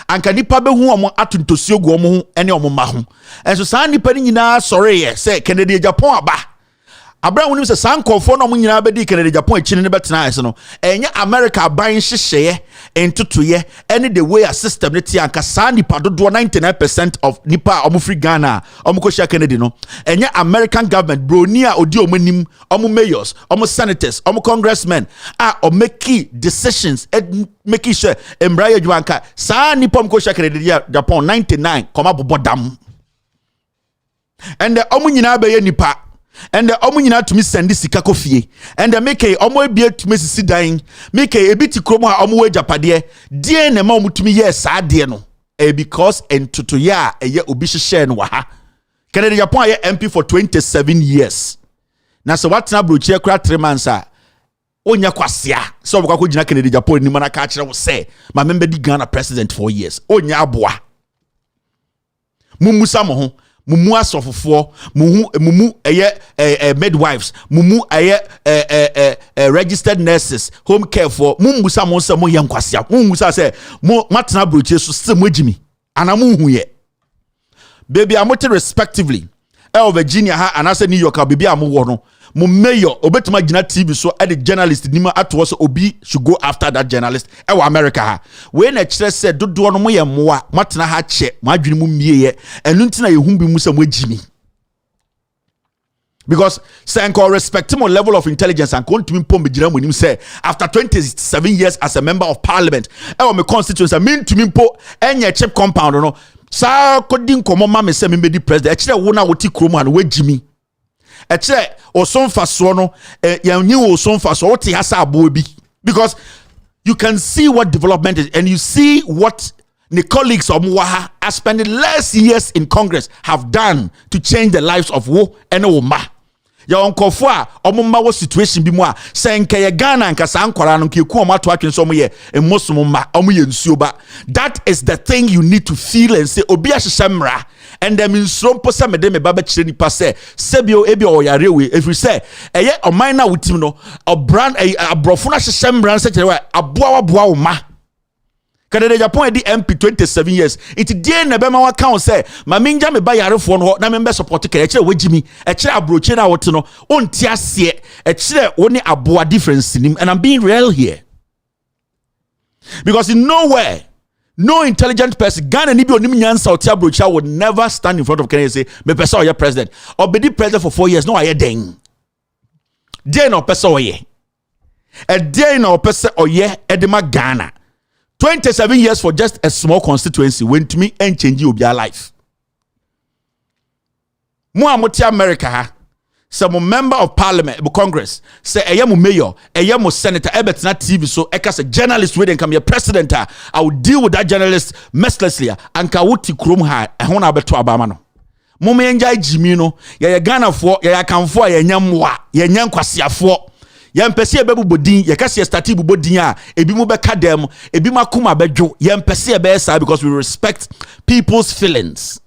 anka nipa behu omo atuntosi ogu omo ene omomba ho enso san nipa ni nyina sore ye say Canada Japan aba abra wonim se sankofo no omo nyina bedi Canada Japan akini ne betena ese no enye America ban hyehyeye entotoye ene the way a system ne ti anka san nipa dodo 99% of nipa omo free Ghana omo ko share Canada no enye American government broni a odi omo nim omo mayors omo senators omo congressmen o make decisions make sure embraye juanka san nipa omo ko share Canada Japan 99 koma bobodam and the omo nyina be ye nipa and the omo nyina to me send sika kofie and the make omo ebie to me sisi dan make ebiti kromo a omo wajapade die na ma omo to me yes ade no because entoto ya eye obi hye no wa ha Canada Japan ye MP for 27 years na so what na brochie kra 3 months a onya kwasea so obakwa ko gina Canada Japan ni mana ka kire wo say ma member di Ghana president 4 years onya aboa mumusa mo ho mumu asofofo mumu midwives mumu registered nurses home care for mumbusa mo se mo yenkwasea mumbusa se mo matena brochie so se mo agimi anamu hu ye baby amote respectively Virginia ha anase New York baby amu no mo mayor obetuma gina TV so the journalist nima ato so obi should go after that journalist America ha we na kire se dodo no mo ye moa matena ha che mo adwene mu mieye enu ntina ye humbi mu se mo agimi because sanko respect mo level of intelligence and continue pom gina mo nim say after 27 years as a member of parliament me constituency mean to me po enye chip compound no sa kodin komo ma me se me be president kire wo na woti kromo an wagimi ekire osonfaso no yanyi osonfaso wote hasa abo bi because you can see what development is and you see what the colleagues of Mwaha are spending less years in Congress have done to change the lives of wo and oma ya onkofo a omumma wo situation bi mu a senka ye Ghana nka sankwara no ke ku omato atwen so mo ye emosumma omo ye nsuo ba that is the thing you need to feel and say obi ahyehyemra and them in srompo se me de me baba kire nipa se sebio ebi o yare we if you say eye oman na wutim no brand abrofo na hyehyemra se kire we aboa wo ma Canada Japan di MP 27 years it dey na be ma wa kan say ma minja me ba yarefo no na me be support kire kire wagimi e kire abroche na wote no onti ase e kire woni aboa difference nim and I'm being real here because in nowhere no intelligent person Ghana ni bi onim nyansa oti abroche would never stand in front of Kenya and say me person or your president or be the president for 4 years no aye den no person oye e den no person oye edema Ghana 27 years for just a small constituency went to me and change your life. Mo amoti America ha. Some member of parliament, Congress, say ayamo mayor, ayamo senator, ebetna TV so ekas a journalist waiting come your president. I will deal with that journalist mercilessly. Anka wuti krum ha ehona abeto abama no. Mo me enjai jimi no, ya Ghana fo, ya kanfo ya nyamwa, ya nyankwasiafo. Yempesi ebebu bodin yekase yestati bu bodin a ebi mu beka dem ebi makuma bedwo yempesi ebe sa because we respect people's feelings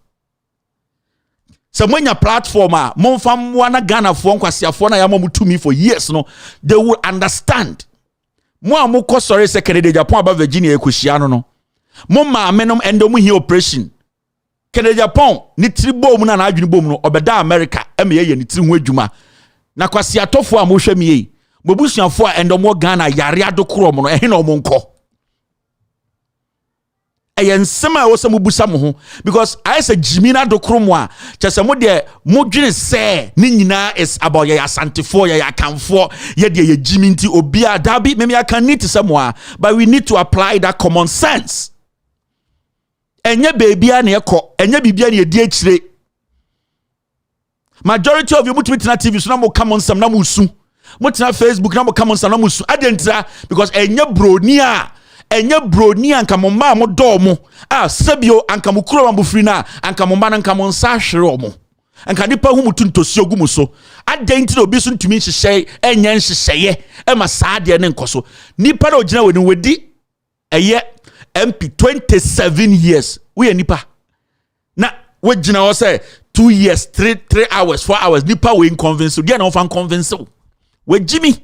Someone platform mon fam wana Ghana for nkwasiafo na yamo to me for years no they will understand. Mo amukọ sorry say Kennedy Japan aba Virginia ekohia no mo ma amenom endo mu hi operation Kennedy Japan ni tribo mu na adwene bom no obeda America eme ye ni tri ho adwuma na kwasiatofo a mo hwɛ me yi mobusuafo a endo mo Ghana yare adokoro mo no ehe na mo nkɔ ayensema wo se mubusa mo ho because I say Jimina dokoro mo a chese mo de mo dwene se ni nyina is about ya Asante for ya Akamfo ye de ye Jiminti obia dabi me aka need to somewhere but we need to apply that common sense enye bebia na ekọ enye bibia na edi akire majority of you mutumina TV so na mo come on some na mo su mutina Facebook na mo come on some na mo su adentra because enye broni a enye broni anka mo ma mo do mo sebio anka mo kuro mo free na anka mo ma na anka mo nsa hwere mo anka nipa hu mutu ntosi ogu so adenti obi so ntumi hyehyɛ enye nhyehyɛ e ma saade ne nkoso nipa na ogina woni wedi eye MP 27 years we nipa na we gina wo say 2 years 3 hours 4 hours nipa we convince dia na ofan convince we Jimmy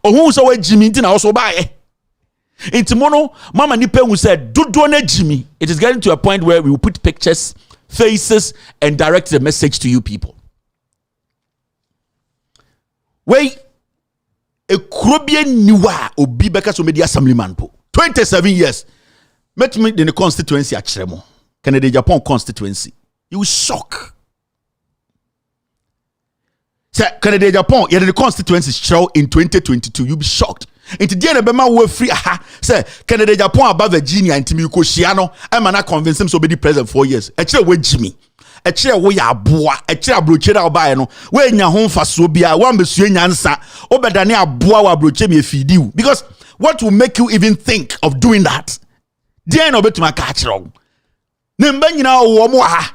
ohun so we Jimmy nti na wo so baaye Intimono, Mama Nipengu said, do na Jimmy. It is getting to a point where we will put pictures, faces, and direct the message to you people. Wait, a Krobian Niwa Obi Beka so media assemblyman po. 27 years. Met me in the constituency at Chremo. Canada Japan constituency. You will shock. Say Canada Japan, yeah, the constituency show in 2022. You'll be shocked. Inti dia na bema we free aha say Canada Japan aba Virginia inti mi ko hia no e ma na convince him so be the president 4 years e kire we Jimmy e kire we ya aboa e kire abroche da obae no we nya ho mfaso bia wa mbesue nyansa obedane aboa wa abroche me fidi you because what will make you even think of doing that dia na obetuma ka kire wo ne mba nyina wo mo aha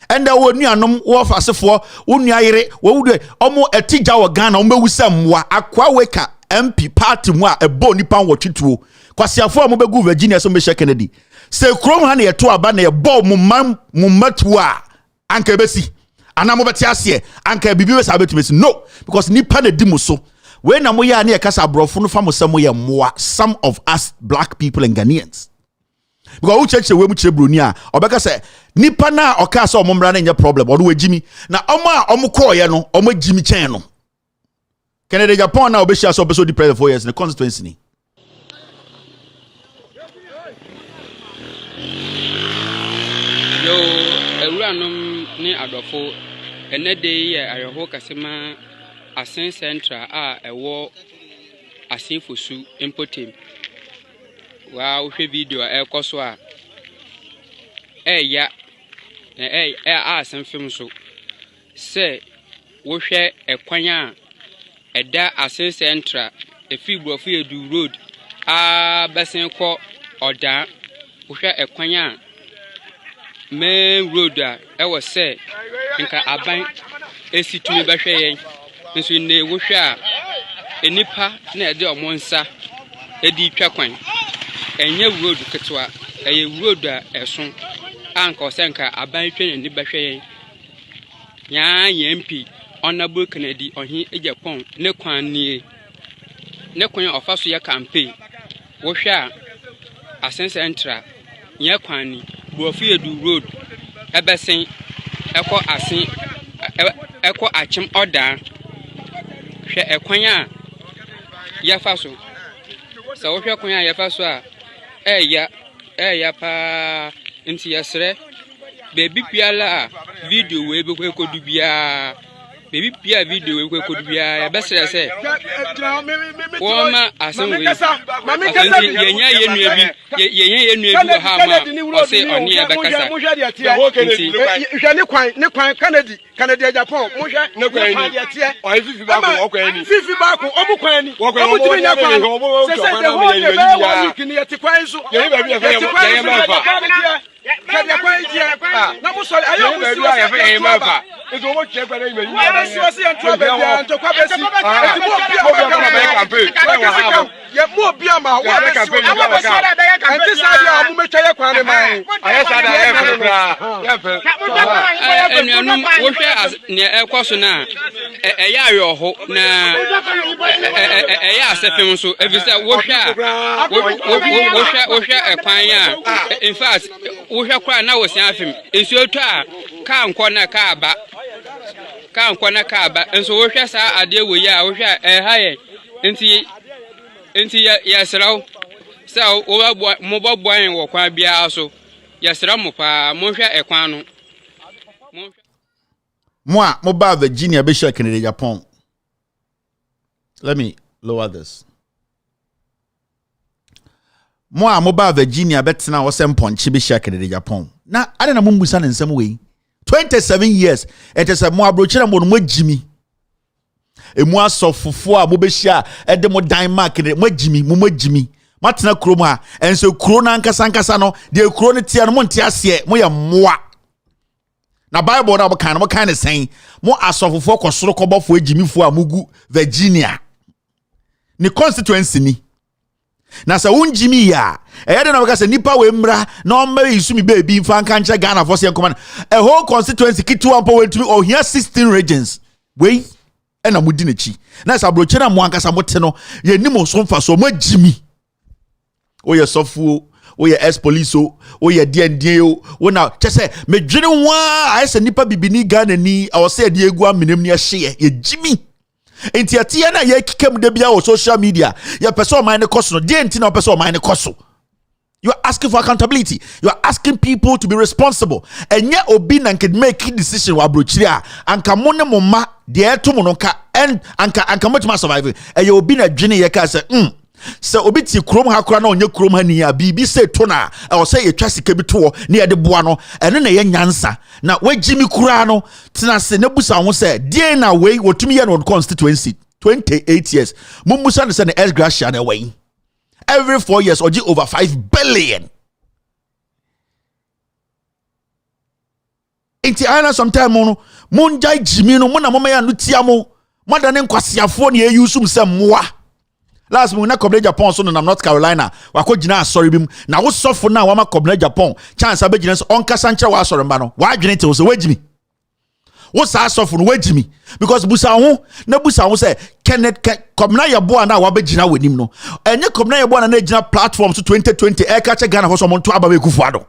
enda wo nuanom wo fasefo wo nuayere wo wude omo etija wo Ghana wo bewusa mwa akwa weka MP party mu a ebo nipa nwotwetuo kwasiafo a mo begu Virginia so me Kennedy se krom ha na yeto aba na ebo mo matu a anka besi ana mo beti ase anka bibi we sabetumesi no because nipa na di mo so we na mo ya na yekasa brofo no fa mo sem ye moa some of us black people and Ghanaians because who church we mu kire broni a obeka se nipa na oka se omomra na nya problem odo we Jimmy na omo a omo koye no omo Jimmy chen no Canada Japan now be share so the president 4 years in the constituency ni. Yo, ewuranom ne adofo enede ye ayeho kasema Asante Central a ewo asenfosu impotem. Wa wo hwe video a ekoso a ya asenfem so se wo hwe ekwanya Eda Asante Central efibuafo edu road besen ko oda wohwe ekwanya main road a ewo se nka aban esitumi behwe yen nso ne wohwe a enipa na ede omonsa edi twakwan enye road ketwa eye road a eson anka osenka aban twa ni behwe yen nya MP Honorable Kennedy ohin Japan ne kwan ofaso ya campaign wo hwe a Asante Central ye kwan ni buafu edu road ebesen eko achim order hwe ekwan a ya faso so wo hwe kwan a ya faso a ya pa nti yesre baby piala video we be ko kodu bia baby pia video we ko kodu bia ya besere se woma asan we yenya yenua bi ha ma o se oni e bekasa hwe ne kwan Canada Japan mo hwe ne kwan dia tie o fifi ba ko o mu kwan ni o mu timi nya kwan se se de ho de be wo ni kini yeti kwan so ye ba bi ye ma fa Canada kwan dia na mo so ayo mo si ye ma fa ezo mo che kwara ime ni si o si en tro be bia ntokwa be si e ti mo bia o be campaign ye mo bia ma wo be so e wo be so da be campaign enti sa dia mo metwa ye kwan ne man ayesa da ye fura ye fura enuanum wo hwe as ne ekoso na eya ayoho na eya asefem so ebisa wo hwe ekwan ya in fact wo hwe kwa na wo sian afem ensuo to a ka nko na ka aba enso wo hwe sa ade wo ya wo hwe ha ye enti ya sraw sa wo ba mo bo an wo kwa bia so ya sra mo pa mo hwe ekwan no Moi, Mobile Virginia be shaking in Japan. Let me lower this. Moi, Mobile Virginia betina was some punch be shaking in Japan. Now, I don't know Mumbusan in some way. 27 years. It is a more brochura mo Jimmy. E mo so fufu a mo be share e de mo dan market mo Jimmy. Matina kroma and so krona ankasa no de krona tia no mo ntia se mo ya moa. Na Bible na what kind of saying mo asofofo kwosoro kobofo ejimifo amugu Virginia ni constituency ni na sa unjimi ya eyade na waka nipa we mra na o mari isumi baby mfa nka nche Ghana for say command a whole constituency kitu ampo wentumi o here 16 regions we na mudi nechi na sa broche na mo ankasa mote no ye nimo so mfa so mo jimi o ye sofu o ye ex-police o ye DND o na chese medwene wa ayese nipa bibini Ghana ni I was say de egu amenem ni ahye ye jimi enti atia na ye kikam de bia o social media ye person man koso no de enti na person man koso. You are asking for accountability. You are asking people to be responsible. And yet obi na can make a decision wa brochiri a anka mo ne mo ma de eto mo no ka and anka mo tuma survive e ye obi na dwene ye ka say so obi ti krom ha kora na onye krom ha ni ya bibi se to na o say ye twa sika bi to na ye de boa no ene na ye nyansa na wagimi kura no tena se ne busa ho say die na we wotumi ye no constituency 28 years mummusa ne se ne S gracia na we every 4 years oji over 5 billion inti ana sometime no monjai jimi no mo na mama ya no tia mo madane nkwasiafo ne ye use se moa. Last month na Kobne Japan so na North Carolina wako gina asori bim na wo sofo na wa ma Kobne Japan chance abegina so onkasa nche wa asori mba no wa adwene te wo se wagimi wo sa sofo no wagimi because busa ho say Kenneth Kobna yabo na wa begina wanim no enye Kobna yabo na gina platform so 2020 e ka che Ghana for so monto aba be kufuado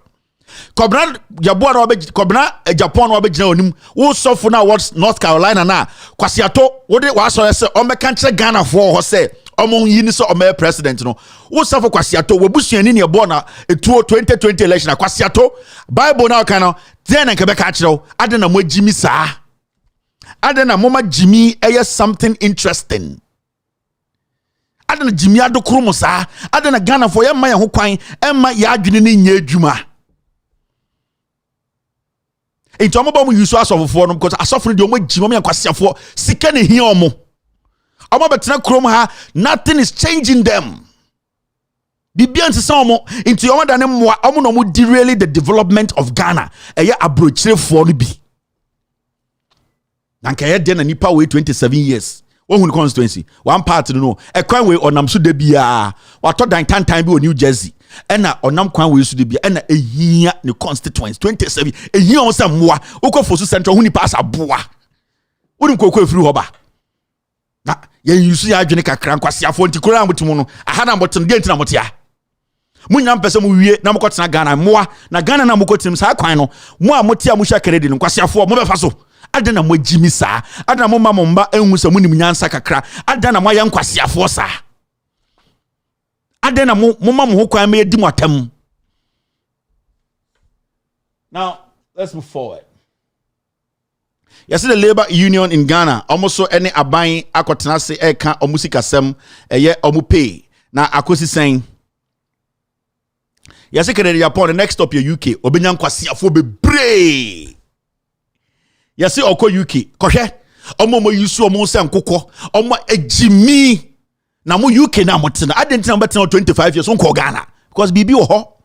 Kobna yabo na Kobna Japan na wa begina wanim wo sofo na North Carolina na kwasiato wo de wa asori se o meka nche Ghana for ho say among yini so o president no wo safo kwasiato wabusuani ne ebo na etuo 2020 election kwasiato Bible na ka no then nke be ka kire adena mo jimi saa adena mo ma jimi eye something interesting adena jimi adokoro mo saa adena Ghana for ye ma ye ho kwan emma ya adwene ne nya adwuma enti omo ba mo yusu asofofo no because asofo de omo jimi mo kwasiafo sika ne hia omo nothing is changing them. Bibian samo into your than no derail the development of Ghana. Eya abrochire for no bi. Nanka ye den nipa we 27 years. One constituency. One part no. E kwan we onam so de bia. Wato dan time bi o New Jersey. Ena onam kwan we so de bia. Ena ehia ne constituency 27. Ehia on se moa. Ukofo so central hu nipa asaboa. Woni kokko efiri ho ba. Na ye yusu ya adwene kakra nkwasiafo ntikoro amotimo no aha na mbotem de ntina motia munya mpese mu wie na mokotena Ghana moa na Ghana na mokotim sa kwan no mo a motia mu hwa credit nkwasiafo mo befa so adana mo jimi sa adana mo mama mba enhu se munim nyansa kakra adana mo ya nkwasiafo sa adana mo mama mo kwan me di motam. Now let's move forward. Yes, the labor union in Ghana almost so any abain akotena se eka omusika sem eye omupe na akosi saying yes Canada Japan the next stop your UK obenya nkwasiafo bebre yes oko UK kohwe omo yusu omo se nkokọ omo ejimi na mo UK na motena adentina betena 25 years nko Ghana because bibi wo ho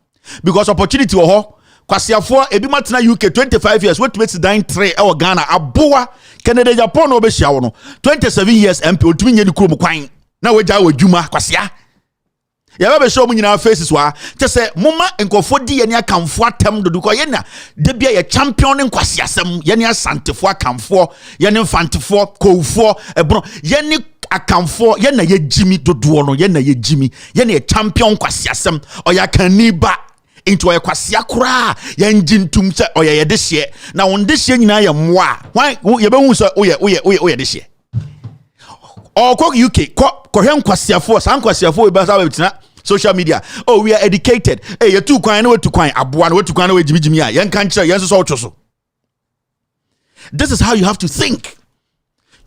because opportunity wo ho kwasiafo ebi matena UK 25 years what makes dying 3 e Ghana aboa Canada Japan no be hia wo no 27 years MP otumi nya ni kuro mu kwan na waja wadwuma kwasia Ya be show mu nyina faces wa. Te say moma enkofo di ye ne akamfo atam dodo ko ye na de bia ye champion ne nkwase asem ye ne asantefo akamfo ye ne mfantefo kowfo ebro ye ne akamfo ye na ye jimi dodo no ye na ye jimi ye na ye champion nkwase asem oya kaniba into a kwasia kura ye njintum se oya ye de hye na won de hye nyina ye moa why ye be hu so oye de hye ko UK ko hwe nkwasiafo san nkwasiafo e ba sa betina social media. Oh, we are educated. Hey, you too kwan we too kwan aboa we too kwan we jimi a yen kan kire yen so so. This is how you have to think.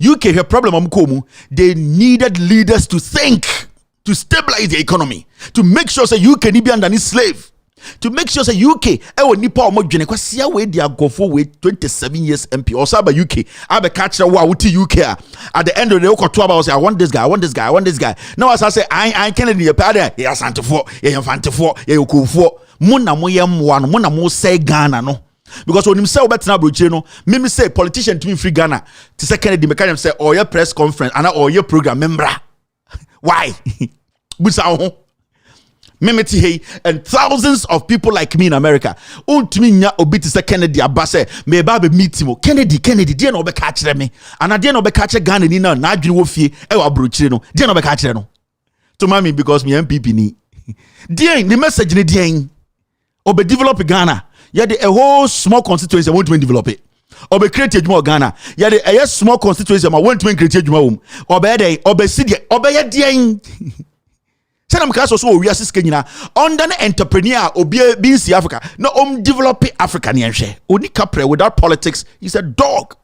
UK have problem amkomu. They needed leaders to think, to stabilize the economy, to make sure say UK ni be under slave. To make sure say UK e nipa o modwene kwasia we dia gofo we 27 years MP or saba UK abe catch wa wuti UK at the end of the day okoto about say I want this guy. Now as I say I Kennedy ye pade ye Asante for ye Infantefo ye Okofo mo na mo ye mwa no mo na mo say Ghana no because when him say obetena broche no me say politician to me free Ghana to say Kennedy me can say or your press conference and or your program member why busa ho Memeti hey, and thousands of people like me in America. Ultimate obiti se Kennedy abase me ba be meet him. Kennedy dey no be catch me. And I dey no be catch Ghana ni na adwene wo fie e wa brochire no. Dey no be catch no. To mami because me MPP ni. Dey the message ni dey. Obe develop Ghana. Yeah the a whole small constituency want to develop it. Obe create adwuma Ghana. Yeah the a small constituency want to create adwuma wom. Obe dey obe sidie obe ye dey. Senam kaso so we asike nyina under the entrepreneur obi binsi Africa no develop Africa ne nhwe oni kapre without politics he's a dog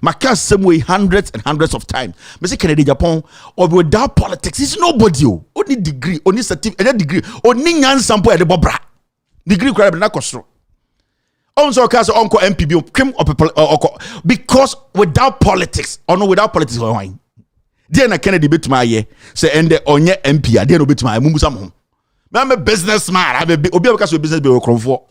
maka same way hundreds and hundreds of times me say Kennedy Japan or without politics he's nobody only degree only certificate any degree oni nyansa mpo e de bobra degree kwara be na kosoro onso kaso onko MPB because without politics or no without politics why Dia na Kennedy betuma aye say ende onye MP a dia no betuma mumusa mo I'm a businessman obi because business be kronfo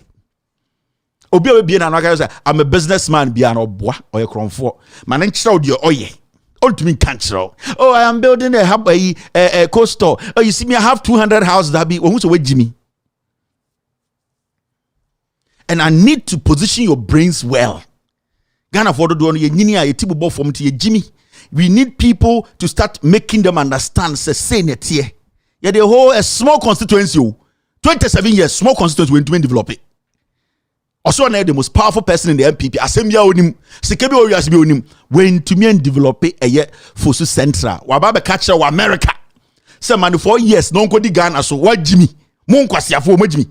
obi be na no ka say I'm a businessman bia no boa oye kronfo man nchira odi oye ultimate cancer. Oh, I am building a coastal. Oh, you see me, I have 200 houses that be who's away Jimmy. And I need to position your brains well. Ghana for the one you from Jimmy. We need people to start making them understand. Say it here. Yeah, the whole a small constituency. 27 years, small constituency when to develop it. Also, the most powerful person in the MPP, Assembly onim, Sekebi Oyasibi onim, when to me and develop a year for Central. Wababe catcher wa America. Say man 4 years, non ko di Ghana so what Jimmy. Mon kwasiafo mo Jimmy.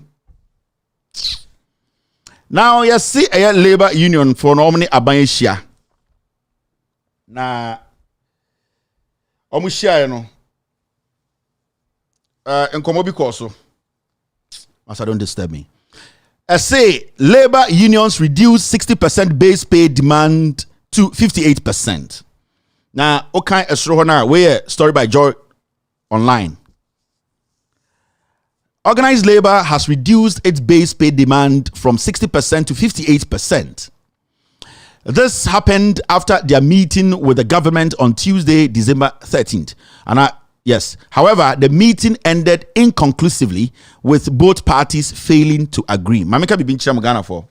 Now you see a labor union for nomini abanyeshia. Na omushia no enkomo because so as I don't disturb me. I say labor unions reduce 60% base pay demand to 58%. Now, okay, esrohona we story by Joy Online. Organized labor has reduced its base pay demand from 60% to 58%. This happened after their meeting with the government on Tuesday, December 13th. Yes. However, the meeting ended inconclusively with both parties failing to agree. Mamika bi binchira Ghana for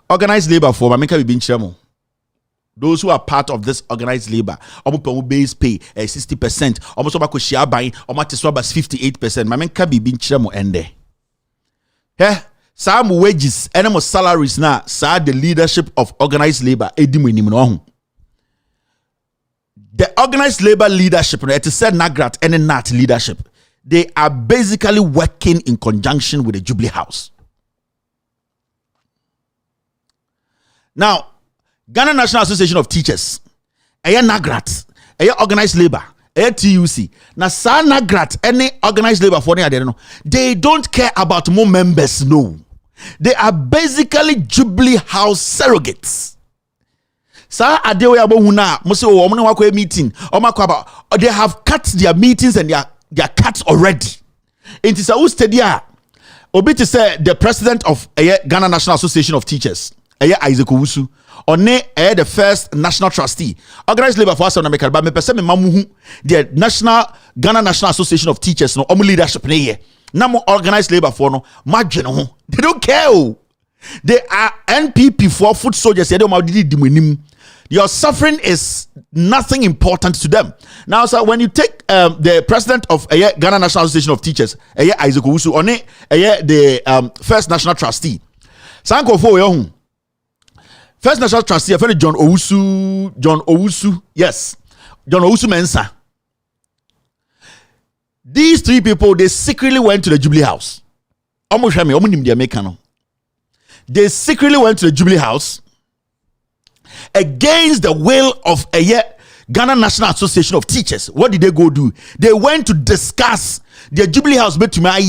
organized labor for Mamika bi binchira. Those who are part of this organized labor, omo base pay 60%, omo so ba ko share buy, omo teswa ba 58%. Mamika bi binchira mo ende. Some wages, any salaries now, the leadership of organized labor, the organized labor leadership, it is said Nagrat and NAT leadership, they are basically working in conjunction with the Jubilee House. Now, Ghana National Association of Teachers, Nagrat, organized labor, TUC. Now, Nagrat, any organized labor for they don't care about more members, no. They are basically Jubilee House surrogates. Sa adewe abohuna mo se o mo ne meeting they have cut their meetings and they are cut already. It is a study obi to say the president of Ghana National Association of Teachers Isaac Owusu. One the first national trustee. Organized labor for us on America, but me pese me mamuhu the Ghana National Association of Teachers no omu leadership ne ye. Na mo organized labor for no madwene ho. They don't care. They are NPP for foot soldiers. Your suffering is nothing important to them. Now, sir, when you take the president of Ghana National Association of Teachers, Isaac Owusu, on the first national trustee, Sanko for first national trustee, I John Owusu, yes, John Owusu Mensah. These three people, they secretly went to the Jubilee House. They secretly went to the Jubilee House against the will of Ghana National Association of Teachers. What did they go do? They went to discuss the Jubilee House bet to my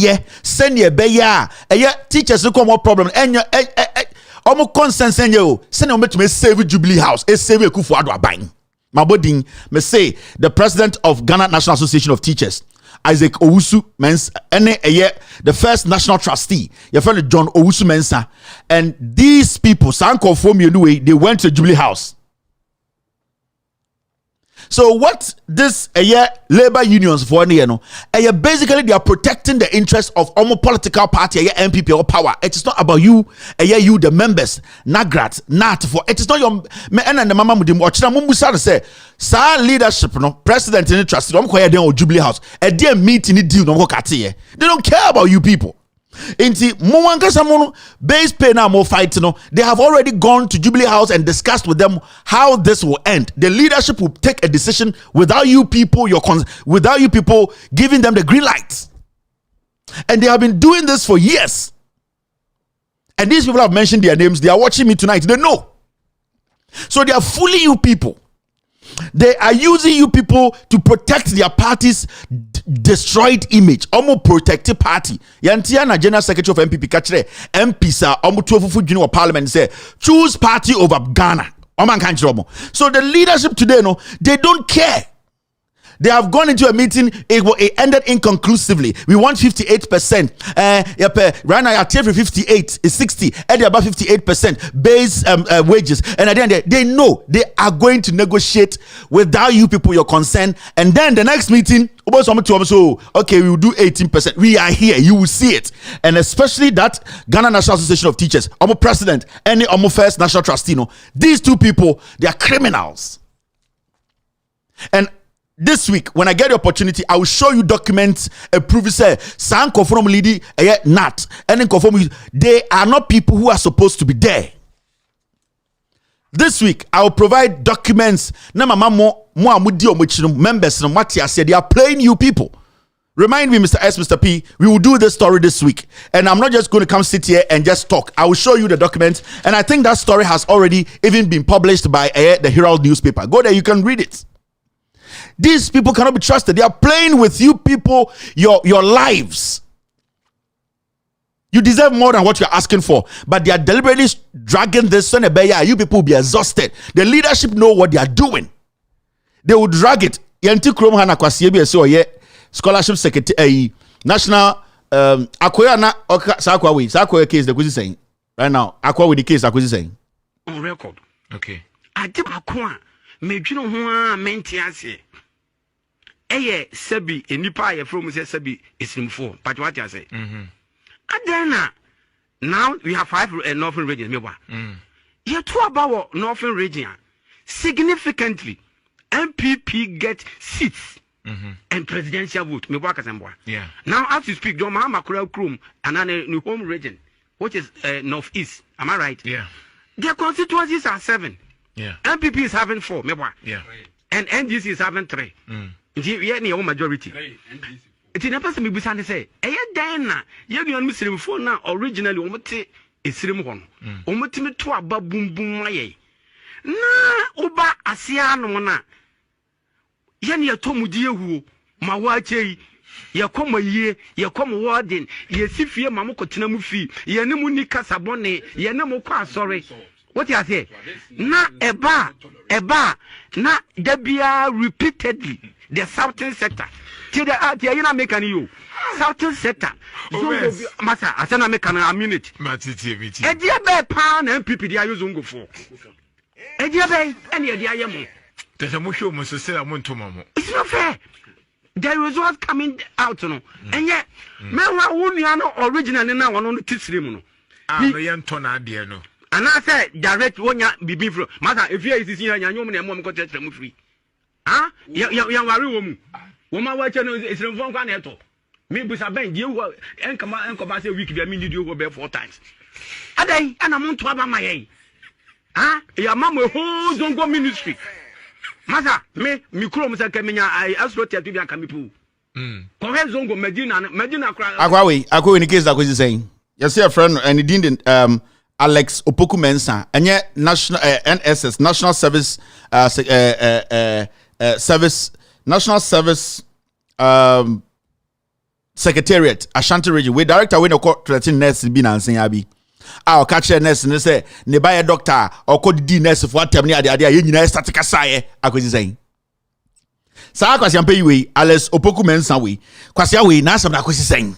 send ye beya teachers no come up problem and almost consent send you send you to me save Jubilee House a save a kufu adwa bang. My body me say the president of Ghana National Association of Teachers, Isaac Owusu Mensah, the first national trustee, your friend John Owusu Mensah, and these people, Sanko Fomi, they went to the Jubilee House. So what this labor unions for basically they are protecting the interests of almost political party MPP or power. It is not about you, you the members, Nagrat, not for it is not your and the mama mudim or Chinamusa say, Sir leadership, no president in the trust, don't Jubilee House, a dear meeting deal no they don't care about you people. Inti Mwankasa base pay now more fight. They have already gone to Jubilee House and discussed with them how this will end. The leadership will take a decision without you people, without you people giving them the green lights. And they have been doing this for years. And these people have mentioned their names. They are watching me tonight. They know. So they are fooling you people. They are using you people to protect their party's destroyed image. Omo protective party. Yantiana General Secretary of MPP Kachre MP sir Omo 12 Junior Parliament say choose party over Ghana. So the leadership today, they don't care. They have gone into a meeting. It ended inconclusively. We want 58%. Right now, your TF 58 is 60. And about 58% base wages. And at the end, they know they are going to negotiate without you people your consent. And then the next meeting, okay, we will do 18%. We are here. You will see it. And especially that Ghana National Association of Teachers, Omo president, and Omo first national trustee. These two people, they are criminals. And this week, when I get the opportunity, I will show you documents proving say some conform lady not and then conform they are not people who are supposed to be there. This week, I will provide documents. Members, they are playing you people. Remind me, Mr. S, Mr. P, we will do this story this week. And I'm not just going to come sit here and just talk. I will show you the documents. And I think that story has already even been published by the Herald newspaper. Go there, you can read it. These people cannot be trusted. They are playing with you people, your lives. You deserve more than what you're asking for. But they are deliberately dragging this on a bear. You people will be exhausted. The leadership know what they are doing. They will drag it. Scholarship secretary, national Akoya Sakwa case the saying. Right now, Akwa with the case saying. On record. Okay. I did Akwa. Mejino Hua Mentiasi. Sebi, enipa ye from say Sebi is him for. But what you say? Adena. Now we have 5 northern regions. You talk about northern region. Significantly, MPP get seats and presidential vote. Yeah. Now as you speak, John Mahama Krum and a new home region, which is northeast. Am I right? Yeah. Their constituencies are 7. Yeah. MPP is having 4. Yeah. And NDC is having 3. Yeah, majority. It's in a person be beside say, Diana, you Muslim for now originally Omote is Rimon. Omotime to a boom boom my. Na Oba Asiano na. Yani Tomudi who, Mawache, ya come a year, ya come warden, ye sifia Mamoko Tinamufi, Yanemunika Sabone, Yanemoka, sorry. What you say? Na eba, na debia repeatedly the southern sector. you not make you. Southern sector. Master, I said I make an immunity. A dear bear pan and people they are using for. A dear bear, any idea. There's a musho must say I want to mama. It's not fair. There is what's coming out, no. And yet, man, only original and now on the kids. I'm a young tona, dear no. And I said, direct one be from Mother, if you is here and your woman and mom got them free. Ah, young woman. Woman, what you know is from Vaneto. Maybe Saban, you and come and say, we can mean you over 4 times. A day, and I'm on to have my eye. Ah, your mamma holds on go ministry. Mother, me chrome said, I asked what you are coming to. Correct Zongo, Medina cry. I go in the case that was saying. You see a friend and he didn't Alex Opoku Mensa and yet national NSS National Service National Service Secretariat Asante region we director we no court 13 nurse bi na nsen abi a o ka che nurse ne say ne ba ye doctor o ko di nurse for atem ne ade ye nyina static asaye akozi sen sa kwasi ampe we Alex Opoku Mensa we kwasi we na asem na akozi sen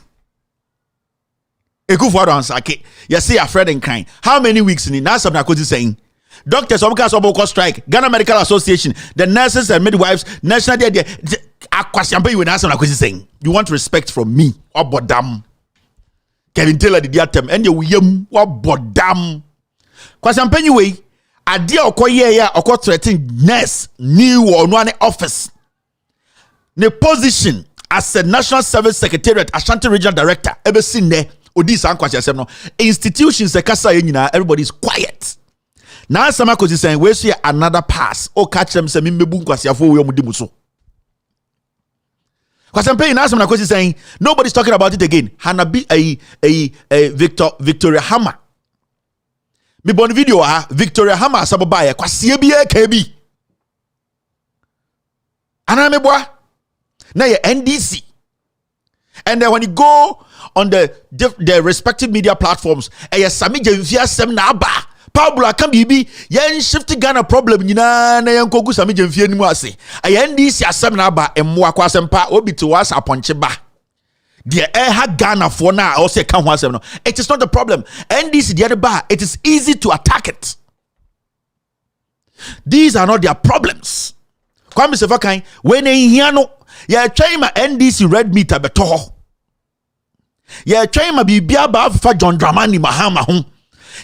Ekufu Adonsake, you see a Fred and kind. How many weeks in now? Some are saying doctors, some cast of strike, Ghana Medical Association, the nurses and midwives, national day. Saying you want respect from me or bodam. Kevin Taylor did that and you what bodam. Kwasampenyi way, a dear or threatening nurse new or one office. The position as a National Service Secretariat, Ashanti Regional Director, ever seen there. Institutions everybody's quiet. Now some are saying we see another pass or catch them say mimbebu kwasiafo we omudimuso. Because I'm paying now some are saying nobody's talking about it again. Hanabi a Victoria Hammer. Me bon video Victoria Hammer sabobaya kwasiebie KB. Ana meboa na ye NDC. And then when you go on the respective media platforms, Sami Jemfia Sem na aba Pablo can be yen shift Ghana problem nyina na yen kogu Sami Jemfia ni mu ase. NDC asem na aba emo akwasempa obi to was aponche ba. The ha Ghana for na also can ho asem no. It is not the problem. NDC the other bar, it is easy to attack it. These are not their problems. Kwame Sefakan when here no ya try my NDC red meter beto. Ya try my bibia ba fa John Dramani Mahama ho.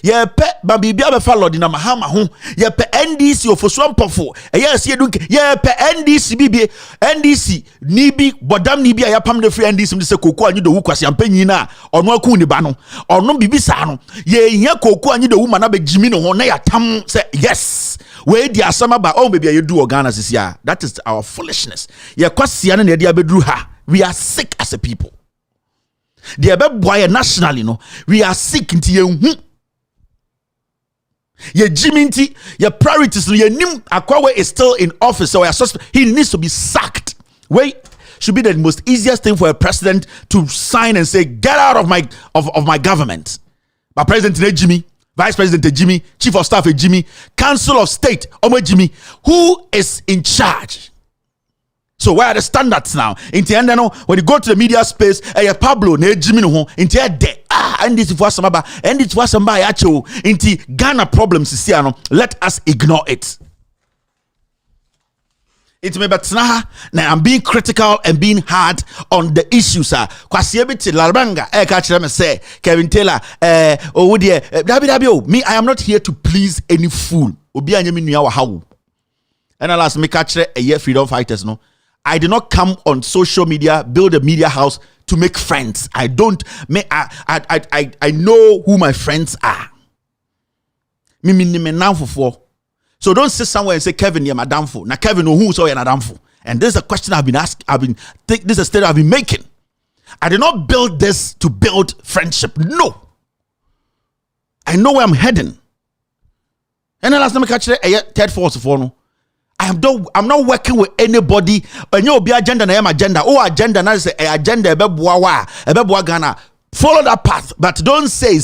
Ya pe ba bibia ba fa Lord na Mahama ho. Ya pe NDC ofoswampofo. Ya se edunke. Ya pe NDC bibie NDC nibi bodam nibi ya pam de free NDC se koku anyi do wu kwase ampanyi na ono aku ni ba no. Ono bibi sa no. Ye hia koku anyi do wu ma na be jimi no ho na ya tam say yes. We di asama ba oh baby you do Ghana sisia. That is our foolishness. Ye kwasia na na dia bedru ha. We are sick as a people. The abeboy nationally no. We are sick nti ye ye jiminti your priorities your nim Akwawe is still in office so he needs to be sacked. Wait, should be the most easiest thing for a president to sign and say get out of my government. But President Jimmy, Vice President Jimmy, Chief of Staff Jimmy, Council of State Omo Jimmy, who is in charge? So where are the standards now? In the end, when you go to the media space, Pablo, Jimmy, in the and this was some and it was some actual in the Ghana problems is here. Let us ignore it. It may be now I'm being critical and being hard on the issues. Kwasiebiti Laranga, catch them say Kevin Taylor, oh dear, me, I am not here to please any fool. Obi anyemi nuya how. And alas, me catch a year freedom fighters no. I did not come on social media, build a media house to make friends. I don't. I know who my friends are. So don't sit somewhere and say Kevin, you're madam for. Now Kevin, who so you're madam for? And this is a question I've been asked. This is a statement I've been making. I did not build this to build friendship. No. I know where I'm heading. And then last time I catch it, third force for no. I'm not working with anybody. And you be agenda na agenda. Oh, agenda na say agenda ebeboa Ghana. Follow that path, but don't say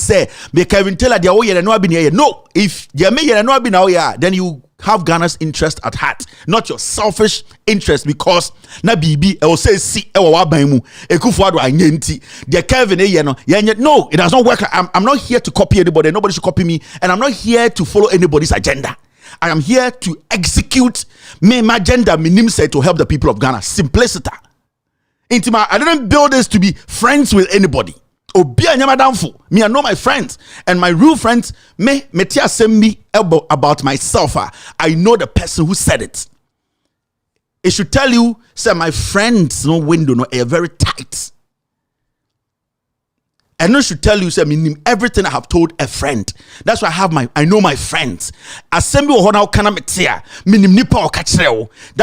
me Kevin Taylor they oh no. If you may no be now then you have Ghana's interest at heart, not your selfish interest, because na BB will say see Ekufuado anyenti the Kevin no, it does not work. I'm not here to copy anybody. Nobody should copy me, and I'm not here to follow anybody's agenda. I am here to execute my agenda, to help the people of Ghana. Simplicity. Intima, I didn't build this to be friends with anybody. Me, I know my friends, and my real friends me send me about myself. I know the person who said it. It should tell you, say my friends no window no are very tight. And it should tell you, say everything I have told a friend. That's why I know my friends. That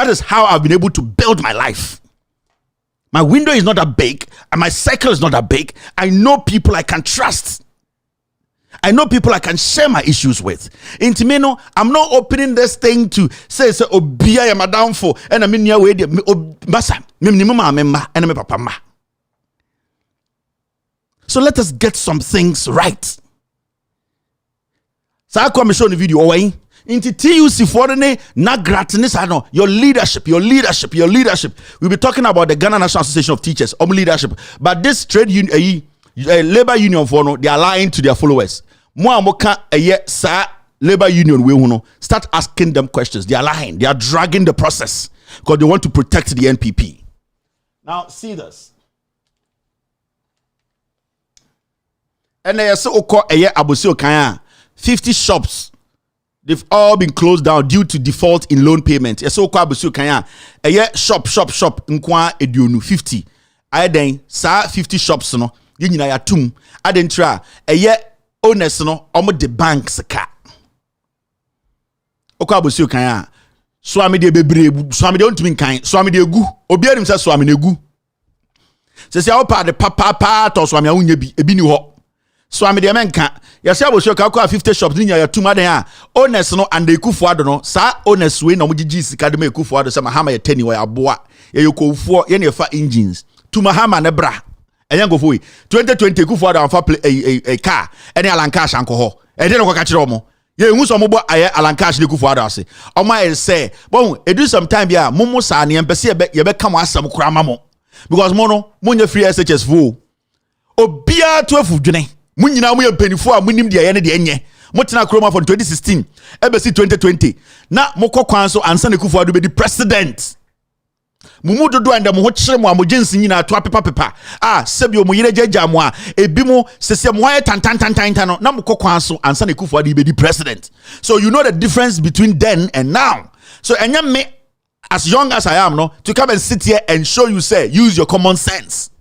is how I've been able to build my life. My window is not that big, and my circle is not that big. I know people I can trust. I know people I can share my issues with. Intimino, I'm not opening this thing to say Obia ya madam for and I mean ya way basa and me papa ma. So let us get some things right. So I come show the video away. Into TUC for the na gratis no your leadership. We'll be talking about the Ghana National Association of Teachers, leadership. But this trade union, labor union for no, they are lying to their followers. More moka sa labor union we no start asking them questions. They are lying. They are dragging the process because they want to protect the NPP. Now see this. And they say oko abosio kaya 50 shops. They've all been closed down due to default in loan payment. Yes, oko abosio kaya shop nkwa eduonu 50. I then sa 50 shops no yinyina ya tum. I then try owners no omo the banks ka. Oko abosio kaya swami de bebre swami de ontumi kan swami de egu obi anim say swami na egu. Se opa de papa to swami awunya bi ebi ni ho. Swami de menka yase abosio ka ko 50 shops ni ya tum adan a owners no and Ekufuado no sa owners we no mo gigi sika de ma Ekufuado se mahama ye tani wo aboa ye yokofuo ye ne fa engines to mahama ne bra enyan go foi 2020 Ekufuado am fa a car ene alankash anko ho e de no ko ka kire omo ye hu so mo bo aye alankash de Ekufuado ase omo aye say bon edu sometime bia momo sa ne empese ye be kam asam kura mamo because mo nya free SHS vo obia to afudwene munyina mu ye mpanifo a munim de ye ne de enye motena kroma for 2016 ebesi 2020 na mokokwan so ansa ne Ekufuado be di president mumu dodo anda mo ho kire mo amojensi nyina to apepa sebio mo yire jaja mo a ebi mo sese mo aye tantan no na mokokwan so ansa ne Ekufuado be di president. So you know the difference between then and now. So enya me as young as I am no to come and sit here and show you say use your common sense.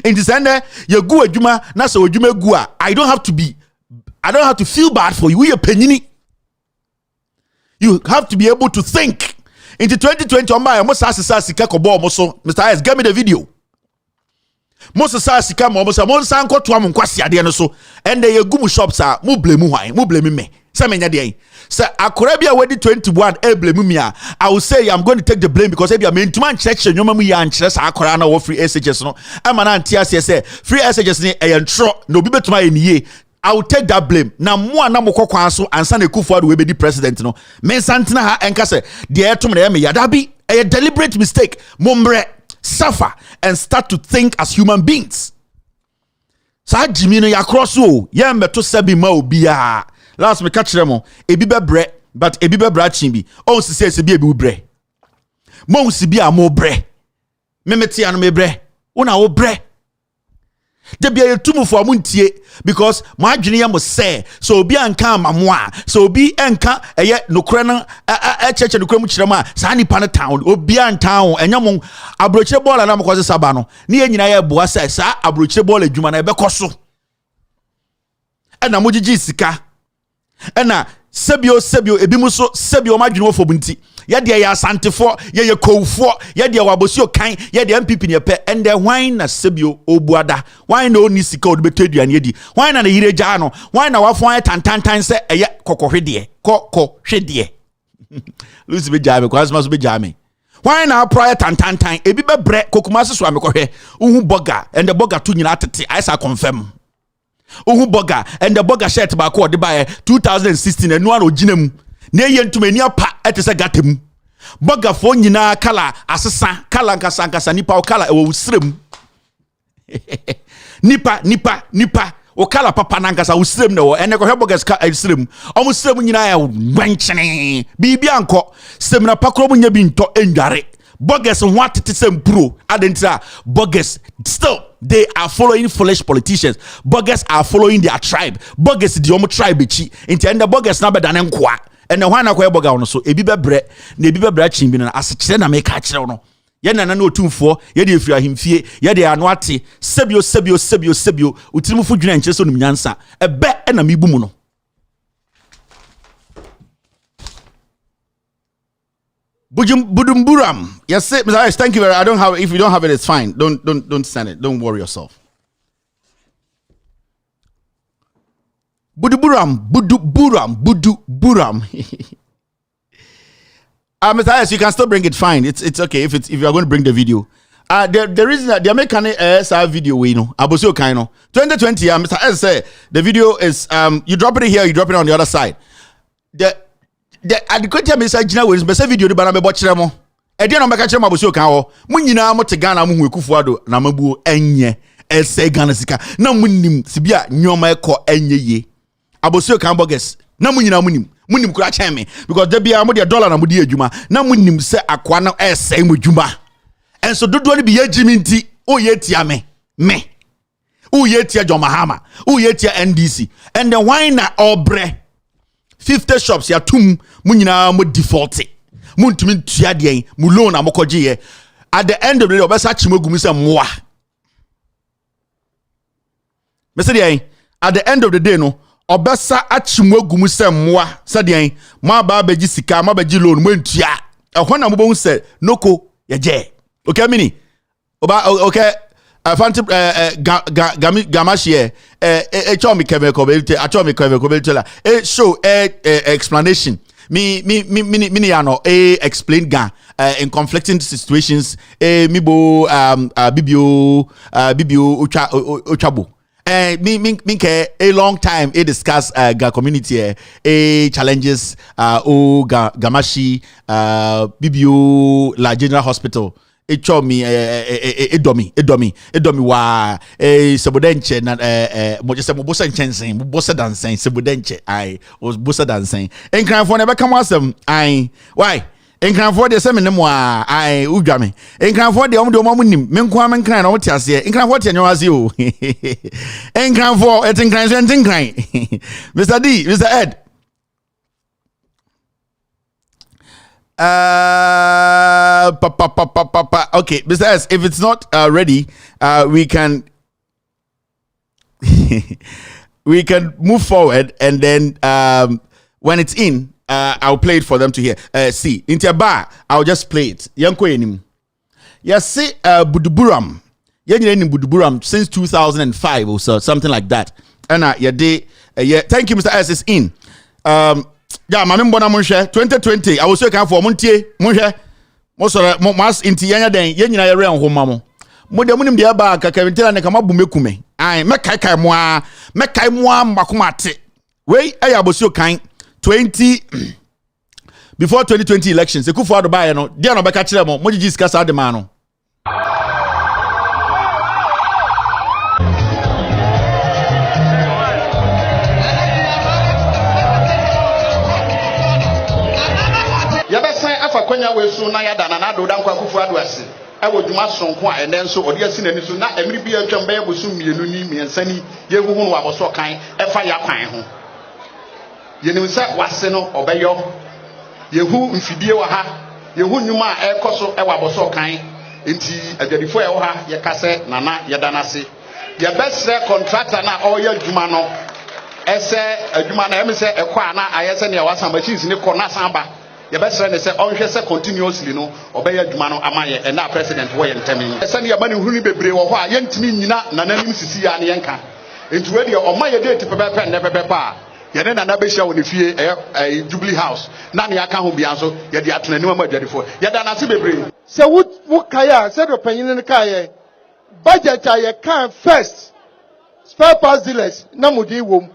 In this end, you go adwuma na so adwuma gu a I don't have to feel bad for you. We are penini. You have to be able to think. Into 2020 on my most sika kobo moso Mr. S give me the video. Most sika mo moso mo san ko to am nkwase ade no so and dey gu mu shops a mu blame me. Say me nya dey. Say akora bia wedi 21 blame me a I will say I'm going to take the blame because e bia me ntuma check nyoma mu ya nkyere sa akora na wo free SHS no e ma na ntia say free SHS ni e ntro na obi betuma eniye. I will take that blame. Now, more na mokokwan so ansa na Ekufuado we be the president no. Men santina ha enka se de etum na me yadabi a deliberate mistake. Mombre suffer and start to think as human beings. Sa jimi no yakross o ye mbeto sebi ma obia. Last me catch them ebi be bre but ebi be bra chin bi. On se bi ebi bre. Mo si bi a mo bre. Me meti anu me bre. Una o bre. De bia yetumu for amuntie because mo adwene ye mo say so obi anka amamoa so obi enka eye nokre no cheche nokre mu kirem a sa nipa no town obi antown enya mo abrochire ball na mo kwose saba no ne ye nyina ye boa say sa abrochire ball adwuma na ebekoso ena mo gigi sika ena sebio ebi mu so sebio madwene wo fobunti ye de ya Asante for ye kowfo ye de wabosio kan ye de MPP ne pe and the wine na sebio obuada wine no ni sika odbeto aduane ye di wine na yire gya no wine na wafon tantantan se eye kokohwede Lucy be jame kwa asma so be jame wine na prior tantantan ebi be bre kokuma so amekohwe uhu burger and the burger to nyina atete I sa confirm uhu burger and the burger shirt ba ko de ba 2016 enu an oginamu ne yentumani apa etese gatem boga fo nyina kala asesa kala nkasa nipa o kala ewo usrem nipa o kala papa nankasa usrem ne wo ene ko hwebogas ka usrem omo srem nyina ya gwanchene bibia anko semna pakro munya bi nto endware bogas ho atete sempro adentra bogas still they are following foolish politicians. Bogus are following their tribe. Bogus the omo tribe chi. Inti enda bogus na beda ne nkoa. Ene hwana kwa boga ono so ebi bebre na ebi bebra chimbi na asechire na meka kire ono. Ye na na otumfo ye de efiri ahemfie ye de ano ate sebio utirimufu dwena nche so num nyansa ebe na mebu mu no. Budumburam. Yes, Mr. Harris, thank you very much. I don't have, if you don't have it, it's fine. Don't send it. Don't worry yourself. Buduburam. Mr. Harris, you can still bring it fine. It's okay if you are going to bring the video. The reason that they are making a video, we know. Abosio Kaino. 2020, Mr. Harris said the video is you drop it here, you drop it on the other side. The adequate message na we be video ba na me bokyere mo e de no be ka kire mabosi okan ho munyina mo te Ghana mo hu ekufuado na mabuo enye ese Ghana sika na munnim sibia nyoma ekọ enye ye abosi okan bogus na munyina munim kura cheme because there be am the dollar na mudi adwuma na munnim se akwa na ese mo dwuma enso dodo ni bi ye jimi nti o ye tia me o ye tia Jomahama o ye tia NDC and the wine na obre 50 shops ya tum munyina mo default muntumi tua de mu loan amokoje ye at the end of the day obesa chimogu mi se moa mese at the end of the day no obesa achimogu mi se moa se de mo ba beji sika mo beji loan mo ntua ehwo na mo bo se noko ye je okay mini oba okay Asante Gamashie chomi Kevin Kobelite achomi Kevin Kobelite la show explanation me ano explain ga in conflicting situations mibo bibio ochabo me ke a long time discuss ga community challenges Gamashi bibio la General Hospital echomi edomi wa sebodenche na moje se mobosa nchensen mobosa dansen sebodenche ai was bosa dansen enkranfo na be kam asem ai why enkranfo de se menem wa ai udwame enkranfo de omde omamunim menko amenkran na wote ase enkranfo te nyawaze o enkranfo etenkran so entenkran Mr. D, Mr. Ed. Okay, Mr. S, if it's not ready, we can we can move forward, and then when it's in, I'll play it for them to hear. See, into a bar, I'll just play it. Yanko enim. Yes, see, Buduburam. Yanko Buduburam since 2005 or so, something like that. And yeah, thank you, Mr. S. It's in. Yeah, my member na monhwe 2020 I was so kan for montie monhwe mo soro mas inti yanya den yenyina yere nhoma mo de munim de ba ka kaventela ne kama bumekume ai mekai moa makomate we aya bosio kan 20 before 2020 elections ekufuado ba ye no dia no beka kire mo gigi skasa de ma no kwanya wesu na yada na do dan kwakufu aduase e wo dwuma sonko a ene nso ode asi nani so na emiri bi atwam ba yebosu mienu ni miensani ye huhu no waboso kan e fa ya kwan ho ye nim se wase no obeyo ye hu mfidie wa ha ye hu nwuma a e koso e waboso kan enti adwadifo e wo ha ye kase nana ye danase ye besre contractor na oya dwuma no ese adwuma na emse e kwa na ayese ne wasan machines ne ko na san ba ye better ne say onhwe say continuously no obeya dwuma no amaye and na president wo ye ntemi say ne yaba ne hunu bebre wo ho a ye ntimi nyina na nanim sisi ya ne yenka enti we de o maye date pepepe ne pepepe a ye ne na be hia wo ne fie Jubilee House na ne aka ho bia so ye de atena nim amadwadifo ye da na se bebre se wo kaya se do panyin ne kaya budget aye kan first spare parts dealers na mudi wom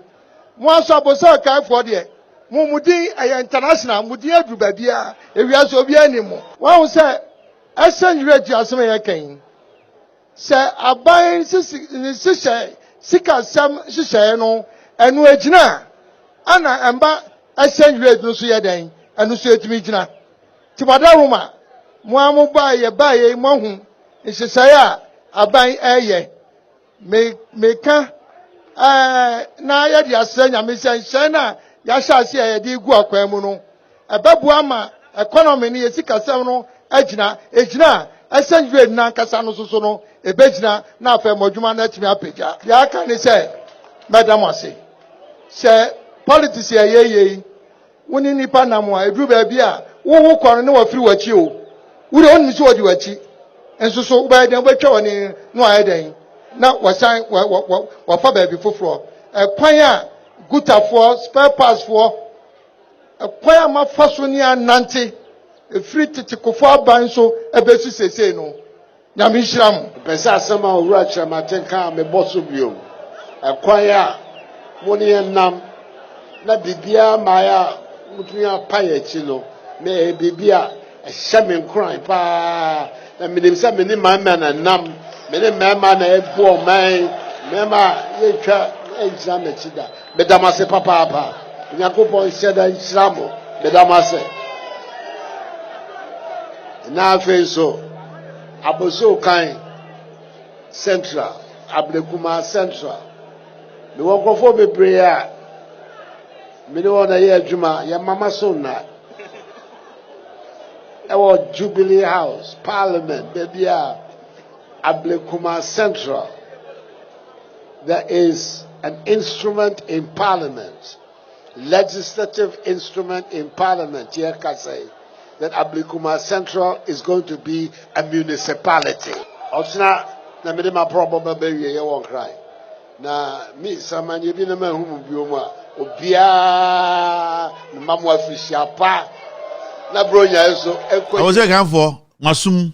mo aso abosa kai for de mumudi international mudi adu babia ewiase obi animo won say esen rate asem yakan say aban sika sam hyehyɛ no enu agina ana amba esen rate no so yɛdan enu so etimi gina tibada roma mo amu ba ye mo hu hyehyɛ a aban ɛyɛ meka na yɛ di asɛ nyame sɛ hyɛ na ya shasi ya di gu akwan mu no ebebu ama economy ni yesika sem no agina esen grade na kasa no so no ebegina na afa modwuma na atimi apagya ya aka ni say madam ase se politics ya yeye woni nipa nam a edru ba bia wo kwon ne wa firi wachi o wo de onimi so wodi wachi enso so ba den betwa woni no ayeden na wasan wa fa ba bi foforo kwan a gutafoɔ spare parts for kwan a mafa so ne anante efiri titikofo aban so ebesu sesei no nyame hyira mo pese asɛm a owura kyerɛmaten ka me bɔ so bio kwan a mo ne nam na bibia ma ya mutumi apa ya chi no na bibia ɛhyɛ me nkran pa na menim sɛ me ne mama na nam me ne mama na ebu ɔman mama yɛtwa ɛgyina m'akyi da bedamase papa nyakopɔn hyɛ da nhyira mo bedamase na afei so aboso kan central ablekuma central me wɔkɔfo bebree a me ne wɔn ayɛ adwuma yɛ mama so na ɛwɔ Jubilee House Parliament baabi a ablekuma central there is an instrument in Parliament, legislative instrument in Parliament, here can say that Ablikuma Central is going to be a municipality. Osna na me ma problem be ye won cry. Na me saman ye bi na ma hu bi mu a obia na mamu afisia pa na bronya eso ekwo. I was again for masum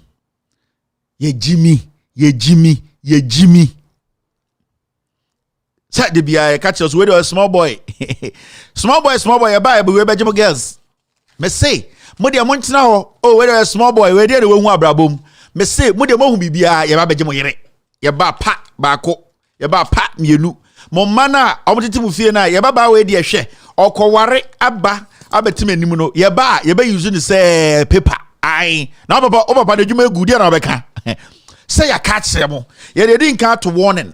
ye Jimmy. Say the BI catch us with a small boy. small boy, you buy we be girls. Me say, mo dia monti na ho, oh whether a small boy, we dey the one abrabom. Me say, mo dia mo hu bibia, ye ba beje mo yere. Ye ba pa baako, ye ba pa mienu. Mo mana omotiti mu fie na ye ba we dey hwe. Okoware aba abetime anim no. Ye ba use ni say paper. Ai. Na papa de dwuma egu dia na obeka. Say ya catch them. Ye dey nka to warning.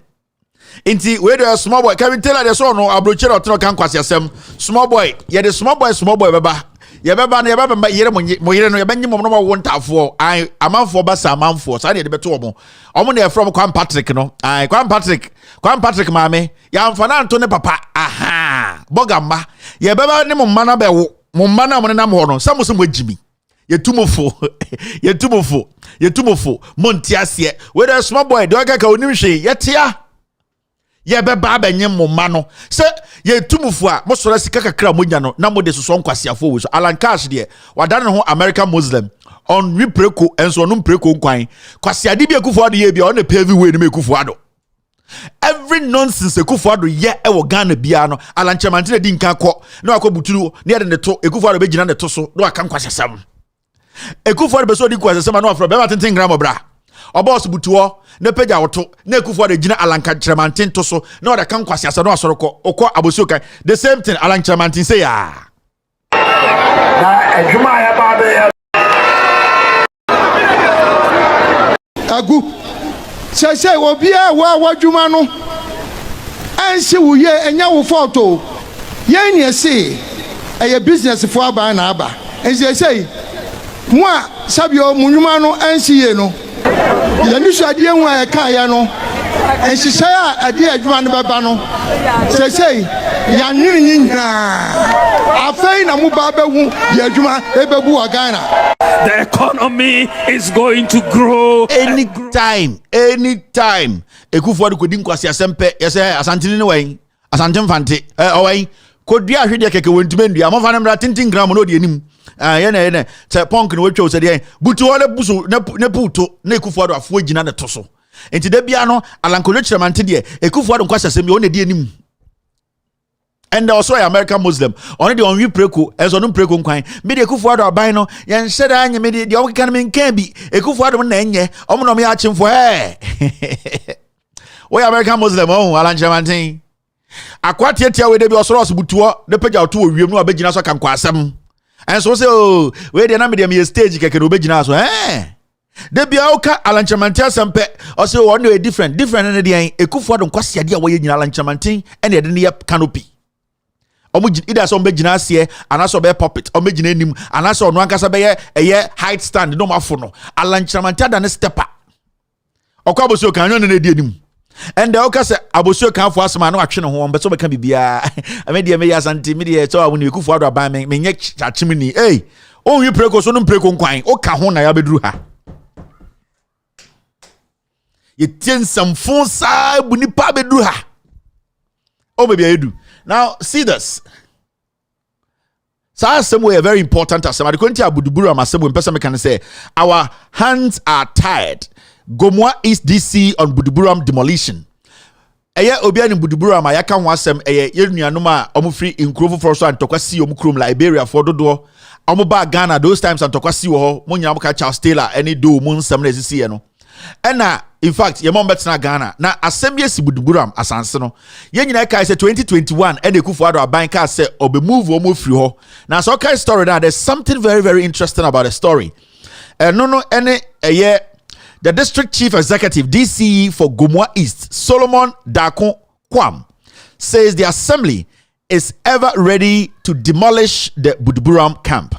Inti we do a small boy Kevin Taylor the so no abroche or kan kwase asem small boy ye the small boy beba ye beba na ye beba yere mo yere no ye benyi mo no wontafo ai amanfo basa amanfo sa de beto omo na from Kwan Patrick no ai Kwan Patrick maame ya mfana anto ne papa aha bogamba ye beba ne mo mana bewo mo mana mo ne nam ho no samuso mo jimi ye tumofo montiasie we do small boy do ka onim hwe ye tia ye beba benye moma no se ye tumufu a mo sora sika kakra monya no na mo de soso nkwasiafo wo so Alan Cash de wadane ho American Muslim on repreko enso no mpreko nkwan kwasiade bi Akufo-Addo ye bia on the paving way no Akufo-Addo every nonsense Akufo-Addo ye e wo Ghana bia no Alan Chamantine di nka kɔ na akɔbuturu na ye de to Akufo-Addo be gina ne to so na aka nkwasesam Akufo-Addo be so di kwasesam na afro be ba tenten gram obra Obos butuo ne peja woto na Akufo-Addo gina Alan Chamantin to so na oda kan kwase asa no asoroko okọ abosokan the same thing Alan Chamantin say ya na adwuma ya ba be agu say obi a wa wadwuma no ansi wuye enya wo photo ye ne say eye business fo aba na aba ense say mo a sabio munwuma no ansi ye no yani so ade enwa e ka ya no enhyehyɛ a ade adwuma no bɛba no sɛsɛi ya nwini nyina afei na mo ba bɛhu ya adwuma ebebu wa Ghana. The economy is going to grow anytime Akufo-Addo kodi nkwasi asempe yese Asante ni wen Asante mfante owen kodua ahwede keke wontumendua amfa na mra tintin gram no de anim yene te punk no wetwa so de butu ole busu ne puto na Akufo-Addo afo gina ne to so enti da bia no Alan Chamantin de Akufo-Addo nkwasi asem ye one de anim and also an American Muslim. Only the only preku, as on preku quine. Media Kufuado albino, yan said I made the only can can be a Kufuado nenye, Omonomi achim for her. We American Muslim, oh, Alan Chamantin. Aquatia tia we de be osoro butuo de pagya to wiem no abegina so kan kwasem enso se o we de na me de stage keke no begina so de bia oka alanchamantia sempe o se o no different ne de ekufo do kwase de a wo ye nyina alanchamantin ene de ne canopy omo ida so begina ase anaso be puppet o megina enim anaso no ankasa be ye height stand no mafo no alanchamantia da ne stepper okwa boso kan nyo ne de enim. And the Okasa Abosio can for us man action home, but so can be I made the Asante media so when you go for by me chimney. Hey, oh, you precos on precon quine, oh, Kahona Yabedruha. You tend some phone side Bunipa bedruha. Oh, maybe I do. Now, see this. So, somewhere very important as somebody couldn't tell Budubura myself when person can say, our hands are tied. Gomwa East DC on Buduburam demolition. Eye obia ni Buduburam ayaka ho asem eye yenuanom a omfri Nkrofo for so antokwasi omkrom Liberia for dodo. Omo ba Ghana those times antokwasi wo ho munya ka Charles Taylor any do mu nsem na esisi no. Ena in fact ye mom betna Ghana na asem ye si Buduburam asanse no. Ye nyina kai say 2021 ene Kufuado aban ka say obe move omofri ho. Na so kai story that there's something very very interesting about the story. No ene eye the district chief executive DCE for Gomwa East, Solomon Dakon Kwam, says the assembly is ever ready to demolish the Buduburam camp.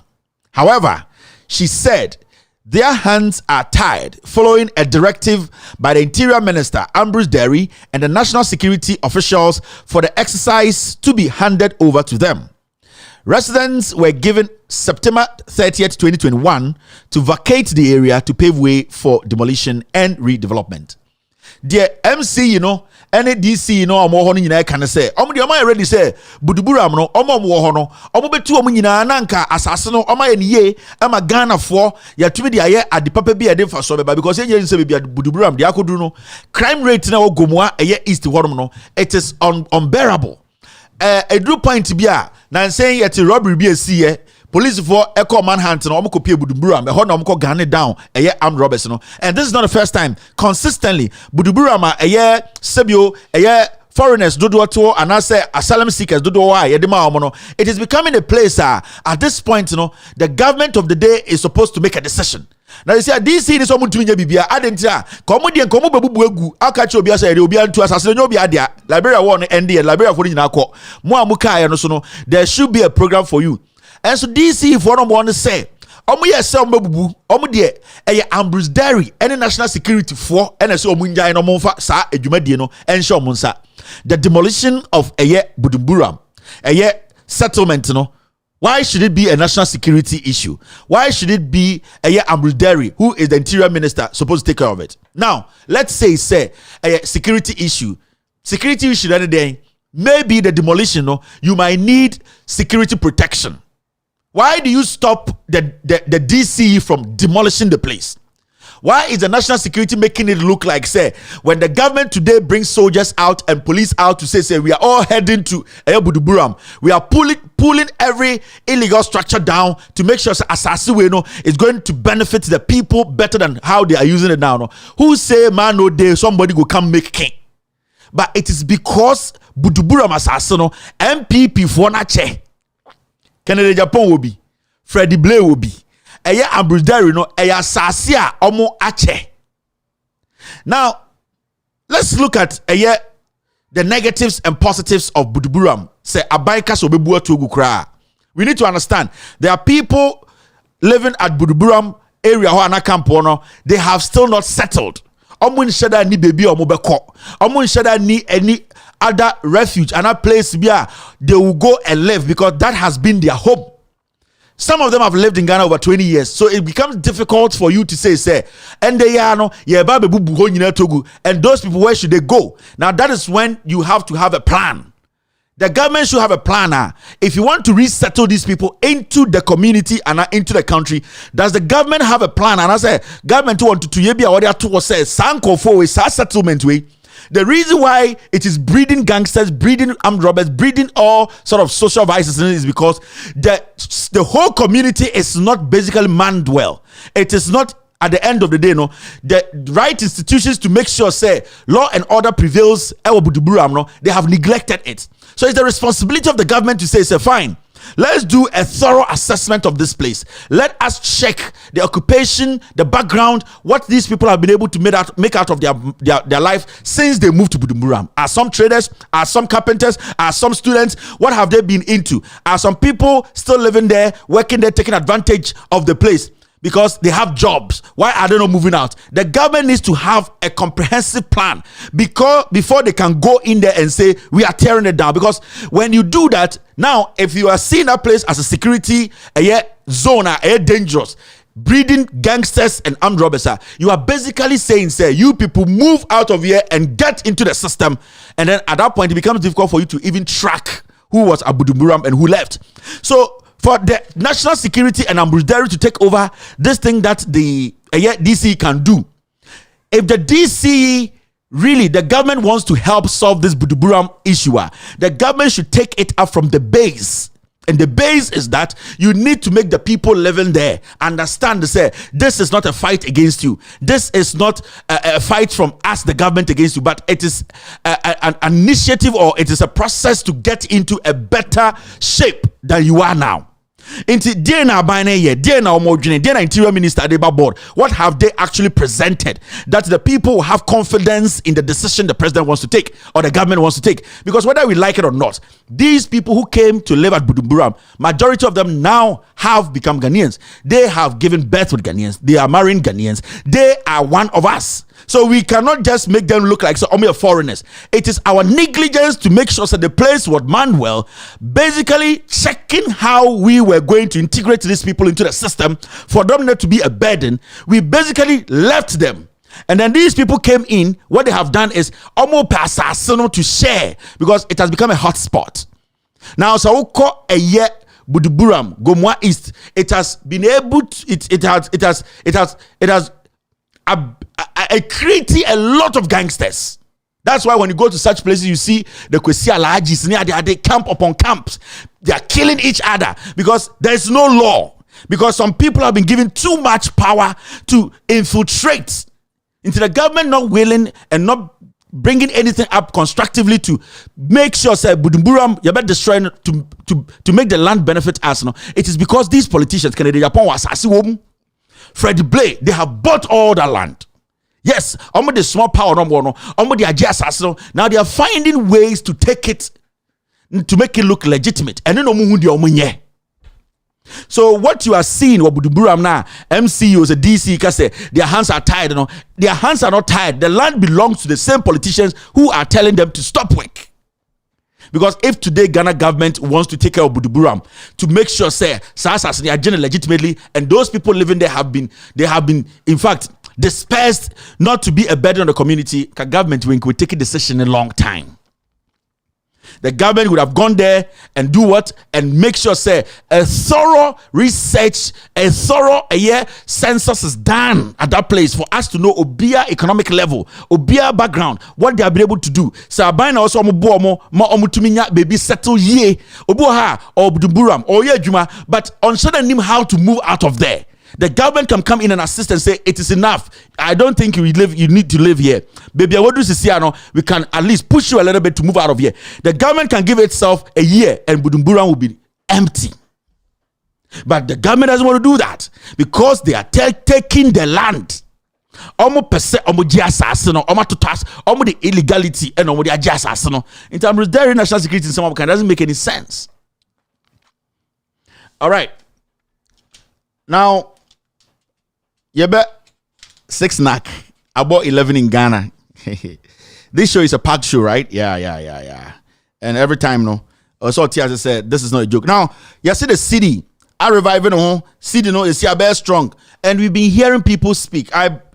However, she said their hands are tied following a directive by the Interior Minister Ambrose Derry and the national security officials for the exercise to be handed over to them. Residents were given September 30th, 2021 to vacate the area to pave way for demolition and redevelopment. The MC, any DC, omo hono nyina kan say, omo de omo already say, Buduburam no, omo wo hono, omo betu omo nyina na nka asase no, omo ye niye, ama Ghana for, ya tumi de aye adipapa bi ade fa so beba because yenye nse bia Buduburam de akodu no, crime rate na Gomwa eye east hono no, it is unbearable. A drew point bia na saying yet robbery be a see police for echo manhunt no omko pie Buduburam ho na omko gun down armed robbers no, and this is not the first time. Consistently Buduburam sebio foreigners dodo to and I say asylum seekers dodo why it is becoming a place at this point the government of the day is supposed to make a decision. Now you see DC is someone to me bibia adentia komodian komo babu egu aka che obi asa ere obi antu asase no obi adia Liberia won end Liberia for nyina akọ mo amuka ya no so no there should be a program for you. And so DC for no one say omo ye se omo babu omo de Ambrose Derry any national security for and say omo njai no mo fa sa adwumadie no ensure omo nsa the demolition of Buduburam settlement no. Why should it be a national security issue? Why should it be Ambrose Derry, who is the Interior Minister, supposed to take care of it? Now, let's say a security issue. Security issue the other day, maybe the demolition, you might need security protection. Why do you stop the DCE from demolishing the place? Why is the national security making it look like, say, when the government today brings soldiers out and police out to say we are all heading to Buduburam, we are pulling every illegal structure down to make sure Asasi is going to benefit the people better than how they are using it now. Who say, man, no day somebody will come make king? But it is because Buduburam Asasino, MPP for Nache, Kennedy Japan will be, Freddie Blair will be. Ambrose Derry sasia omo ache. Now let's look at the negatives and positives of Buduburam. Say abaika so bebu atogu kra. We need to understand there are people living at Buduburam area ho ana camp no, they have still not settled. Omo nsheda ni baby omo beko. Omo nsheda ni any other refuge and a place where they will go and live because that has been their home. Some of them have lived in Ghana over 20 years, so it becomes difficult for you to say, and they are and those people, where should they go? Now that is when you have to have a plan. The government should have a plan. If you want to resettle these people into the community and into the country, does the government have a plan? And I say, government want to yebi awadi atu say sanko for we settlement way. The reason why it is breeding gangsters, breeding armed robbers, breeding all sort of social vices is because the whole community is not basically manned well. It is not, at the end of the day, the right institutions to make sure, say, law and order prevails, they have neglected it. So it's the responsibility of the government to say, fine, let's do a thorough assessment of this place. Let us check the occupation, the background, what these people have been able to make out of their life since they moved to Bujumbura. Are some traders? Are some carpenters? Are some students? What have they been into? Are some people still living there, working there, taking advantage of the place because they have jobs? Why are they not moving out? The government needs to have a comprehensive plan before they can go in there and say, we are tearing it down. Because when you do that, now, if you are seeing that place as a security zone, dangerous, breeding gangsters and armed robbers, you are basically saying, say, you people move out of here and get into the system. And then at that point, it becomes difficult for you to even track who was at Bujumbura and who left. So, for the national security and ambuscade to take over this thing that the DC can do, if the DC really, the government wants to help solve this Bujumbura issue, the government should take it up from the base. And the base is that you need to make the people living there understand, say, this is not a fight against you. This is not a fight from us, the government, against you, but it is an initiative, or it is a process to get into a better shape than you are now. Into Dena Bane, Dena Omojine, Dena Interior Minister Adeba Board, what have they actually presented that the people will have confidence in the decision the president wants to take or the government wants to take? Because whether we like it or not, these people who came to live at Bujumbura, majority of them now have become Ghanaians. They have given birth with Ghanaians. They are marrying Ghanaians. They are one of us. So we cannot just make them look like only foreigners. It is our negligence to make sure that the place was manned well, basically checking how we were going to integrate these people into the system for them not to be a burden. We basically left them. And then these people came in. What they have done is almost pass to share, because it has become a hot spot. Now, so we call a year Bujumbura, Gomwa East. It has been able to, it has created a lot of gangsters. That's why when you go to such places, you see the Kwesi Alhajis, they camp upon camps. They are killing each other because there is no law. Because some people have been given too much power to infiltrate into the government, not willing and not bringing anything up constructively to make sure, say, Bujumbura, you're about destroying to make the land benefit us. No? It is because these politicians, Kennedy Japan was Fred Blay, they have bought all that land. Yes, the small power the adjust. Now they are finding ways to take it, to make it look legitimate. And then so what you are seeing, what Bujumbura now, MCUs, the DC, because their hands are tied. Their hands are not tied. The land belongs to the same politicians who are telling them to stop work. Because if today Ghana government wants to take care of Bujumbura to make sure, say, SARS they are generated legitimately, and those people living there have been, in fact, dispersed not to be a burden on the community, the government will take a decision in a long time. The government would have gone there and do what? And make sure, say, a thorough research, a thorough census is done at that place for us to know Obia economic level, Obia background, what they have been able to do. So I also baby settle ye, Obuha or Bujumbura or Juma, but on certain him how to move out of there. The government can come in and assist and say, it is enough. I don't think you need to live here. Baby, what do you see? We can at least push you a little bit to move out of here. The government can give itself a year and Bujumbura will be empty. But the government doesn't want to do that because they are taking the land. Almost the illegality and the adjust. In terms of their national security in some kind, doesn't make any sense. All right. Now, bet 6 knock. I bought 11 in Ghana. This show is a packed show, right? Yeah. And every time, also Tiazi said, this is not a joke. Now, you see the Cedi. I reviving Cedi, is here very strong. And we've been hearing people speak.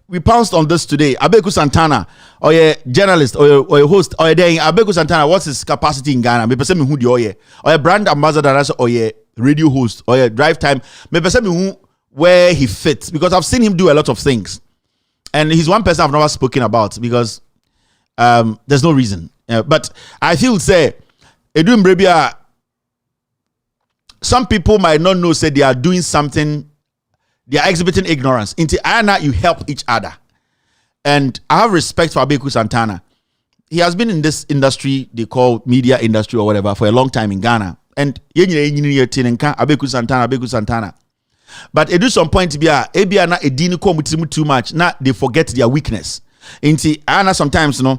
We pounced on this today. Abeku Santana, or a journalist, or a host, or a day. Abeku Santana, what's his capacity in Ghana? Me person who do or a brand ambassador, or a radio host, or a drive time. Me person who where he fits, because I've seen him do a lot of things, and he's one person I've never spoken about because there's no reason. But I feel say Edwin Brebia, some people might not know say they are doing something, they are exhibiting ignorance. Into Anna, you help each other. And I have respect for Abeku Santana. He has been in this industry, they call media industry or whatever, for a long time in Ghana. And Abeku Santana. But at some point, too much. Now they forget their weakness. Inti Anna sometimes, to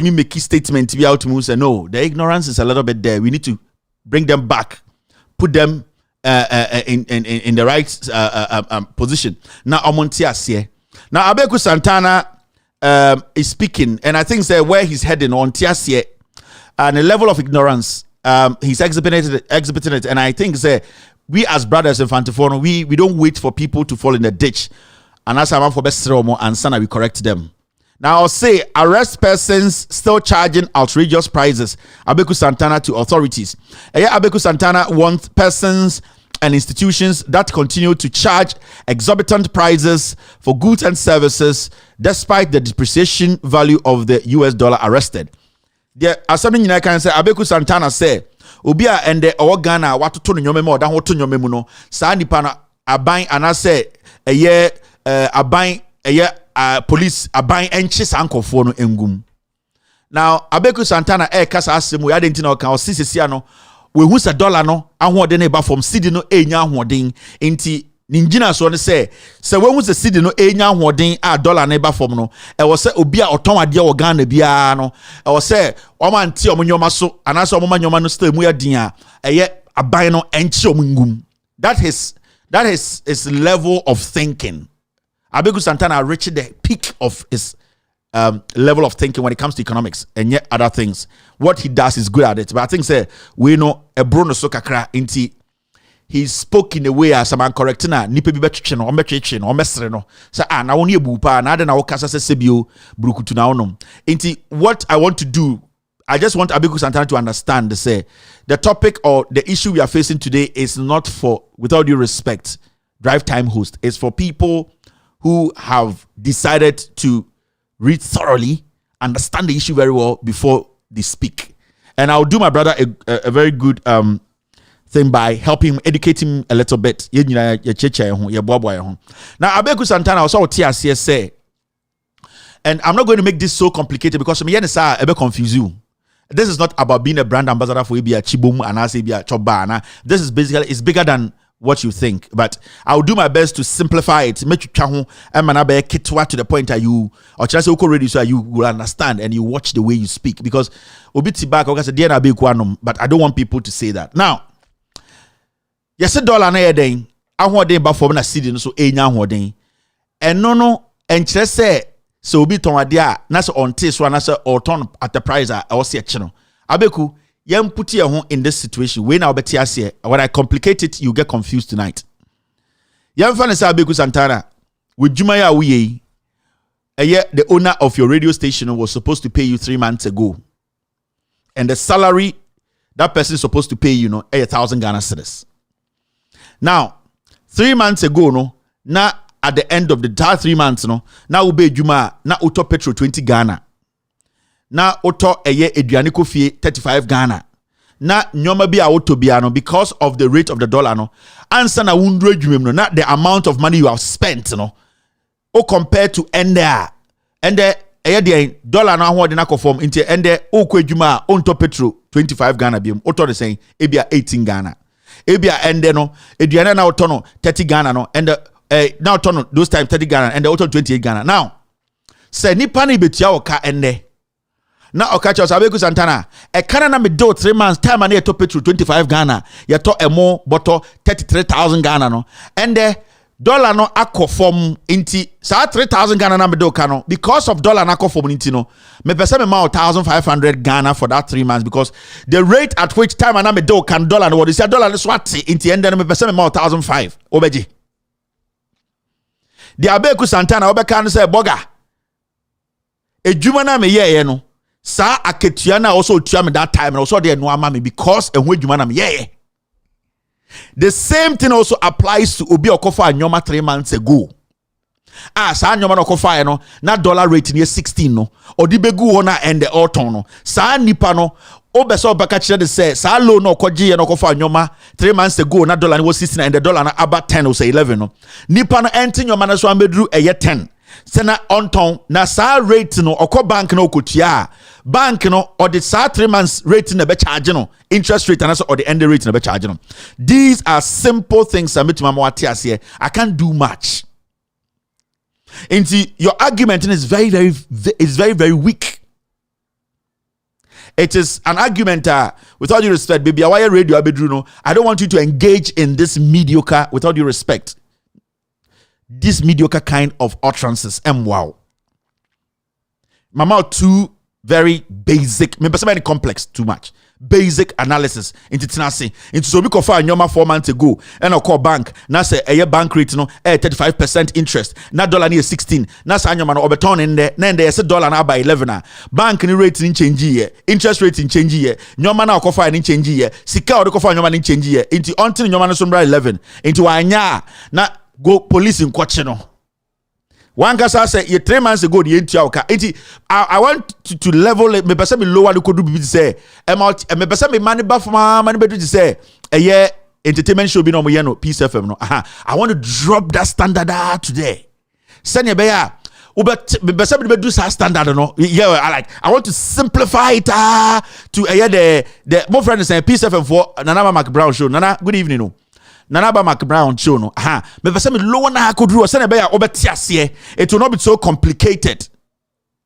me make key statement to be out to say no, the ignorance is a little bit there. We need to bring them back, put them in the right position. Now Omontiasie. Now Abeku Santana is speaking, and I think that where he's heading on Tiasie and the level of ignorance, he's exhibiting it, and I think that we as brothers in Fantifono, we don't wait for people to fall in the ditch, and as I'm for best and sana we correct them. Now I'll say arrest persons still charging outrageous prices. Abeku Santana to authorities. Abeku Santana wants persons and institutions that continue to charge exorbitant prices for goods and services despite the depreciation value of the US dollar arrested. There are something I can say. Abeku Santana say, Ubia and the Ghana watoto nyome mo da hoto nyome mu no saa nipa na aban anase aban police aban enche sankofo no engum. Now Abeku Santana kasa asemu ya denti na o kan o sisisi no we hu se dollar no ahode na ba from Cedi no enya ahoden enti ninjina so ne se we hu se Cedi no enya ahoden a dollar na ba from no e wo se obi a oton ade wo Ghana bia no e wo se o ma nti o nyoma so anase o ma nyoma no stay mu ya din a eye aban no enche o ngum. That is his level of thinking. Abeku Santana reached the peak of his level of thinking when it comes to economics and yet other things. What he does is good at it. But I think say we know a Bruno Sokakra inti he spoke in a way as a man correct na nipa bi betwetwe no ometwetwe no omesre no say na woni ebu pa na ade na wo kasa sebio brukutu na wonom inti. What I want to do, I just want Abeku Santana to understand say the topic or the issue we are facing today is not for, without due respect, drive time host. It's for people who have decided to read thoroughly, understand the issue very well before they speak. And I'll do my brother a very good thing by helping him, educate him a little bit. Now Abeku Santana also say, and I'm not going to make this so complicated because I'm going confuse you. This is not about being a brand ambassador for Ibia Chibum and Asibia Chobana. This is basically, it's bigger than what you think, but I'll do my best to simplify it. Make you chahu emanabe kitwa to the point that you or just ready so you will understand and you watch the way you speak, because obiti back but I don't want people to say that. Now, yes, $1 na yeden ahoden ba form na Cedi so enya ahoden eno and say so obi ton ade a na so onte so na so or turn at the price a o se eche no Abeku yam put your in this situation. When I complicate it, you get confused tonight. Yam fan say Abeku Santana with Jumaya Uye, the owner of your radio station was supposed to pay you 3 months ago, and the salary that person is supposed to pay you 1,000 Ghana cedis. Now 3 months ago, now at the end of the 3 months, now ube Juma na auto petrol 20 Ghana. Na oto eduane kofie 35 Ghana. Na nyoma bi a oto bia because of the rate of the dollar answer na wundro adwumem no, na the amount of money you have spent o compared to ende the dollar na ho de na conform into ende o kwa adwuma onto petrol 25 Ghana biom oto de saying ebia 18 Ghana. Ebia ende eduane na oto 30 Ghana ende now oto those time 30 Ghana ende oto 28 Ghana. Now say nipa na betua o ka ende na okacha Abeku Santana kana na me do 3 months time na to petrol 25 Ghana ye to emo bottle 33,000 Ghana and the dollar akọ form inti sa 3,000 Ghana na me do ka because of dollar na akọ form inti me pese me ma 1,500 Ghana for that 3 months, because the rate at which time na me do can dollar no what is dollar no swat inti end me pese me ma 1,500 obeji the Abeku Santana obeka no say boga ejuma na me ye no sa aketua na also tua me that time and also there no ama me because ehwe dwuma na me the same thing also applies to obi okofa anyoma 3 months ago. Sa nyoma no kofa no na dollar rate near 16 no. Odi begu ho na and the autumn no. Sa nipa no obese obaka kire de say sa loan no koje no kofa nyoma 3 months ago na dollar was 16 and the dollar na about 10 or say 11 no. Nipa no enti nyoma na so amedru 10. Sena onton na sa rate no okọ bank no okotua bank no or the sa 3 months rate na be charge no interest rate and or the end rate na be charge no. These are simple things I can't do much. And your argument is very weak. It is an argument with all due respect, baby. I radio abedruno. I don't want you to engage in this mediocre, with all due respect. This mediocre kind of utterances. Wow. Mama, too very basic. Maybe somebody complex too much. Basic analysis into tinasi into so we could find nyoma 4 months ago and I call bank now say a bank rate no 35% interest na dollar near 16 na sa nyoma no obeton in there na there say dollar na by 11 bank ni rate in change here interest rate in change here nyoma na okofa in change here sika o kofa nyoma in change here into until nyoma no sombra 11 into anya na go police in kwache no. One guy said, 3 months ago, I want to level it. Me person me lower the could do say. Me person me money back from money better to say. A year entertainment show be no more no Peace FM no. I want to drop that standard today. Send your bear. Me person me do that standard no. Yeah, I want to simplify it to a year the more friends say Peace FM for Nana Mac Brown show. Nana, good evening no. Nanaba Mac Brown show no. Me pese me lower na could do send be ya obetiasie. It will not be so complicated.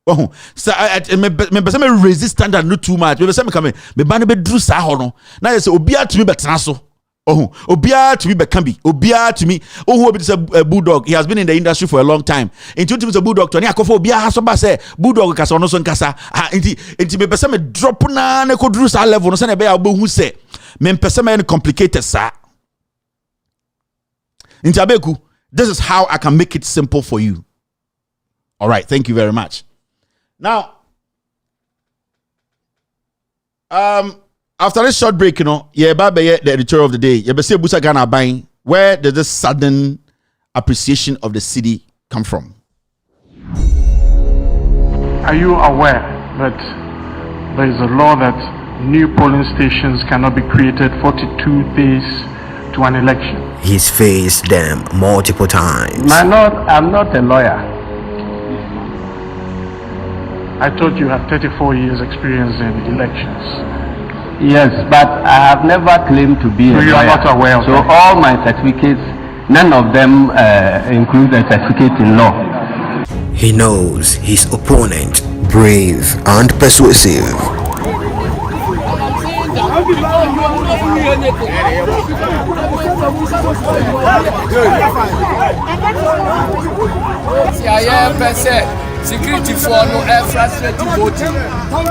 Oh, so me pese me resist standard no too much. Me pese me come me ban be do sa ho no. Na you say obia to me betena so. Oh, obia to me be can be. Obia to me. Oh, who be this a bulldog. He has been in the industry for a long time. Into to a bulldog to ni akofo obia ha so ba say bulldog kasa no so nkasa. Inti me pese me drop na na could do sa level no send be ya obo say. Me pese me complicated sa. Intabeku, this is how I can make it simple for you. All right, thank you very much. Now, after this short break, the editorial of the day, Busa Ghana buying. Where does this sudden appreciation of the city come from? Are you aware that there is a law that new polling stations cannot be created 42 days to an election? He's faced them multiple times. My Lord, I'm not a lawyer. I thought you had 34 years experience in elections. Yes, but I have never claimed to be a lawyer. So you are not aware of So that? all my certificates, none of them include a certificate in law. He knows his opponent, brave and persuasive. Security for no air frustrated voting.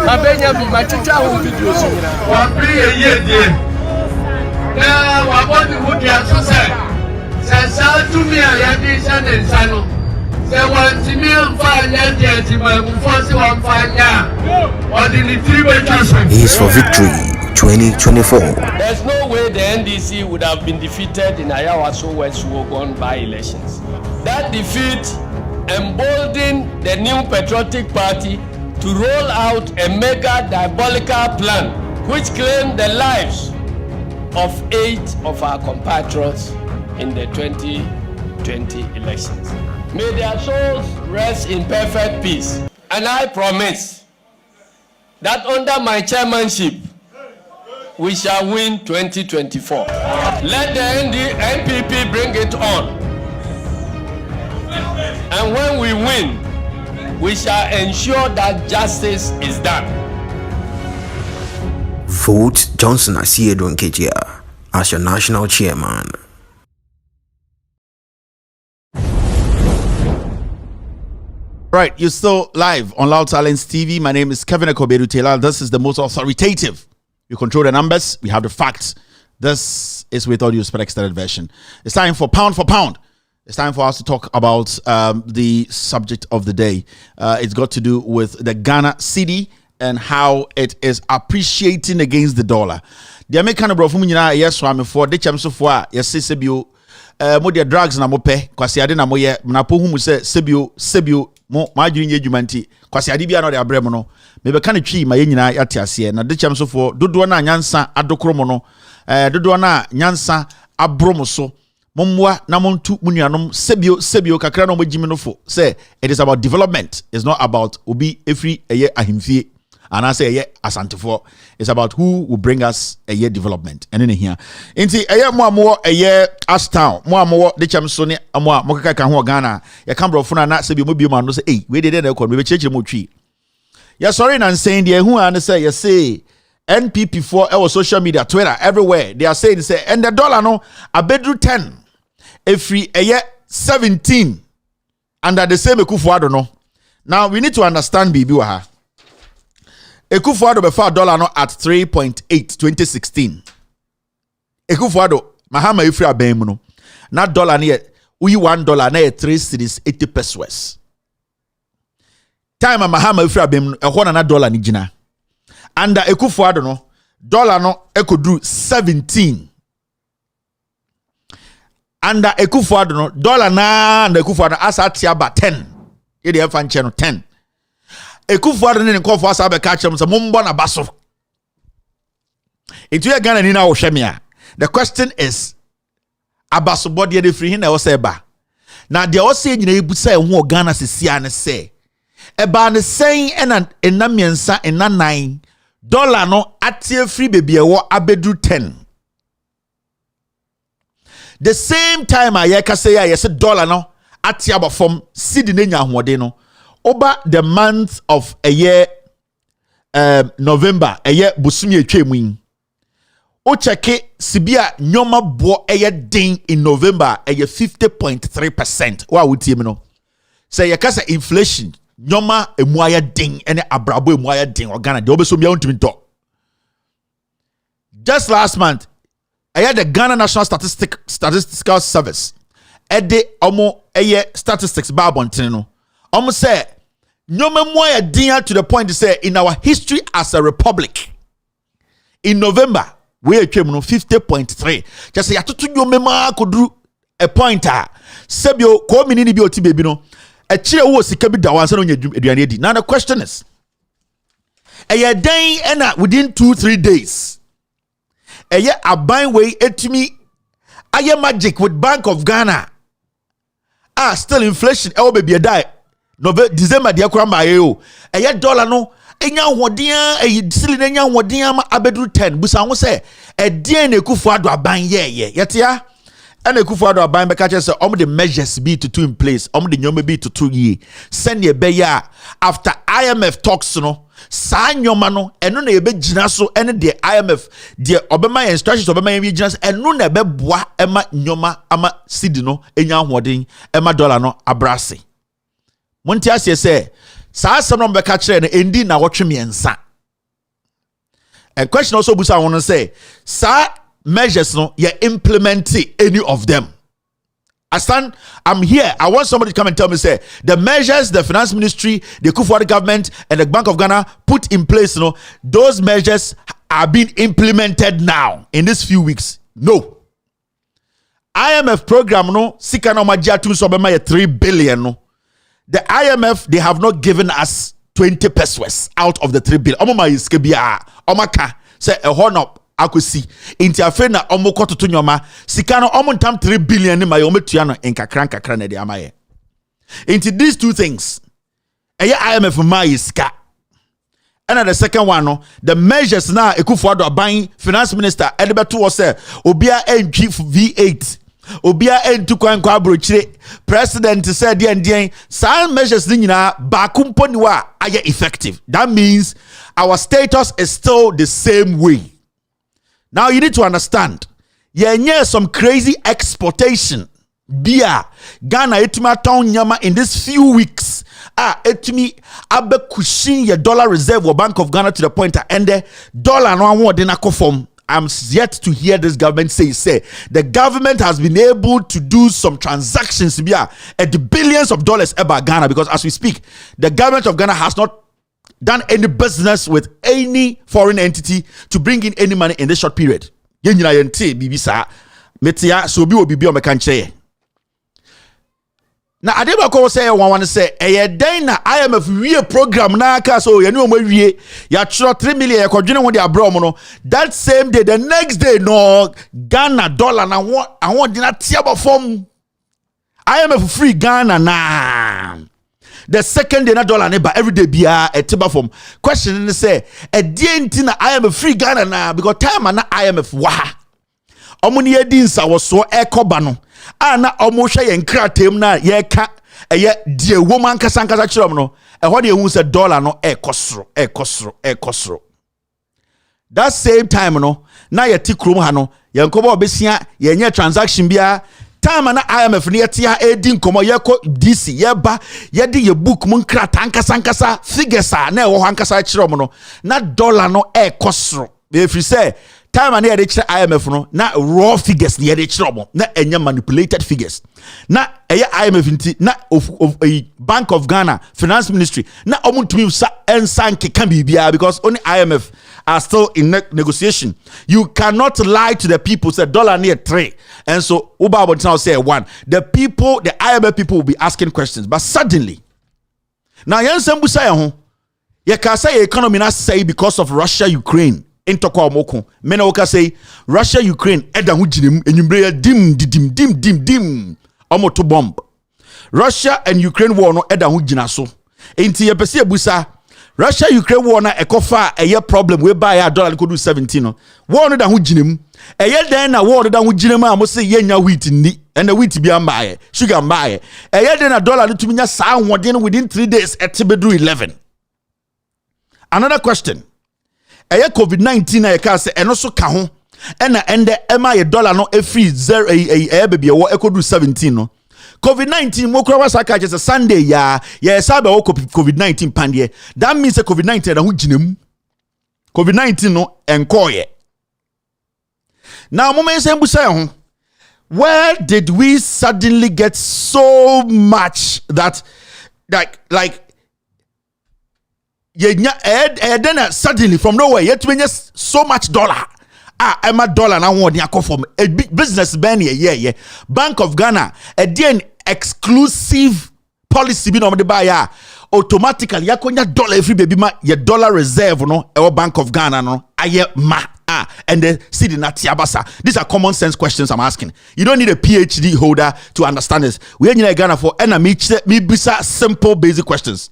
My Benjamin, my teacher will be doing. One year. Now, I want to put your society. Say, to me, I am this and Sano. Say, one to me, I'm fine, and I'm forced to find or the 3 way. He is for victory 2024. There's no way the NDC would have been defeated in Ayawaso West Wogon by elections. That defeat emboldened the new patriotic party to roll out a mega diabolical plan which claimed the lives of 8 of our compatriots in the 2020 elections. May their souls rest in perfect peace. And I promise that under my chairmanship, we shall win 2024. Let the NPP bring it on. And when we win, we shall ensure that justice is done. Vote Johnson Asiedo Nketia as your national chairman. Right, you're still live on Loud Talents TV. My name is Kevin Ekobedu Taylor. This is the most authoritative. You control the numbers. We have the facts. This is with audio spec extended version. It's time for pound for pound. It's time for us to talk about the subject of the day. It's got to do with the Ghana cedi and how it is appreciating against the dollar. The American bro from yes, I'm for the champs of war. Yes, mo de drugs na mo pe kwase ade na mo ye na po hu mu se sebio mo ma adwiri nye adwuma nti kwase ade bia na de abrɛ mo no me be ka ne twi ma ye nyina yate ase na de kyam so fo dodo na nyansa adokro mo no dodo na nyansa abro mo so momwa na montu munuanom sebio kakra na mo gimi no fo say it is about development. It's not about obi every eye ahimfie and I say Asante for. It's about who will bring us a year development. And in here, inti a year Ashtown, more the cham soni, more Mokaka can Ghana. Ya cambro funa na sebi mobi man no say, hey, we did it, we change mo tree. Yeah, sorry, and saying the who and say, you say NPP for our social media, Twitter, everywhere. They are saying, say, and the dollar no, a bedroom 10, every a year 17, under the same Ekufuado no. Now we need to understand Bibiwaha. Ekufuado befa dollar no at 3.8 2016. Ekufuado Mahama ifri abem no. Na dollar ne uyi $1 na 3 cedis 80 pesos. Time Mahama ifri abem no ehona na dollar ni gina. Under Ekufuado no dollar no ekodu 17. Under Ekufuado no dollar na Ekufuado asa tiaba 10. Ede efa nche no 10. Ekufuado ne nkofo asa be ka chem se mombo na baso. Itu ye Ghana ni na wo hwemia. The question is abaso body de free hin na wo se ba. Na de wo se nyina ebusa ehu Ghana sesia ne se. Eba ne sen ena miensa ena 9 dollar no atie free baby ewo abedu 10. The same time aye ka say ya yes dollar no atie abofom Cedi ne nya hoode no. Over the month of a year, November, a year busumi etwemu. O cheke sibia nyoma bo a year ding in November a year 50.3%. Wa wuti no. Say ya kasa inflation nyoma emuaya ding ene abrabo emuaya ding Ghana de obeso bia untimi to. Just last month, I had the Ghana National Statistical Service. Ede omo a year statistics babon no. Almost say nyoma moya dia to the point to say in our history as a republic in November we came no 50.3 just say atoto nyoma ma kodru a pointer sebio ko minini bi oti baby no a chire wo sika bi da wan se no nya aduane edi. Now the question is a day and within 2-3 days a year aban way etimi aye magic with Bank of Ghana still inflation baby a die December dia kwamba ayo eye dollar no enya hodia sili enya hodia ma abedu 10 busa ho se edien na Ekufuado aban ye yetia and Ekufuado aban be ka che se the measures be to in place the nyoma be to ye send ye be ya after IMF talks no sa nyoma no eno na ye be gina so ene de IMF de obema instructions obema ye gina so eno na be boa ema nyoma ama Cedi no enya hoden ema dollar no abrase. Monti ase say sa asem no beka kire na endi na wotwe miensa. A question also busa won say sa measures no you implement any of them. I'm here. I want somebody to come and tell me say the measures the finance ministry, the Ekufuado government and the Bank of Ghana put in place, those measures are being implemented now in these few weeks. No. IMF program no sika na magia tu so be 3 billion no. The IMF, they have not given us 20 pesos out of the 3 billion. Omoma iske bia omaka say a horn up akosi inti afe na omoko toto nyoma sika no omontam 3 billion ni ma yometua no nkakran na de amaye. Into these two things IMF ma iska. And the second one no the measures na Ekufuado aban finance minister edebeto was say obia entry V8 obia entu kwankwa abrochire president said the some measures nyina bakumpo ni wa aye effective. That means our status is still the same way. Now you need to understand some crazy exportation beer Ghana etuma town nyama in these few weeks etumi abe kushin your dollar reserve or Bank of Ghana to the point and the dollar no one dey form. I'm yet to hear this government say the government has been able to do some transactions at the billions of dollars about Ghana, because as we speak, the government of Ghana has not done any business with any foreign entity to bring in any money in this short period. metia so bi obi bi o meka nkyere na adeba ko say one say den na IMF wie program na aka so ye ne o ma wie ya tro 3 million ye kodwene ho de abro mo no that same day the next day no Ghana dollar na won de na tia ba form IMF free Ghana na the second day na dollar ne ba every day bia etiba form question ni say e die nti na IMF free Ghana na because time na IMF wa omuni edinsa wo so ekoba no ana omo hwe ye nkratem na ye ka eye die woman kasa kyerem no ho de ehun se dollar no ekosro that same time no na ye tikrom ha no ye nkoba obesia ye nye transaction bia time na IMF ne yete ha edi nkomo ye ko DC ye ba ye de ye book mun krata nkasa figures na ewo ho nkasa kyerem no na dollar no ekosro be free say time na yede kire IMF no na raw figures na yede kire omo na enya manipulated figures na IMF nti na of Bank of Ghana Finance Ministry na omuntumi sa ensanke kan bibia because only IMF are still in negotiation. You cannot lie to the people say dollar near 3 and so uba now say 1. The IMF people will be asking questions, but suddenly now yensem busa ya ho ye ka say economy na say because of Russia Ukraine intokwa omoko mena woka say Russia Ukraine eda ho ginim enwumbre ya dim omoto bomb Russia and Ukraine war no eda ho gina so enti ye pese busa Russia Ukraine war na ekofa eye problem we buy a dollar ko do 17 no war no da ho ginim eye den na war no da ho ginim a mo say ye nya wheat ni and the wheat bi ambaye sugar ambaye eye den na dollar no tumi nya sa anwodin within 3 days etbedu 11. Another question, eye COVID-19 na ye ka say eno so ka ho ena ende ema ye dollar no e free 0 baby wo ekodu 17 no COVID-19 mo kura wasaka just Sunday ya sabe wo COVID-19 pandie that means COVID-19 da hu ginam COVID-19 no enkoye now mo men say busa ho where did we suddenly get so much that like then suddenly from nowhere yet when so much dollar Emma dollar na won dia from a big business ban yeah Bank of Ghana a den exclusive policy bi no de buy ya automatically yakonya dollar every baby ma your dollar reserve no e Bank of Ghana no aye ma and the Cedi na tiabasa. These are common sense questions I'm asking. You don't need a PhD holder to understand this. We in Ghana for and me bisa simple basic questions.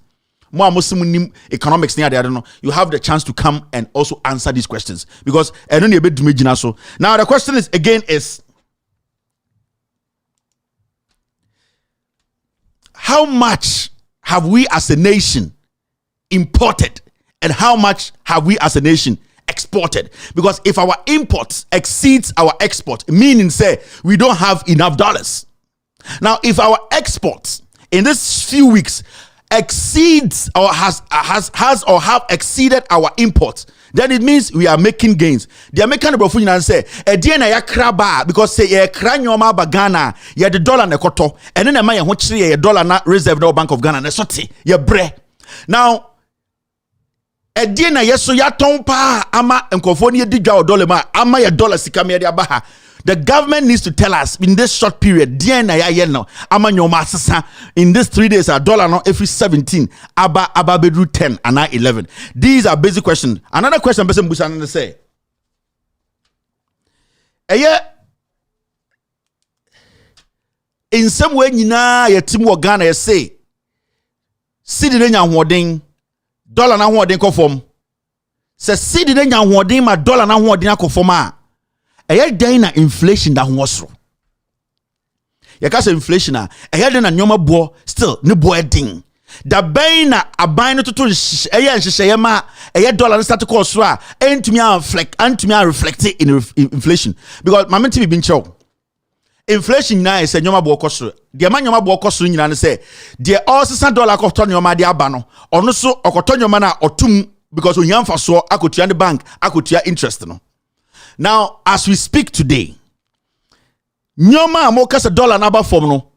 Economics near there, I don't know. You have the chance to come and also answer these questions because I don't need a bit to so. Now the question is how much have we as a nation imported and how much have we as a nation exported? Because if our imports exceeds our export, meaning say we don't have enough dollars. Now if our exports in this few weeks exceeds or has or have exceeded our imports, then it means we are making gains. The American Brofuin and say a DNA ya kraba because say a cranioma bagana ya the dollar na koto and then a maya which a dollar na reserve no Bank of Ghana na soti ya bre. Now a DNA yeso ya tompa ama enkofoni digwa o dollar ma ama ya dollar sikame ya baha. The government needs to tell us in this short period, in these 3 days, a dollar no every 17, aba bedru 10 and 11. These are basic questions. Another question, person Busan say, in some way, ye timu Ghana say, Cedi de nyanwoding, dollar na woding konform. Se Cedi de nyanwoding ma dollar na woding konforma. Eye na inflation that was so. You can say inflation na na nyoma bo still ne bo edin. Da ben na aban no to eye ma dollar start to call so a entumi reflect in inflation because my mentimi bin chow. Inflation na is nyoma bo koso. De ma nyoma bo koso nyina ne say de all $6 koto nyoma de aba no ono so okoto nyoma na otum because onyanfa so akotua the bank akotua interest no. Now, as we speak today, nyoma amokasa dollar naba form no.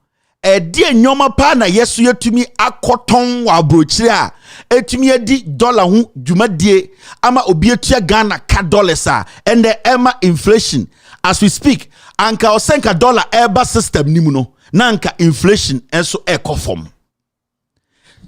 Die nyoma pa na yesu yetumi akoton wa brochire a etumi edi dollar hu dwumadie ama obi etua Ghana ka dollars a and the emma inflation as we speak, anka osenka dollar eba system nimuno, nanka inflation enso ekofom.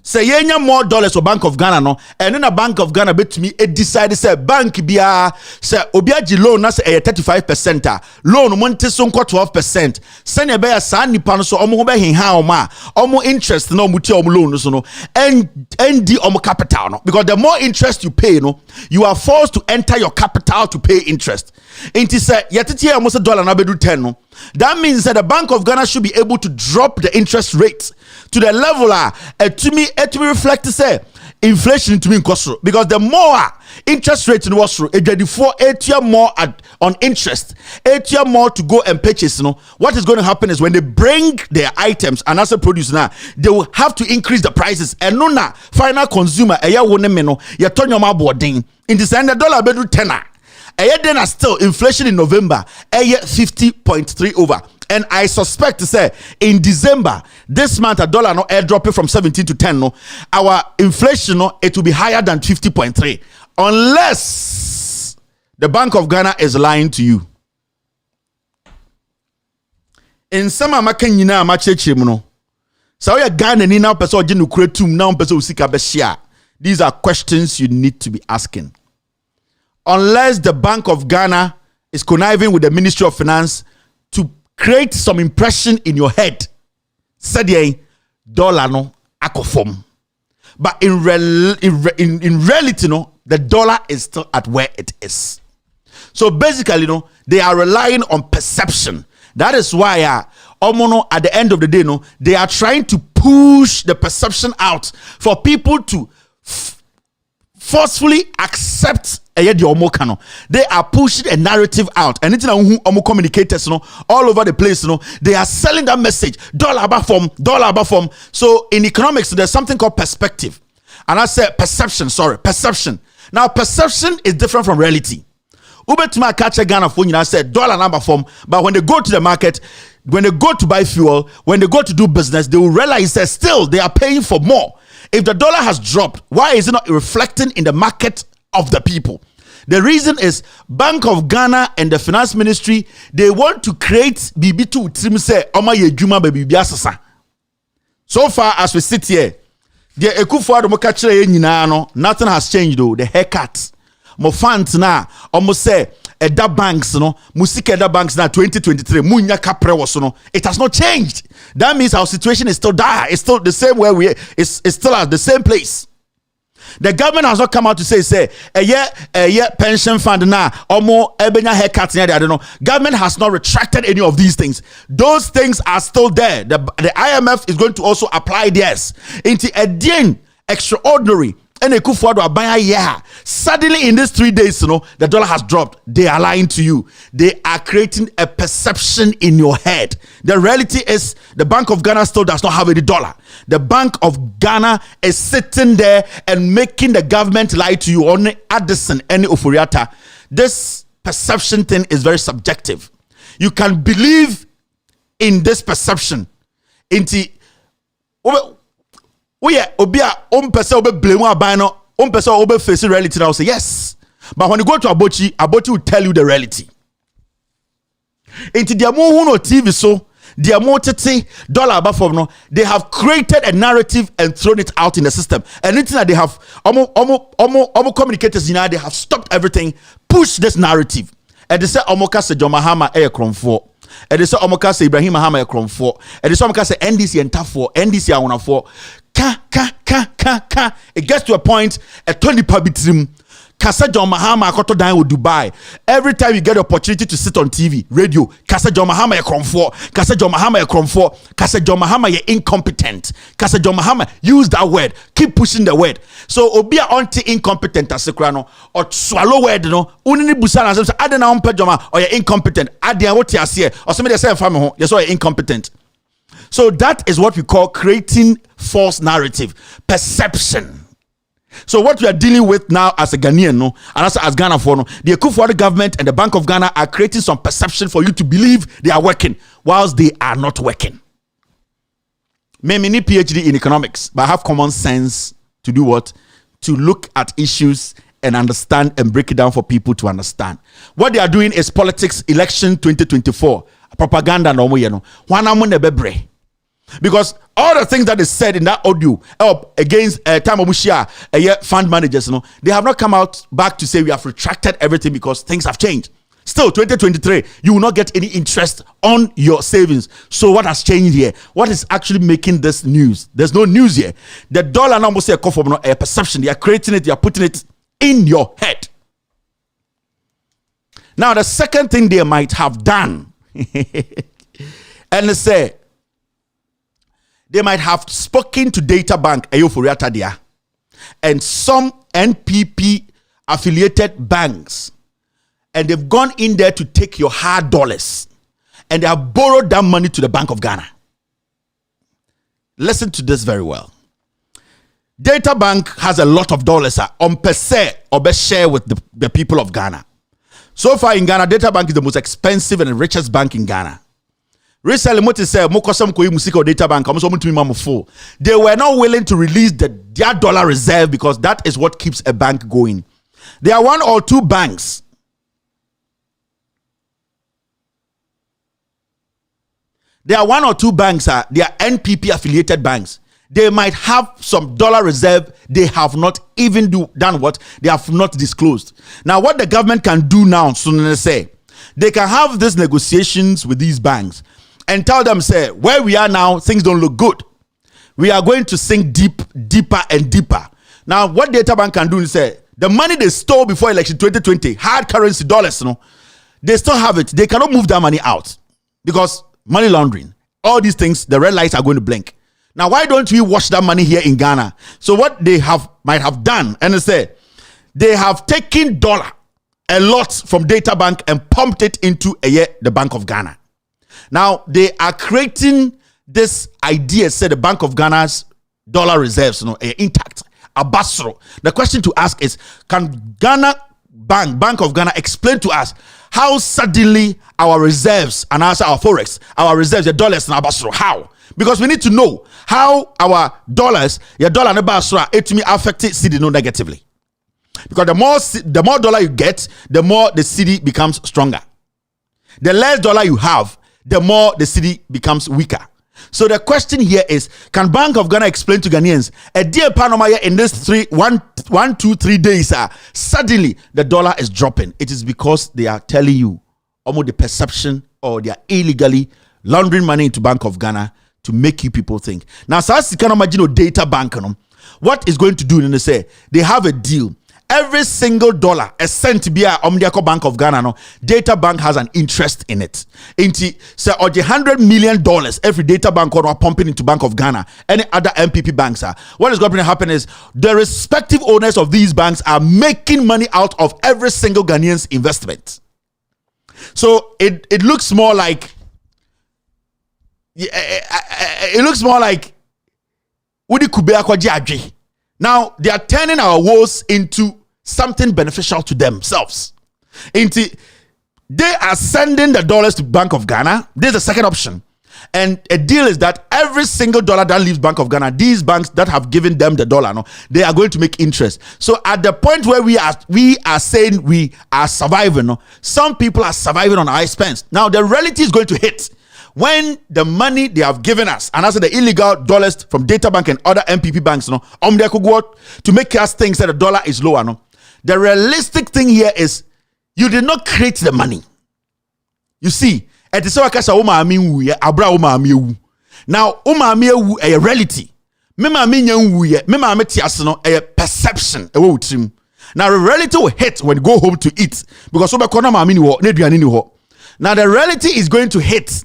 Say yenya more dollars for Bank of Ghana no, and then a Bank of Ghana bet me it decided say bank biya say obiaji loan na say 35%, loan monte so 12%. Send be ya sa nipa no so omo be hinha oma, omo interest no muti omo loan so no, and the omo capital no, because the more interest you pay no, you are forced to enter your capital to pay interest. Inti say yetiti almost $1 na bedu 10 no. That means that the Bank of Ghana should be able to drop the interest rate to the level to me reflect to say inflation to me because the more interest rate in was through 8 year more on interest, 8 year more to go and purchase. What is going to happen is when they bring their items and as a producer now, they will have to increase the prices and no na final consumer ya turn your boarding in the end dollar bedroom tenner. Then still inflation in November 50.3 over. And I suspect to say in December, this month, a dollar no air dropping from 17 to 10. No, our inflation no, it will be higher than 50.3. Unless the Bank of Ghana is lying to you. In some American no. So you Ghana ni now person jinu kretum now person usika beshia. These are questions you need to be asking. Unless the Bank of Ghana is conniving with the Ministry of Finance to create some impression in your head. Cedi dollar no akofom. But in reality, no, the dollar is still at where it is. So basically, no, they are relying on perception. That is why Omono at the end of the day, no, they are trying to push the perception out for people to forcefully accept. They are pushing a narrative out, and it's communicators all over the place. They are selling that message dollar above form. So in economics, there's something called perspective, and I said perception. Perception. Now perception is different from reality. Ubetuma catch a Ghana phone. I said dollar number form, but when they go to the market, when they go to buy fuel, when they go to do business, they will realize that still they are paying for more. If the dollar has dropped, why is it not reflecting in the market of the people? The reason is Bank of Ghana and the Finance Ministry, they want to create BB2 trim say Oma Yejuma baby biasasa. So far as we sit here, the Ekufuado Mokachre nyina nothing has changed though. The haircut. Mo funds na almost say Eda banks musika Eda banks na 2023 munya kapre was it has not changed. That means our situation is still dire. It's still the same where we it's still at the same place. The government has not come out to say pension fund na omo ebenya haircut I don't know. Government has not retracted any of these things. Those things are still there. The IMF is going to also apply theirs into a extraordinary. And suddenly in these 3 days, the dollar has dropped. They are lying to you. They are creating a perception in your head. The reality is the Bank of Ghana still does not have any dollar. The Bank of Ghana is sitting there and making the government lie to you. Only Addison, any Ofuriata. This perception thing is very subjective. You can believe in this perception. Obia person obe blame abano person obe face reality now say yes. But when you go to Abochi will tell you the reality. Into their no TV so their more dollar above from no, they have created a narrative and thrown it out in the system. And anything that they have omo communicators they have stopped everything, push this narrative. And they say omoka se John Mahama kromfo. And they say omoka se Ibrahim Mahama kromfo. And they say omoka se NDC and TAFO, NDC I wanna for. It gets to a point a 20 pabitrim. Kasa John Mahama akoto dan with Dubai. Every time you get the opportunity to sit on TV, radio, Kasa John Mahama kromfo, Kasa John Mahama kromfo, Kasa John Mahama ye incompetent. Kasa John Mahama use that word. Keep pushing the word. So obia anti incompetent asekrano or swallow word no. Unini busana say adena umpe Joma or ye incompetent. Adia what you say or somebody say family ho, yes or incompetent. So that is what we call creating false narrative, perception. So what we are dealing with now as a Ghanaian, and as Ghana for the Ekufuado government and the Bank of Ghana are creating some perception for you to believe they are working, whilst they are not working. Maybe need PhD in economics, but I have common sense to do what? To look at issues and understand and break it down for people to understand. What they are doing is politics, election 2024, propaganda no more. Because all the things that is said in that audio against time of fund managers, they have not come out back to say we have retracted everything because things have changed. Still, 2023, you will not get any interest on your savings. So what has changed here? What is actually making this news? There's no news here. The dollar number say a perception. They are creating it. They are putting it in your head. Now, the second thing they might have done, and they say, they might have spoken to Data Bank, and some NPP affiliated banks, and they've gone in there to take your hard dollars, and they have borrowed that money to the Bank of Ghana. Listen to this very well. Data Bank has a lot of dollars on per se or best share with the people of Ghana. So far in Ghana, Data Bank is the most expensive and richest bank in Ghana. Recently, Data Bank, they were not willing to release their dollar reserve because that is what keeps a bank going. There are one or two banks. They are NPP affiliated banks. They might have some dollar reserve. They have not even done what? They have not disclosed. Now, what the government can do now, so they say, they can have these negotiations with these banks and tell them, say, where we are now, things don't look good. We are going to sink deeper and deeper. Now, what Data Bank can do is say, the money they stole before election 2020, hard currency dollars, they still have it. They cannot move that money out because money laundering, all these things, the red lights are going to blink. Now, why don't we wash that money here in Ghana? So what they might have done, and they say, they have taken a lot from Data Bank and pumped it into the Bank of Ghana. Now, they are creating this idea, say the Bank of Ghana's dollar reserves, intact. Abasro. The question to ask is, can Bank of Ghana explain to us how suddenly our reserves and also our forex, our reserves, the dollars and Abasro, how? Because we need to know how our dollars, your dollar and Abasro, it may affect Cedi negatively. Because the more dollar you get, the more the Cedi becomes stronger. The less dollar you have, the more the Cedi becomes weaker. So the question here is, can Bank of Ghana explain to Ghanaians a dear Panama in this 1, 2, 3 days, suddenly the dollar is dropping? It is because they are telling you almost the perception or they are illegally laundering money into Bank of Ghana to make you people think. Now, so as you can imagine, Data Bank, what is going to do? And they say they have a deal. Every single dollar, a cent be a Bank of Ghana, Data Bank has an interest in it. So $100 million every Data Bank are pumping into Bank of Ghana, any other MPP banks are. What is going to happen is the respective owners of these banks are making money out of every single Ghanaian's investment. So it looks more like now they are turning our woes into something beneficial to themselves. They are sending the dollars to Bank of Ghana. This is the second option. And a deal is that every single dollar that leaves Bank of Ghana, these banks that have given them the dollar, they are going to make interest. So at the point where we are saying we are surviving, some people are surviving on our expense. Now the reality is going to hit when the money they have given us, and also the illegal dollars from Data Bank and other MPP banks, they could go out to make us think that the dollar is lower. The realistic thing here is you did not create the money. You see, it is so now a reality. A perception. Now the reality will hit when you go home to eat because now the reality is going to hit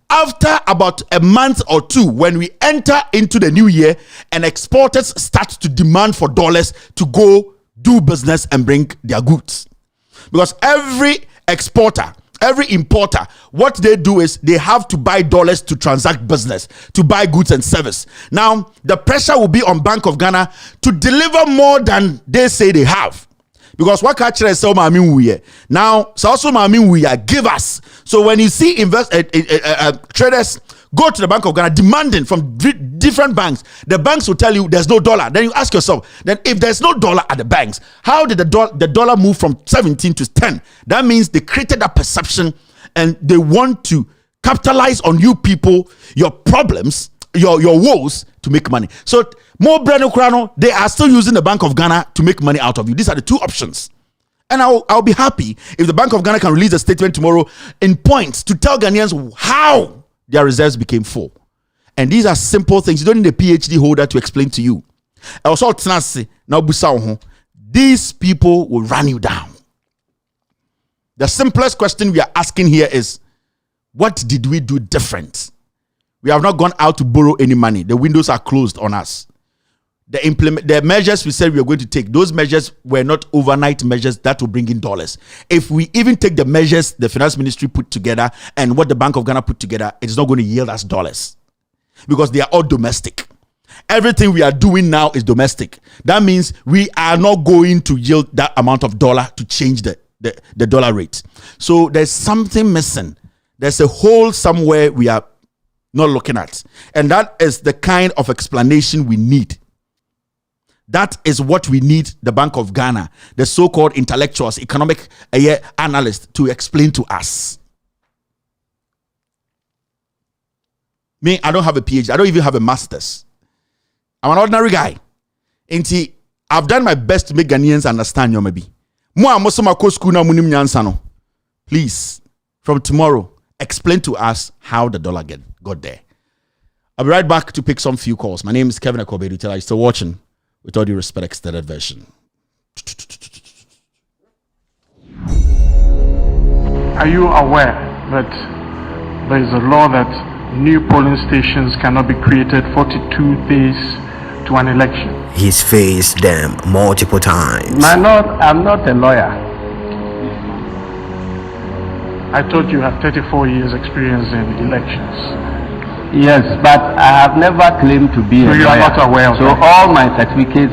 after about a month or two, when we enter into the new year and exporters start to demand for dollars to go do business and bring their goods. Because every exporter, every importer, what they do is they have to buy dollars to transact business, to buy goods and service. Now, the pressure will be on Bank of Ghana to deliver more than they say they have. Because what catcher is so now, so also give us. So when you see traders go to the Bank of Ghana demanding from different banks. The banks will tell you there's no dollar. Then you ask yourself, then if there's no dollar at the banks, how did the dollar move from 17 to 10? That means they created that perception and they want to capitalize on you people, your problems, your woes to make money. So more Breno Krano, they are still using the Bank of Ghana to make money out of you. These are the two options. And I'll be happy if the Bank of Ghana can release a statement tomorrow in points to tell Ghanaians how their reserves became full. And these are simple things. You don't need a PhD holder to explain to you. Also, these people will run you down. The simplest question we are asking here is, what did we do different? We have not gone out to borrow any money. The windows are closed on us. The measures we said we were going to take, those measures were not overnight measures that will bring in dollars. If we even take the measures the finance ministry put together and what the Bank of Ghana put together, it's not going to yield us dollars because they are all domestic. Everything we are doing now is domestic. That means we are not going to yield that amount of dollar to change the dollar rate. So there's something missing. There's a hole somewhere we are not looking at. And that is the kind of explanation we need. That is what we need the Bank of Ghana, the so-called intellectuals, economic analysts, to explain to us. Me, I don't have a PhD. I don't even have a master's. I'm an ordinary guy. And I've done my best to make Ghanaians understand you, maybe. Please, from tomorrow, explain to us how the dollar got there. I'll be right back to pick some few calls. My name is Kevin Akobe. You're still watching. With all due respect, extended version. Are you aware that there is a law that new polling stations cannot be created 42 days to an election? He's faced them multiple times. I'm not a lawyer. I thought you have 34 years experience in elections. Yes, but I have never claimed to be a lawyer. You are not aware of so that. All my certificates,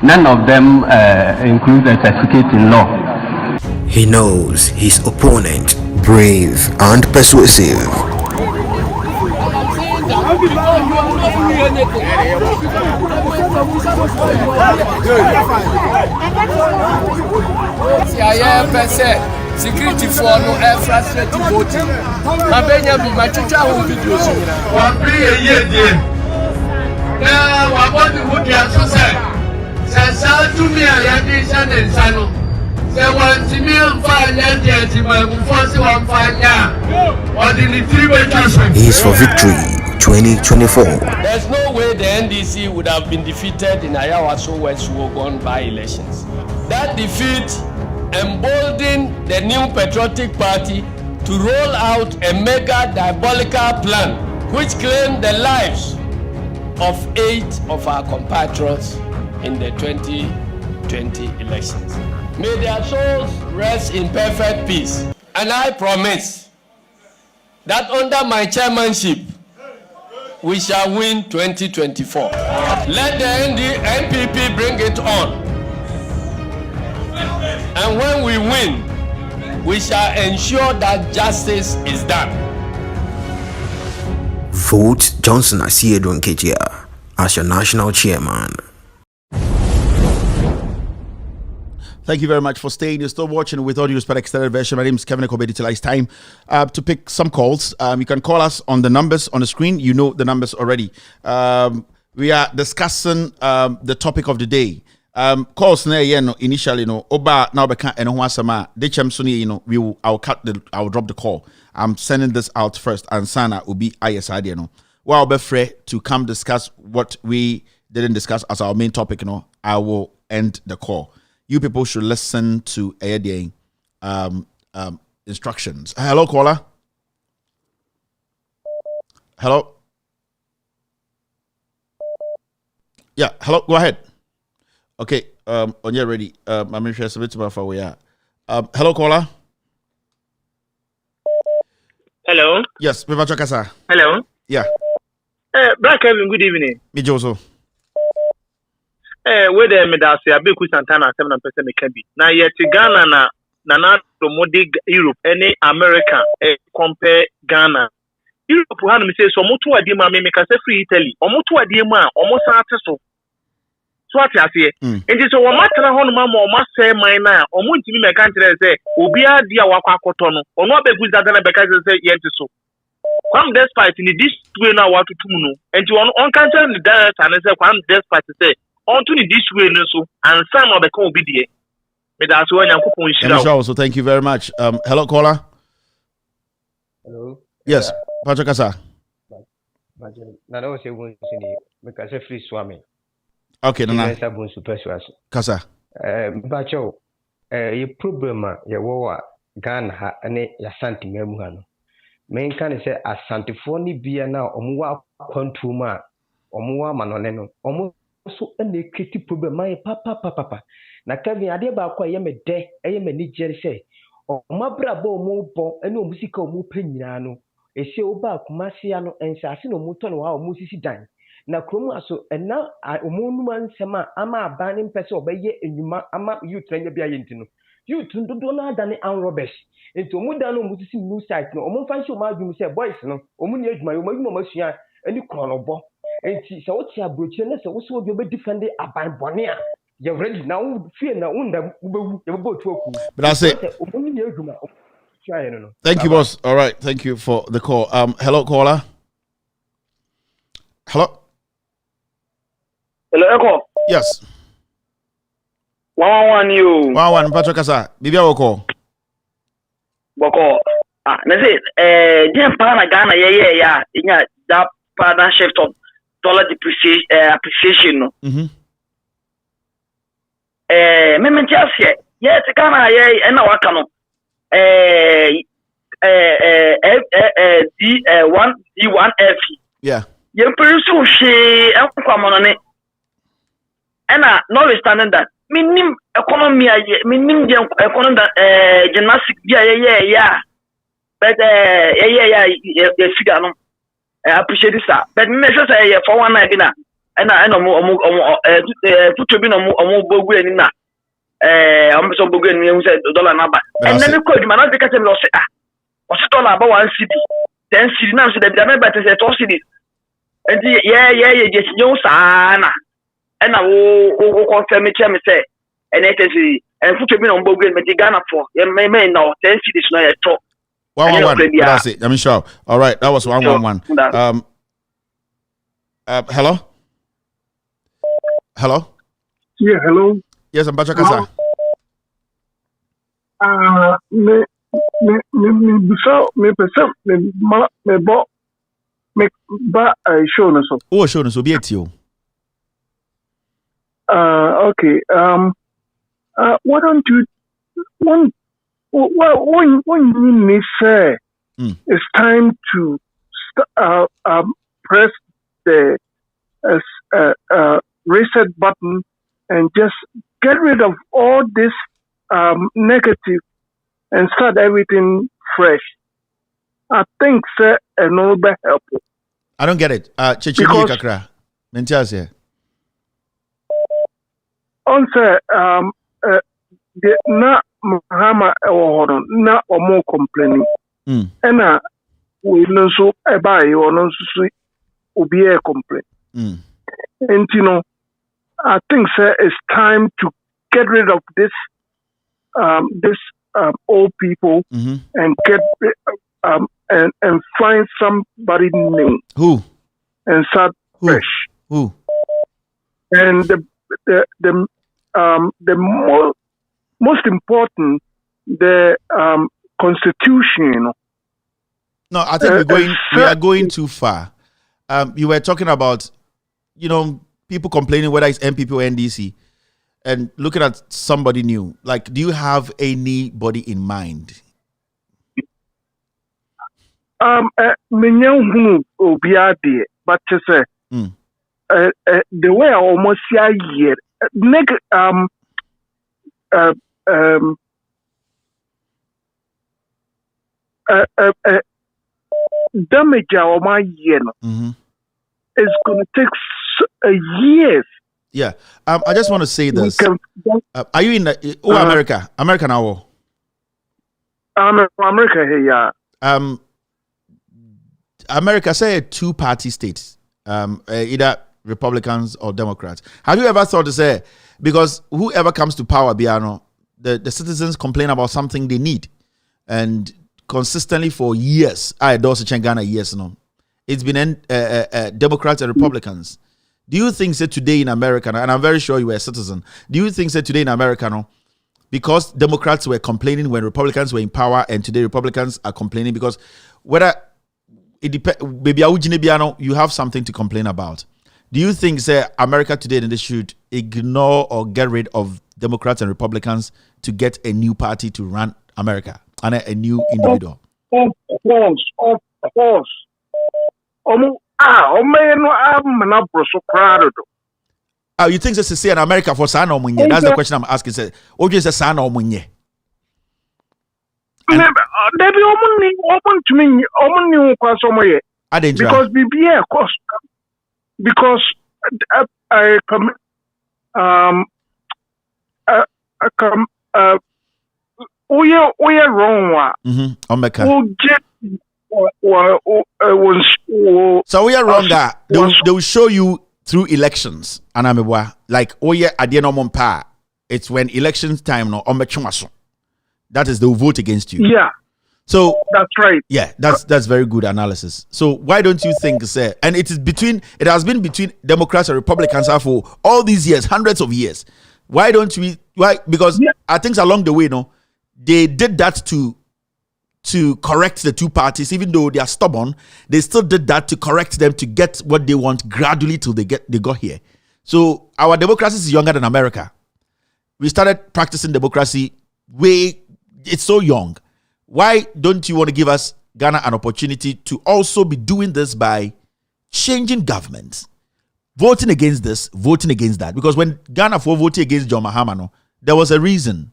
none of them include a certificate in law. He knows his opponent, brave and persuasive. Security for no air frustrated voting. My Benjamin, my teacher will be doing. One play a year, dear. Now, I want to put your society. Says, I'll do me a Yadishan and Sano. Say, one to me and find Yadi, my first one find ya. Or the 3-way transfer. He's for victory 2024. There's no way the NDC would have been defeated in Ayawaso West Wogon by elections. That defeat emboldened the new patriotic party to roll out a mega diabolical plan which claimed the lives of 8 of our compatriots in the 2020 elections. May their souls rest in perfect peace. And I promise that under my chairmanship, we shall win 2024. Let the NPP bring it on. And when we win, we shall ensure that justice is done. Vote Johnson Asiedu Nketia as your national chairman. Thank you very much for staying. You're still watching With All Due Respect extended version. My name is Kevin Akobe. It's time to pick some calls. You can call us on the numbers on the screen. You know the numbers already. We are discussing the topic of the day. Calls initially oba now beka eno ho asama de chem so I'll drop the call. I'm sending this out first and sana ubi ayesade Well, be free to come discuss what we didn't discuss as our main topic I will end the call. You people should listen to instructions. Hello, caller. Hello. Yeah, hello, go ahead. Okay, on your ready. I'm interested a bit about where we are. Hello, caller. Hello. Yes, Mr. Chakasa. Hello. Yeah. Black Kevin, good evening. Me Joso. Where the medasi abeku Santana 7% me can be. Na yet Ghana na promote Europe any America compare Ghana Europe ha no me say so mo to ade ma me ka say free Italy omo to ade ma omo san ate so ate ase enti so wo matena ho no ma omo say man na omo ntimi me kan kire say obi ade a wakọ akoto no ono abegu dada na be ka say yente so kwam despite ni this way na what to no enti on kan tell the direct and say kwam despite say on to ni this way no so and some of the can obi die me da so Nyankopon shira. So thank you very much. Hello caller. Hello. Yes, Pachakasa. Na no se won sini me ka se free swami. Okay, nana. Kasa. Bacho ye problem ye wo Ghana ha ne ya Asante mamu ha no. Men kan say Asante fo ni bia na omo wa kwantum a omo wa manone no. Omo so ene kriti problem my papa. Na Kevin ade ba kwa ye me de ye me ni jere say omo abrabo omo bo ene omo sika omo panyina no. Ese oba kumasi ya no ensase no moto no wa omo sisi dan. Na kromu aso ena omonum ansema ama abane mpese obeye enwuma ama youth anya bia yenti no youth ndodo na adane an rubbish enti omuda no mutisi new site no omo fanshi o madwum se boys no omu ni adwuma yo madwuma masua ani kronobo enti se woti abrochire na se wo so obi defend aban bone a you ready now fear na unda ubewu ye bo tu aku but I say omu ni adwuma no. Thank you, boss. All right, thank you for the call. Hello caller. Hello. Hello, Echo. Yes. 111 you. 111 Patrick Kasa. Bibia woko. Boko. Na say dem pa na Ghana yeah. Inya that partnership of dollar appreciation no. Me mentia yeah te Ghana yeah na waka no. D1F. Yeah. You pursue she enkwamone and notwithstanding that minim economy minim economy gymnastics yeah but figure no appreciate this but me say for one night na and put to be no bogu ani na so bogu ani hu say dollar number and then ko adwuma na dey catch me lo say o say dollar about 1 cedi 10 cedi na so dey be better say 2 cedi and yeah just you sana and I will confirm me say and it is and put me on bogu me Ghana for me now 10 cedis no talk 111 that's it. I'm sure. All right, that was 111. Hello. Yeah, hello. Yes, I'm Bachakasa. Me ba show no so. Oh, show no so be it you. Okay. Why don't you when you say it's time to press the reset button and just get rid of all this negative and start everything fresh. I think sir a no be helpful. I don't get it. Chichini kakra. Mentias here. On sir the na Mahama or na or more complaining. And we know so buy or no so be a complaint. And you know, I think sir it's time to get rid of this old people and get and find somebody new. Who? And start fresh. Who? And the most important, the Constitution. No, I think we are going too far. You were talking about, people complaining whether it's MPP or NDC, and looking at somebody new. Like, do you have anybody in mind? But to say, the way I almost see a year, damage our my year is going to take years. Yeah, I just want to say this. Are you in America? America now? America here, yeah. America, say a two-party state, either Republicans or Democrats. Have you ever thought to say, because whoever comes to power, Biano, the citizens complain about something they need, and consistently for years, Ghana years no, it's been Democrats and Republicans. Do you think that today in America, and I'm very sure you were a citizen, do you think that today in America, no, because Democrats were complaining when Republicans were in power, and today Republicans are complaining because whether it depends, maybe you have something to complain about. Do you think, say, America today, they should ignore or get rid of Democrats and Republicans to get a new party to run America and a new individual? Of course. You think this is say in America for San Omunye? That's the question I'm asking. Say, what is San Omunye? Because BBA cost. Because we are wrong. So we are wrong that they will show you through elections. And I'm like, oh yeah, at the end of it's when elections time no that is, they will vote against you. Yeah. So that's right. Yeah, that's very good analysis. So why don't you think, say, and it has been between Democrats and Republicans for all these years, hundreds of years. Why don't we? Why? Because I think along the way, no, they did that to correct the two parties, even though they are stubborn. They still did that to correct them to get what they want gradually till they got here. So our democracy is younger than America. We started practicing democracy it's so young. Why don't you want to give us, Ghana, an opportunity to also be doing this by changing governments, voting against this, voting against that? Because when Ghana for voting against John Mahama, there was a reason.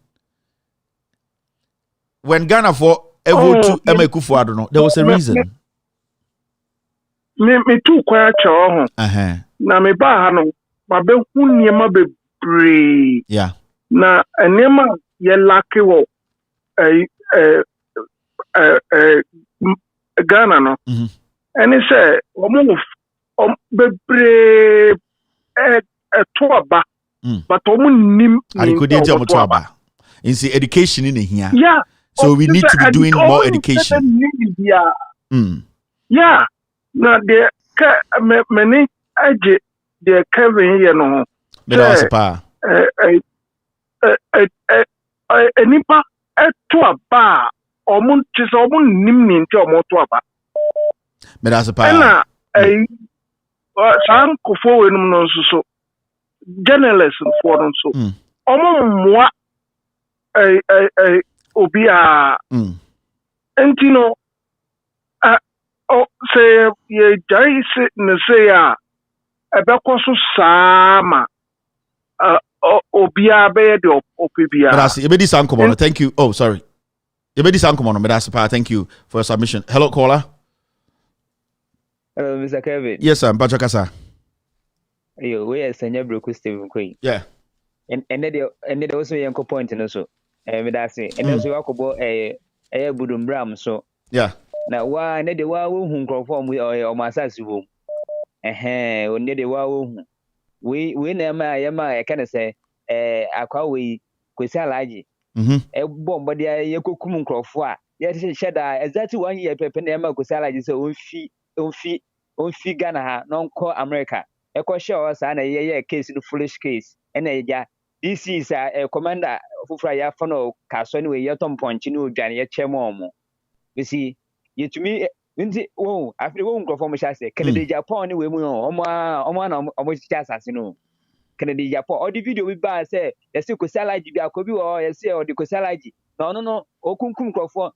When Ghana for vote to Emma Kufuor, there was a reason. Me too quiet. Na me ba no, ma be hu niema bebre. Yeah. Na niema ye lake wo Ghana no. And he said, bebre toaba, but nim. I could enter toaba. In the education in here. Yeah. So we need to be doing more education. Yeah. Now the many age the Kevin here no. Nipa toaba. Nim ninti toaba. Medasipa. San kofo enum no so journalists for them so. Moi obia entino say ye jai se ne say a ebekọ so sama obia be de opibia. Medasi ebedi sankomo. Thank you. Oh, sorry. Ebedi sankomo. Medasipa. Thank you for your submission. Hello, caller. Hello, Mr. Kevin. Yes, sir. Mpachakasa. Yo, we are Senya Broku Stephen Queen. Yeah. And then also yanko point and also. Medasi. And also yakobo budum bram so. Yeah. Na wa ne de wa wo hu nkrofo mu o masasi wo. O ne de wa wo hu. We na ma ya ma e kana say akwa we kwesi alaji. Bombo de yekokum nkrofo a ye sheda exactly 1 year pepe na ma kwesi alaji say onfi Ghana ha no nko America. Eko show sa na ye case no foolish case. And eja this is a commander fufra ya fono kaso ni we yetom ponchi ni odwane ye chemo omo. You see, you to me nti after wo nkrofo mo sha say Kennedy Japan ni we mu omo na omo chicha asase no. Kennedy Japan all the video we ba say you see kosalaji bi akobi wo you see all the kosalaji. No okunkum nkrofo.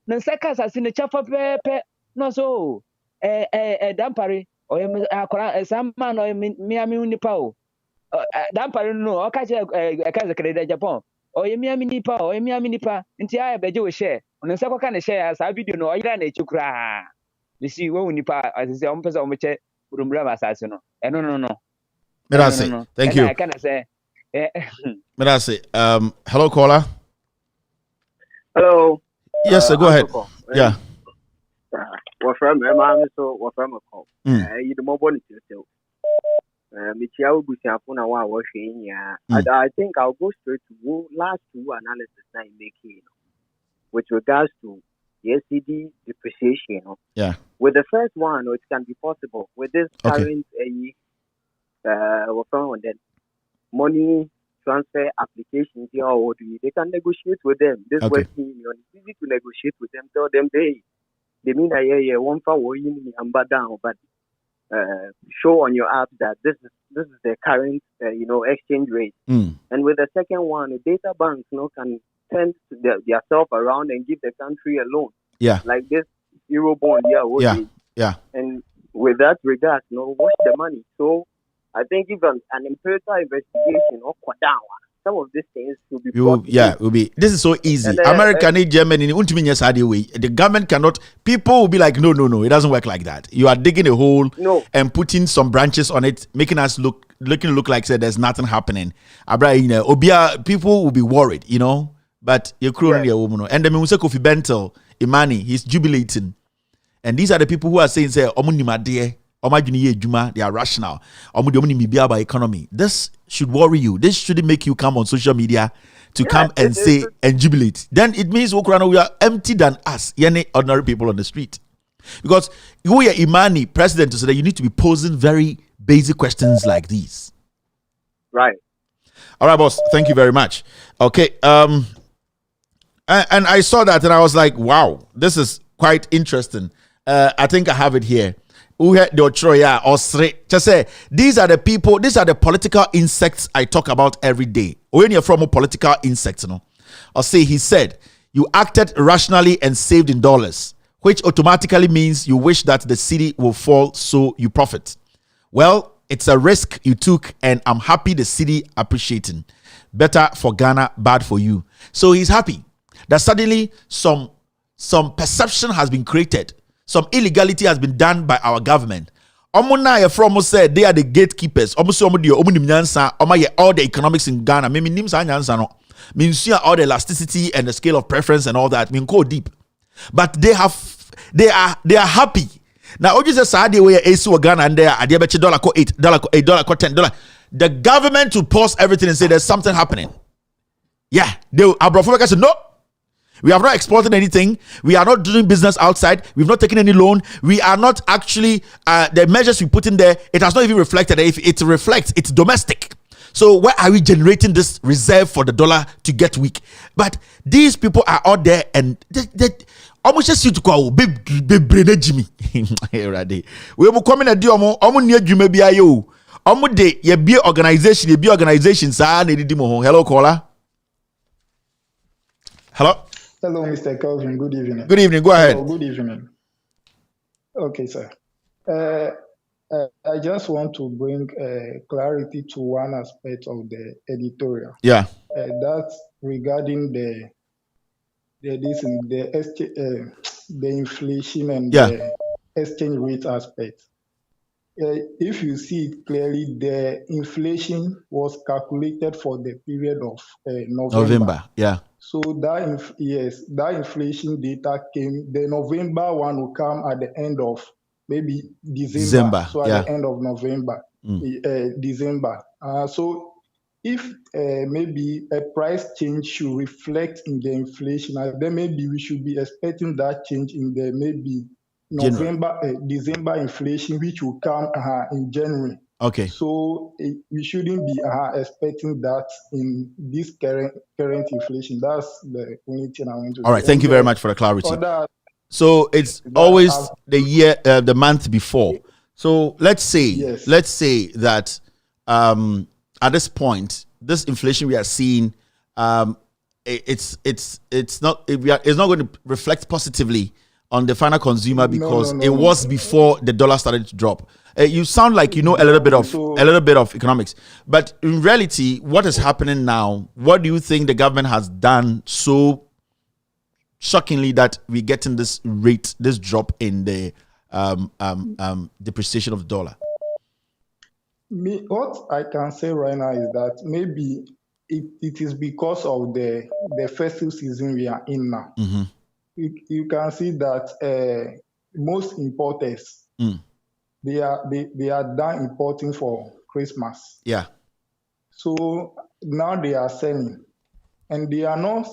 Na saka asase ne chafa pepe no so dampare o akora sama no miami nipa o dampare no o ka je ka Kennedy Japan o miami nipa nti aye beje wo share on nsa kwa na share sa video no o yira na echukura you see wo nipa asese o mpesa o meche urumura asase no no Medasi, thank you. I can say Medasi, hello caller. Hello. Yes, sir, go ahead. Yeah. from my mom, so from a call. You the mobile yourself. Michelle Busiafuna was saying, yeah. I think I'll go straight to last two analysis I'm making with regards to the Cedi depreciation. Yeah. With the first one, it can be possible. With this current money transfer applications here, or they can negotiate with them. This Western Union, it's easy to negotiate with them. Tell them they mean that one for down, but show on your app that this is the current exchange rate. And with the second one, the data banks can turn their self around and give the country a loan. Yeah. Like this Euro bond, yeah. And with that regard, wash the money. So I think even an empirical investigation or some of these things will be will be. This is so easy. America and Germany, the government cannot. People will be like, no, it doesn't work like that. You are digging a hole and putting some branches on it, making us look like said there's nothing happening. People will be worried, But you're cruel, and the Musa Kofi Bentel, Imani, he's jubilating, and these are the people who are saying, "Say, they are rational. By economy." This should worry you. This shouldn't make you come on social media to come and say and jubilate. Then it means we are empty than us, ordinary people on the street. Because you are Imani president to say that you need to be posing very basic questions like these. Right. All right, boss. Thank you very much. Okay. And I saw that and I was like, wow, this is quite interesting. I think I have it here. Just say these are the people, these are the political insects I talk about every day. When you're from a political insect, or say he said, you acted rationally and saved in dollars, which automatically means you wish that the city will fall so you profit. Well, it's a risk you took, and I'm happy the city appreciating. Better for Ghana, bad for you. So he's happy that suddenly some perception has been created. Some illegality has been done by our government. Omuna from said they are the gatekeepers. All the economics in Ghana. Means all the elasticity and the scale of preference and all that. Go deep, but they are happy. Now, just say way Ghana and there $8, $10. The government to pause everything and say there's something happening. Yeah, our said no. We have not exported anything. We are not doing business outside. We've not taken any loan. We are not actually, the measures we put in there, it has not even reflected. If it reflects, it's domestic. So where are we generating this reserve for the dollar to get weak? But these people are out there and they almost just you to call big Jimmy. We will come in and do near Jimmy Bio. De ye be organizations are needed. Hello, caller. Hello. Hello, Mr. Calvin. Good evening. Good evening. Go ahead. Hello, good evening. Okay, sir. I just want to bring clarity to one aspect of the editorial. Yeah. That's regarding the inflation and the exchange rate aspect. If you see it clearly, the inflation was calculated for the period of November. Yeah. So that inflation data came. The November one will come at the end of maybe December. So at the end of November, December. So if maybe a price change should reflect in the inflation, then maybe we should be expecting that change in the maybe December inflation, which will come in January. Okay. So we shouldn't be expecting that in this current inflation. That's the only thing I want to say. All right. Thank you very much for the clarity. So it's always the month before. So let's say that at this point, this inflation we are seeing, it's not going to reflect positively on the final consumer because it was before the dollar started to drop. You sound like you know a little bit of economics, but in reality, what is happening now? What do you think the government has done so shockingly that we're getting this drop in the depreciation of the dollar? What I can say right now is that maybe it is because of the festive season we are in now. Mm-hmm. You can see that most importers, they are done importing for Christmas. Yeah. So now they are selling, and they are not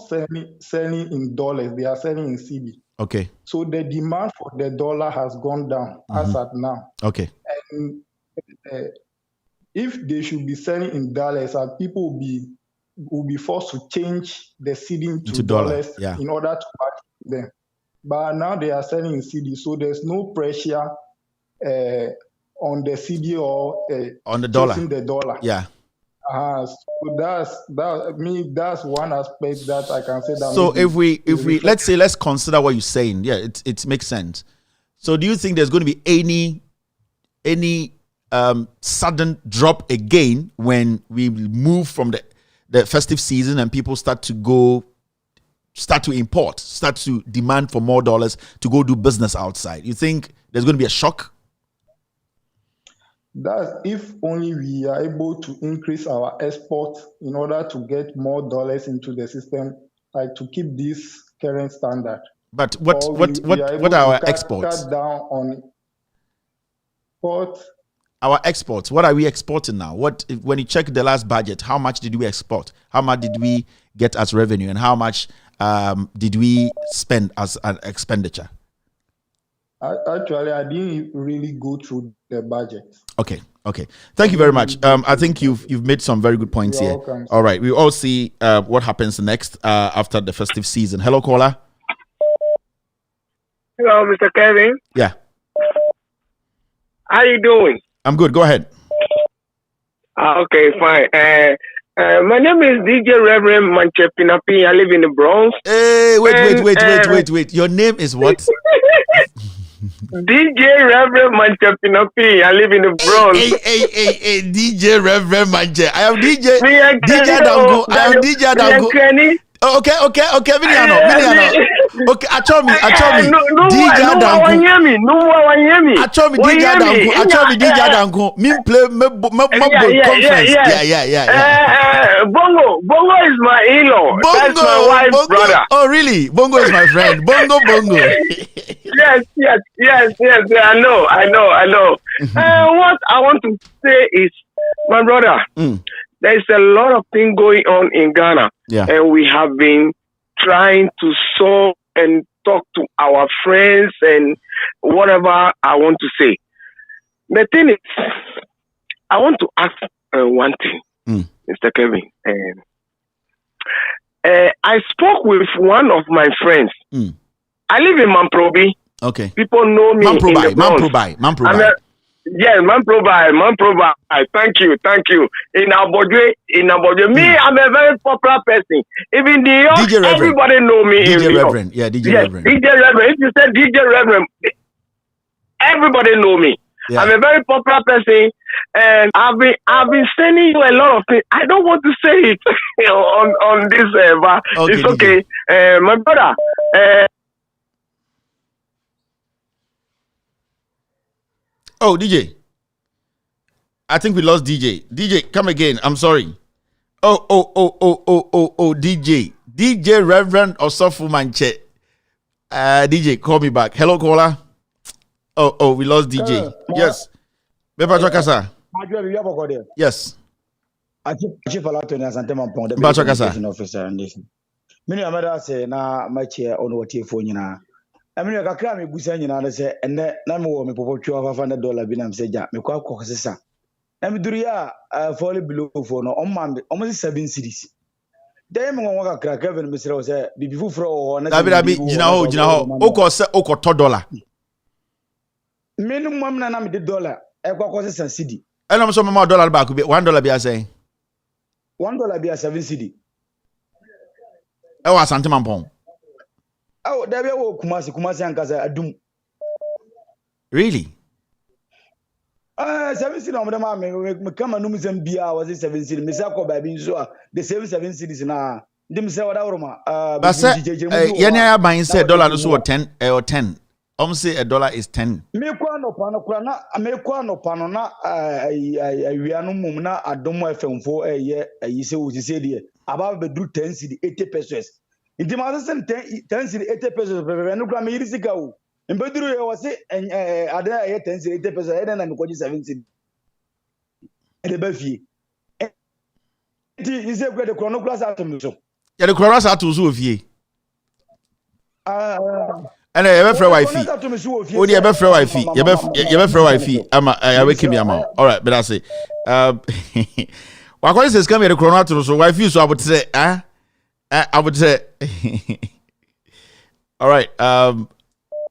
selling in dollars. They are selling in Cedi. Okay. So the demand for the dollar has gone down as at now. Okay. And if they should be selling in dollars, people will be forced to change the Cedi into dollars in order to back them. But now they are selling in Cedi, so there's no pressure on the Cedi or on the dollar. Chasing the dollar. Yeah. So that's one aspect that I can say that. So if we let's consider what you're saying. Yeah, it makes sense. So do you think there's going to be any sudden drop again when we move from the festive season and people start to import, start to demand for more dollars to go do business outside? You think there's going to be a shock? That's if only we are able to increase our export in order to get more dollars into the system, like to keep this current standard. But what are our exports? Cut down on our exports. What are we exporting now? When you check the last budget, how much did we export? How much did we get as revenue, and how much did we spend as an expenditure? Actually, I didn't really go through the budget. Okay. Thank you very much. I think you've made some very good points here. Welcome. All right, we all see what happens next after the festive season. Hello, caller. Hello, Mr. Kevin. Yeah. How you doing? I'm good. Go ahead. Okay, fine. My name is DJ Reverend Manchepinapi. I live in the Bronx. Hey, wait. Your name is what? DJ Reverend Manchepinapi. I live in the Bronx. Hey, DJ Reverend Manche. I am DJ Dango. I am DJ Dango. Okay, Miliano. Okay, acho me. DJ Dango. Acho me DJ Dango. Me play me conference. Yeah. Bongo is my in-law. That's my wife's brother. Oh, really? Bongo is my friend. Bongo. Yes. I know. What I want to say is, my brother, there's a lot of things going on in Ghana. Yeah. And we have been trying to solve and talk to our friends and whatever I want to say. The thing is, I want to ask one thing, Mr. Kevin. I spoke with one of my friends. I live in Mamprobi. Okay. People know me in the Bronx. Mamprobi. Yes, Mamprobi. Thank you. In Abodwe. Me, I'm a very popular person. Even the young, everybody know me. DJ Reverend. Yeah, DJ Reverend. DJ Reverend. If you say DJ Reverend, everybody know me. Yeah. I'm a very popular person, and I've been sending you a lot of things. I don't want to say it on this, but it's okay. My brother. Oh, DJ. I think we lost DJ. DJ, come again. I'm sorry. Oh, DJ. DJ Reverend Osofu Manche. DJ, call me back. Hello, caller. Oh, we lost DJ. Yes. Bepa Chakasa. Yes. Chief Anthony Asante Mampon, the Bachakasa officer and this. Many Amada say na my chair on what you phone na. I mean, I can't be busy and say, and then I'm me popo $500 binam seja, me kwa sisa. I'm duria fall below for no almost 7 cities. Then I'm going to crack Kevin Mr. Say, before for David, Jinaho, Oko $2. Minimum na me $1. I kwa Cedi. And I'm some more dollar back, $1 be saying. $1 be a 7 Cedi. Oh, Asante Mampong. Oh, there we go. Kumasi and Kaza Adum. Really? 7 Cedi on the man. Me come and number Bia was 7 Cedi. Misako baby so the 7 cities na. Them say what aroma. But say, Yanya buying say dollar no so 10 or 10. Say $1 is 10. Me kwa no pano na wianu mum na adomo FMFO yise uzise die about be do 10 cedi 80 pesos. Inti ma sen 10 cedi 80 pesos be no kwa me yiri sika o. Mbeduru was it and ada 10 cedi 80% and then ko 70 e de ba fie is a great chrono class atom so ya the chrono atom so fie and e be frɛ wifi o de e be frɛ wifi e be frɛ wifi ama ya wake me ama all right but I say wakɔ say scam ya the chrono atom so wifi so abotre abotre all right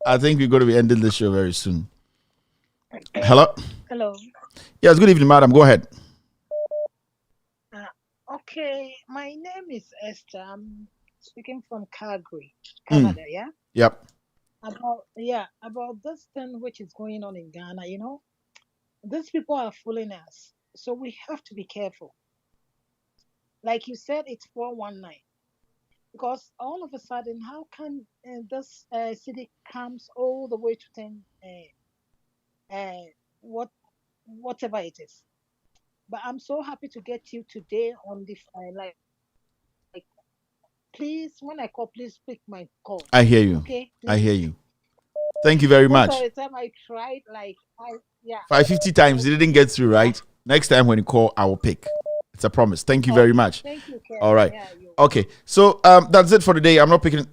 I think we're going to be ending the show very soon. Hello? Hello. Yes, good evening, madam. Go ahead. Okay, my name is Esther. I'm speaking from Calgary, Canada, yeah? Yep. About this thing which is going on in Ghana, you know? These people are fooling us, so we have to be careful. Like you said, it's 419. Because all of a sudden, how can this city comes all the way to 10, whatever it is? But I'm so happy to get you today on the like. Please, when I call, please pick my call. I hear you. Okay. Please. I hear you. Thank you very much. Most of the time I tried, 550 times, it didn't get through, right? Next time when you call, I will pick. It's a promise. Thank you very much. Thank you, Ken. All right. Okay. So that's it for today. I'm not picking.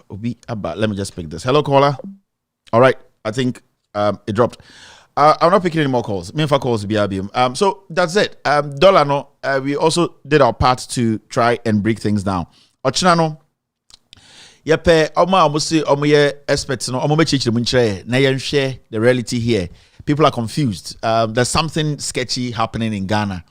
Let me just pick this. Hello, caller. All right. I think it dropped. I'm not picking any more calls. Meanwhile, calls BRBM. So that's it. Dollar no. We also did our part to try and break things down. Ochinano. Yepe almost experts no share the reality here. People are confused. There's something sketchy happening in Ghana.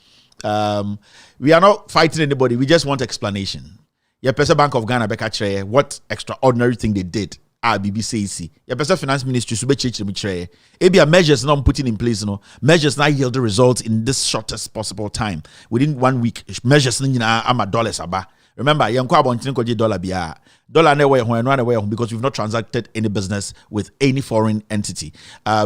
We are not fighting anybody. We just want explanation. Yepe Bank of Ghana beka what extraordinary thing they did. BBC. Yepe Finance Ministry sube chich ebia measures not putting in place. Measures now yield the results in this shortest possible time. Within 1 week, measures ama dollars aba. Remember, $dollar because we've not transacted any business with any foreign entity.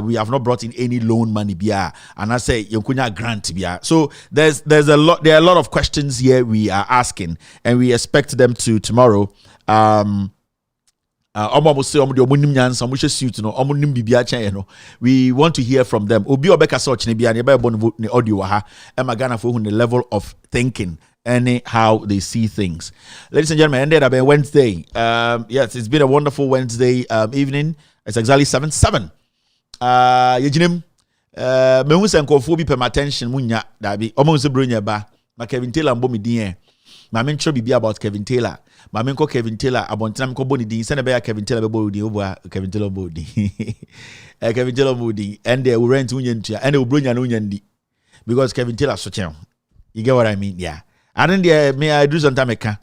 We have not brought in any loan money and I say grant So there are a lot of questions here we are asking, and we expect them to tomorrow. We want to hear from them. The level of thinking and how they see things. Ladies and gentlemen, ended up on Wednesday. Yes, it's been a wonderful Wednesday evening. It's exactly 7:07. Yejinim mehu se nkofo bi pay attention munya dabi omo se bronya ba ma Kevin Taylor mbo medin ma me ntro bibia about Kevin Taylor ma me nko Kevin Taylor abontina me ko boni din se na be ya Kevin Taylor be bodi obo Kevin Taylor bodi Kevin Taylor bodi and we rent unya ntua and we bronya na unya ndi because Kevin Taylor so chen. You get what I mean? Yeah. And then may I do some time eka.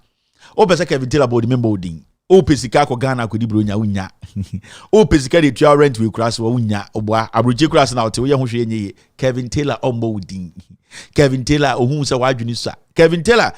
O pese Kevin Taylor body member odin. O pesika ko Ghana ko di bronya unya. O pesika de tua rent we cross wo unya. Oboa abroje cross na ote wo ye ho hwe enye. Kevin Taylor ombo odin. Kevin Taylor ohun se wadwuni sa. Kevin Taylor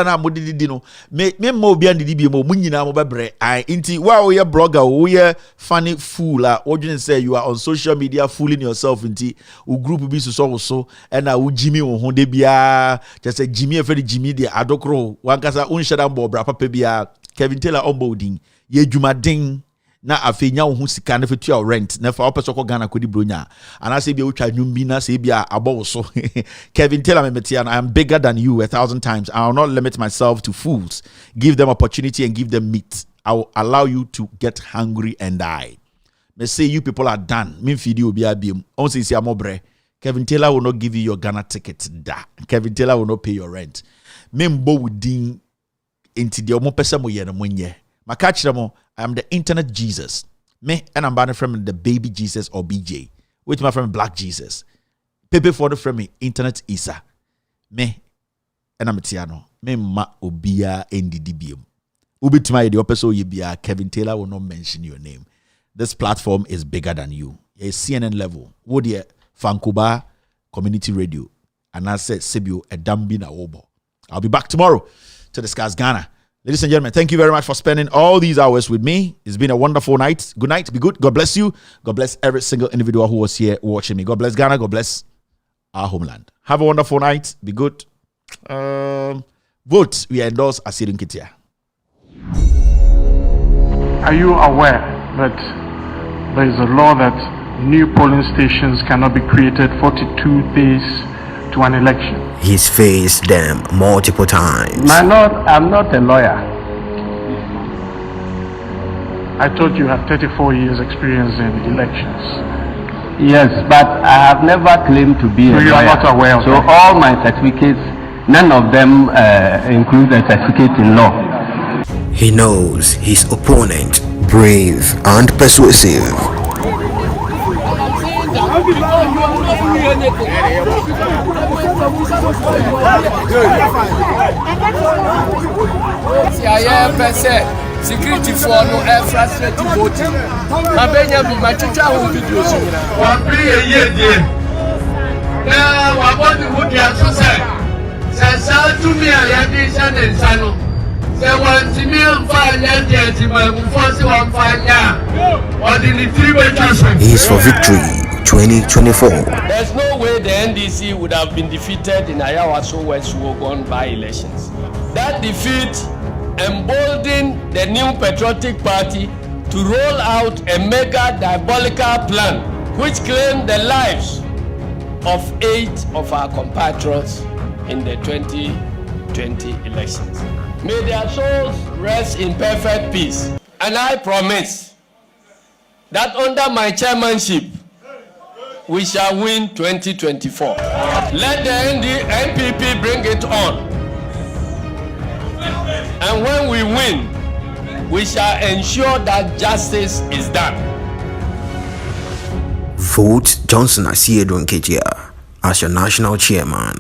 na modidi no. Me mo obi andidi bi mo nyina mo bebre. Ai nti wa wo ye blogger wo ye funny fool a wodwuni say you are on social media fooling yourself nti wo group bi so and na wo Jimmy wo ho de bia just say Jimmy e fe Jimmy de adokro wankasa unshada mbo bra papa bia Kevin Taylor onboarding ye dwumaden na afenya wo hu sika na fetua rent na fa opeso ko Ghana kodi bronya ana se bia utwa nwum bi na se bia abo so Kevin Taylor memetia I am bigger than you 1,000 times. I will not limit myself to fools. Give them opportunity and give them meat. I will allow you to get hungry and die. Me say you people are done. Me feed you obi abiem on say isi amobre. Kevin Taylor will not give you your Ghana ticket da. Kevin Taylor will not pay your rent. Me mbo wudin into the omo pesa mo ye no monye. Makachiramo, I am the internet Jesus. Me and I'm banning from the baby Jesus or BJ. Which my friend Black Jesus. Pepe for the friend me internet Isa. Me and I'm Tiano. Me ma obia NDDBM. Ubitima the episode you be Kevin Taylor will not mention your name. This platform is bigger than you. A CNN level. Would ye Fankuba Community Radio. And I said Sibio a Dambina Obo. I'll be back tomorrow to discuss Ghana. Ladies and gentlemen, thank you very much for spending all these hours with me. It's been a wonderful night. Good night. Be good. God bless you. God bless every single individual who was here watching me. God bless Ghana. God bless our homeland. Have a wonderful night. Be good. Vote. We endorse Asante Nketia. Are you aware that there is a law that new polling stations cannot be created 42 days to an election. He's faced them multiple times. My Lord, I'm not a lawyer. I thought you have 34 years experience in elections. Yes, but I have never claimed to be a lawyer. You are not aware of so that. All my certificates, none of them include a certificate in law. He knows his opponent, brave and persuasive. Security for no air frustrated voting. Mabenya be my teacher who videos. One play a year, dear. Now, I want to put your society. Says, to me, I have this and Sano. Say, one to me, I'm fine, and my force one fine. Or the 3-way transfer. He's for victory 2024. There's no way the NDC would have been defeated in Ayawaso West Wogon by elections. That defeat emboldened the new patriotic party to roll out a mega diabolical plan which claimed the lives of 8 of our compatriots in the 2020 elections. May their souls rest in perfect peace. And I promise that under my chairmanship, we shall win 2024. Let the NPP bring it on. And when we win, we shall ensure that justice is done. Vote Johnson Asiedo Nkejia as your national chairman.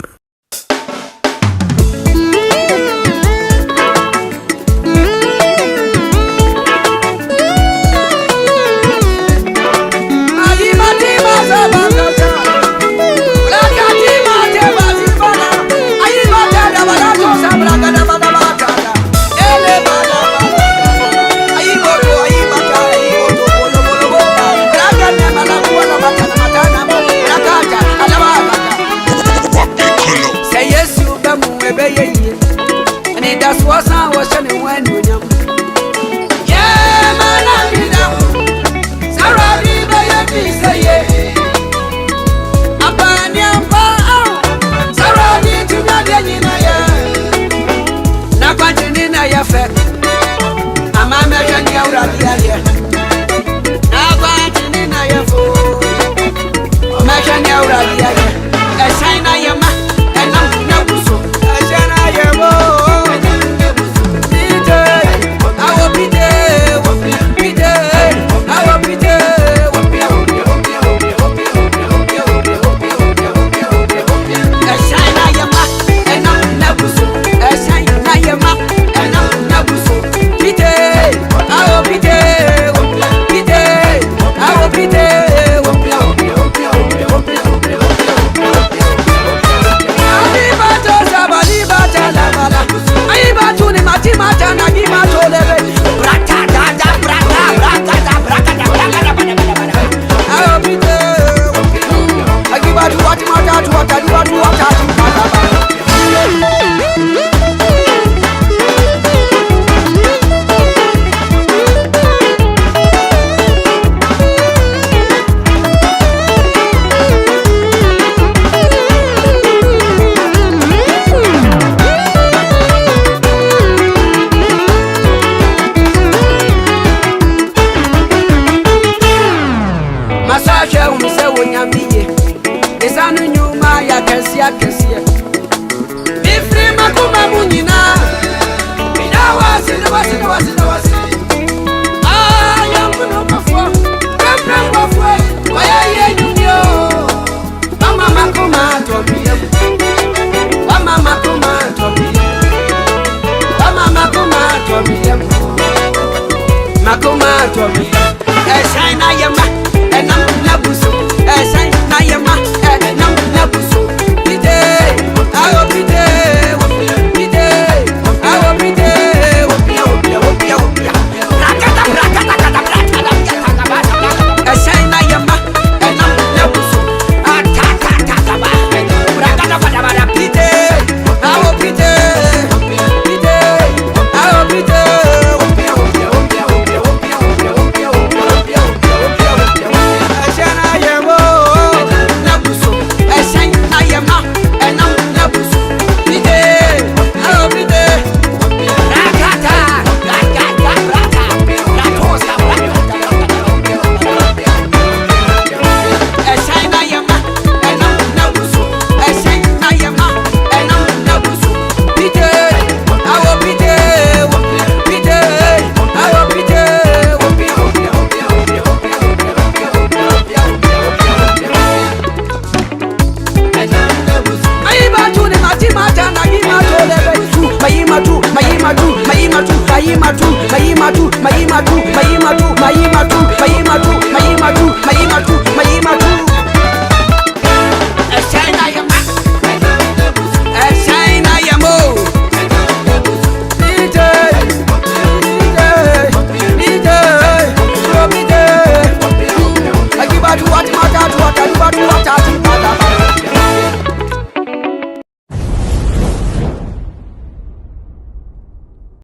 Was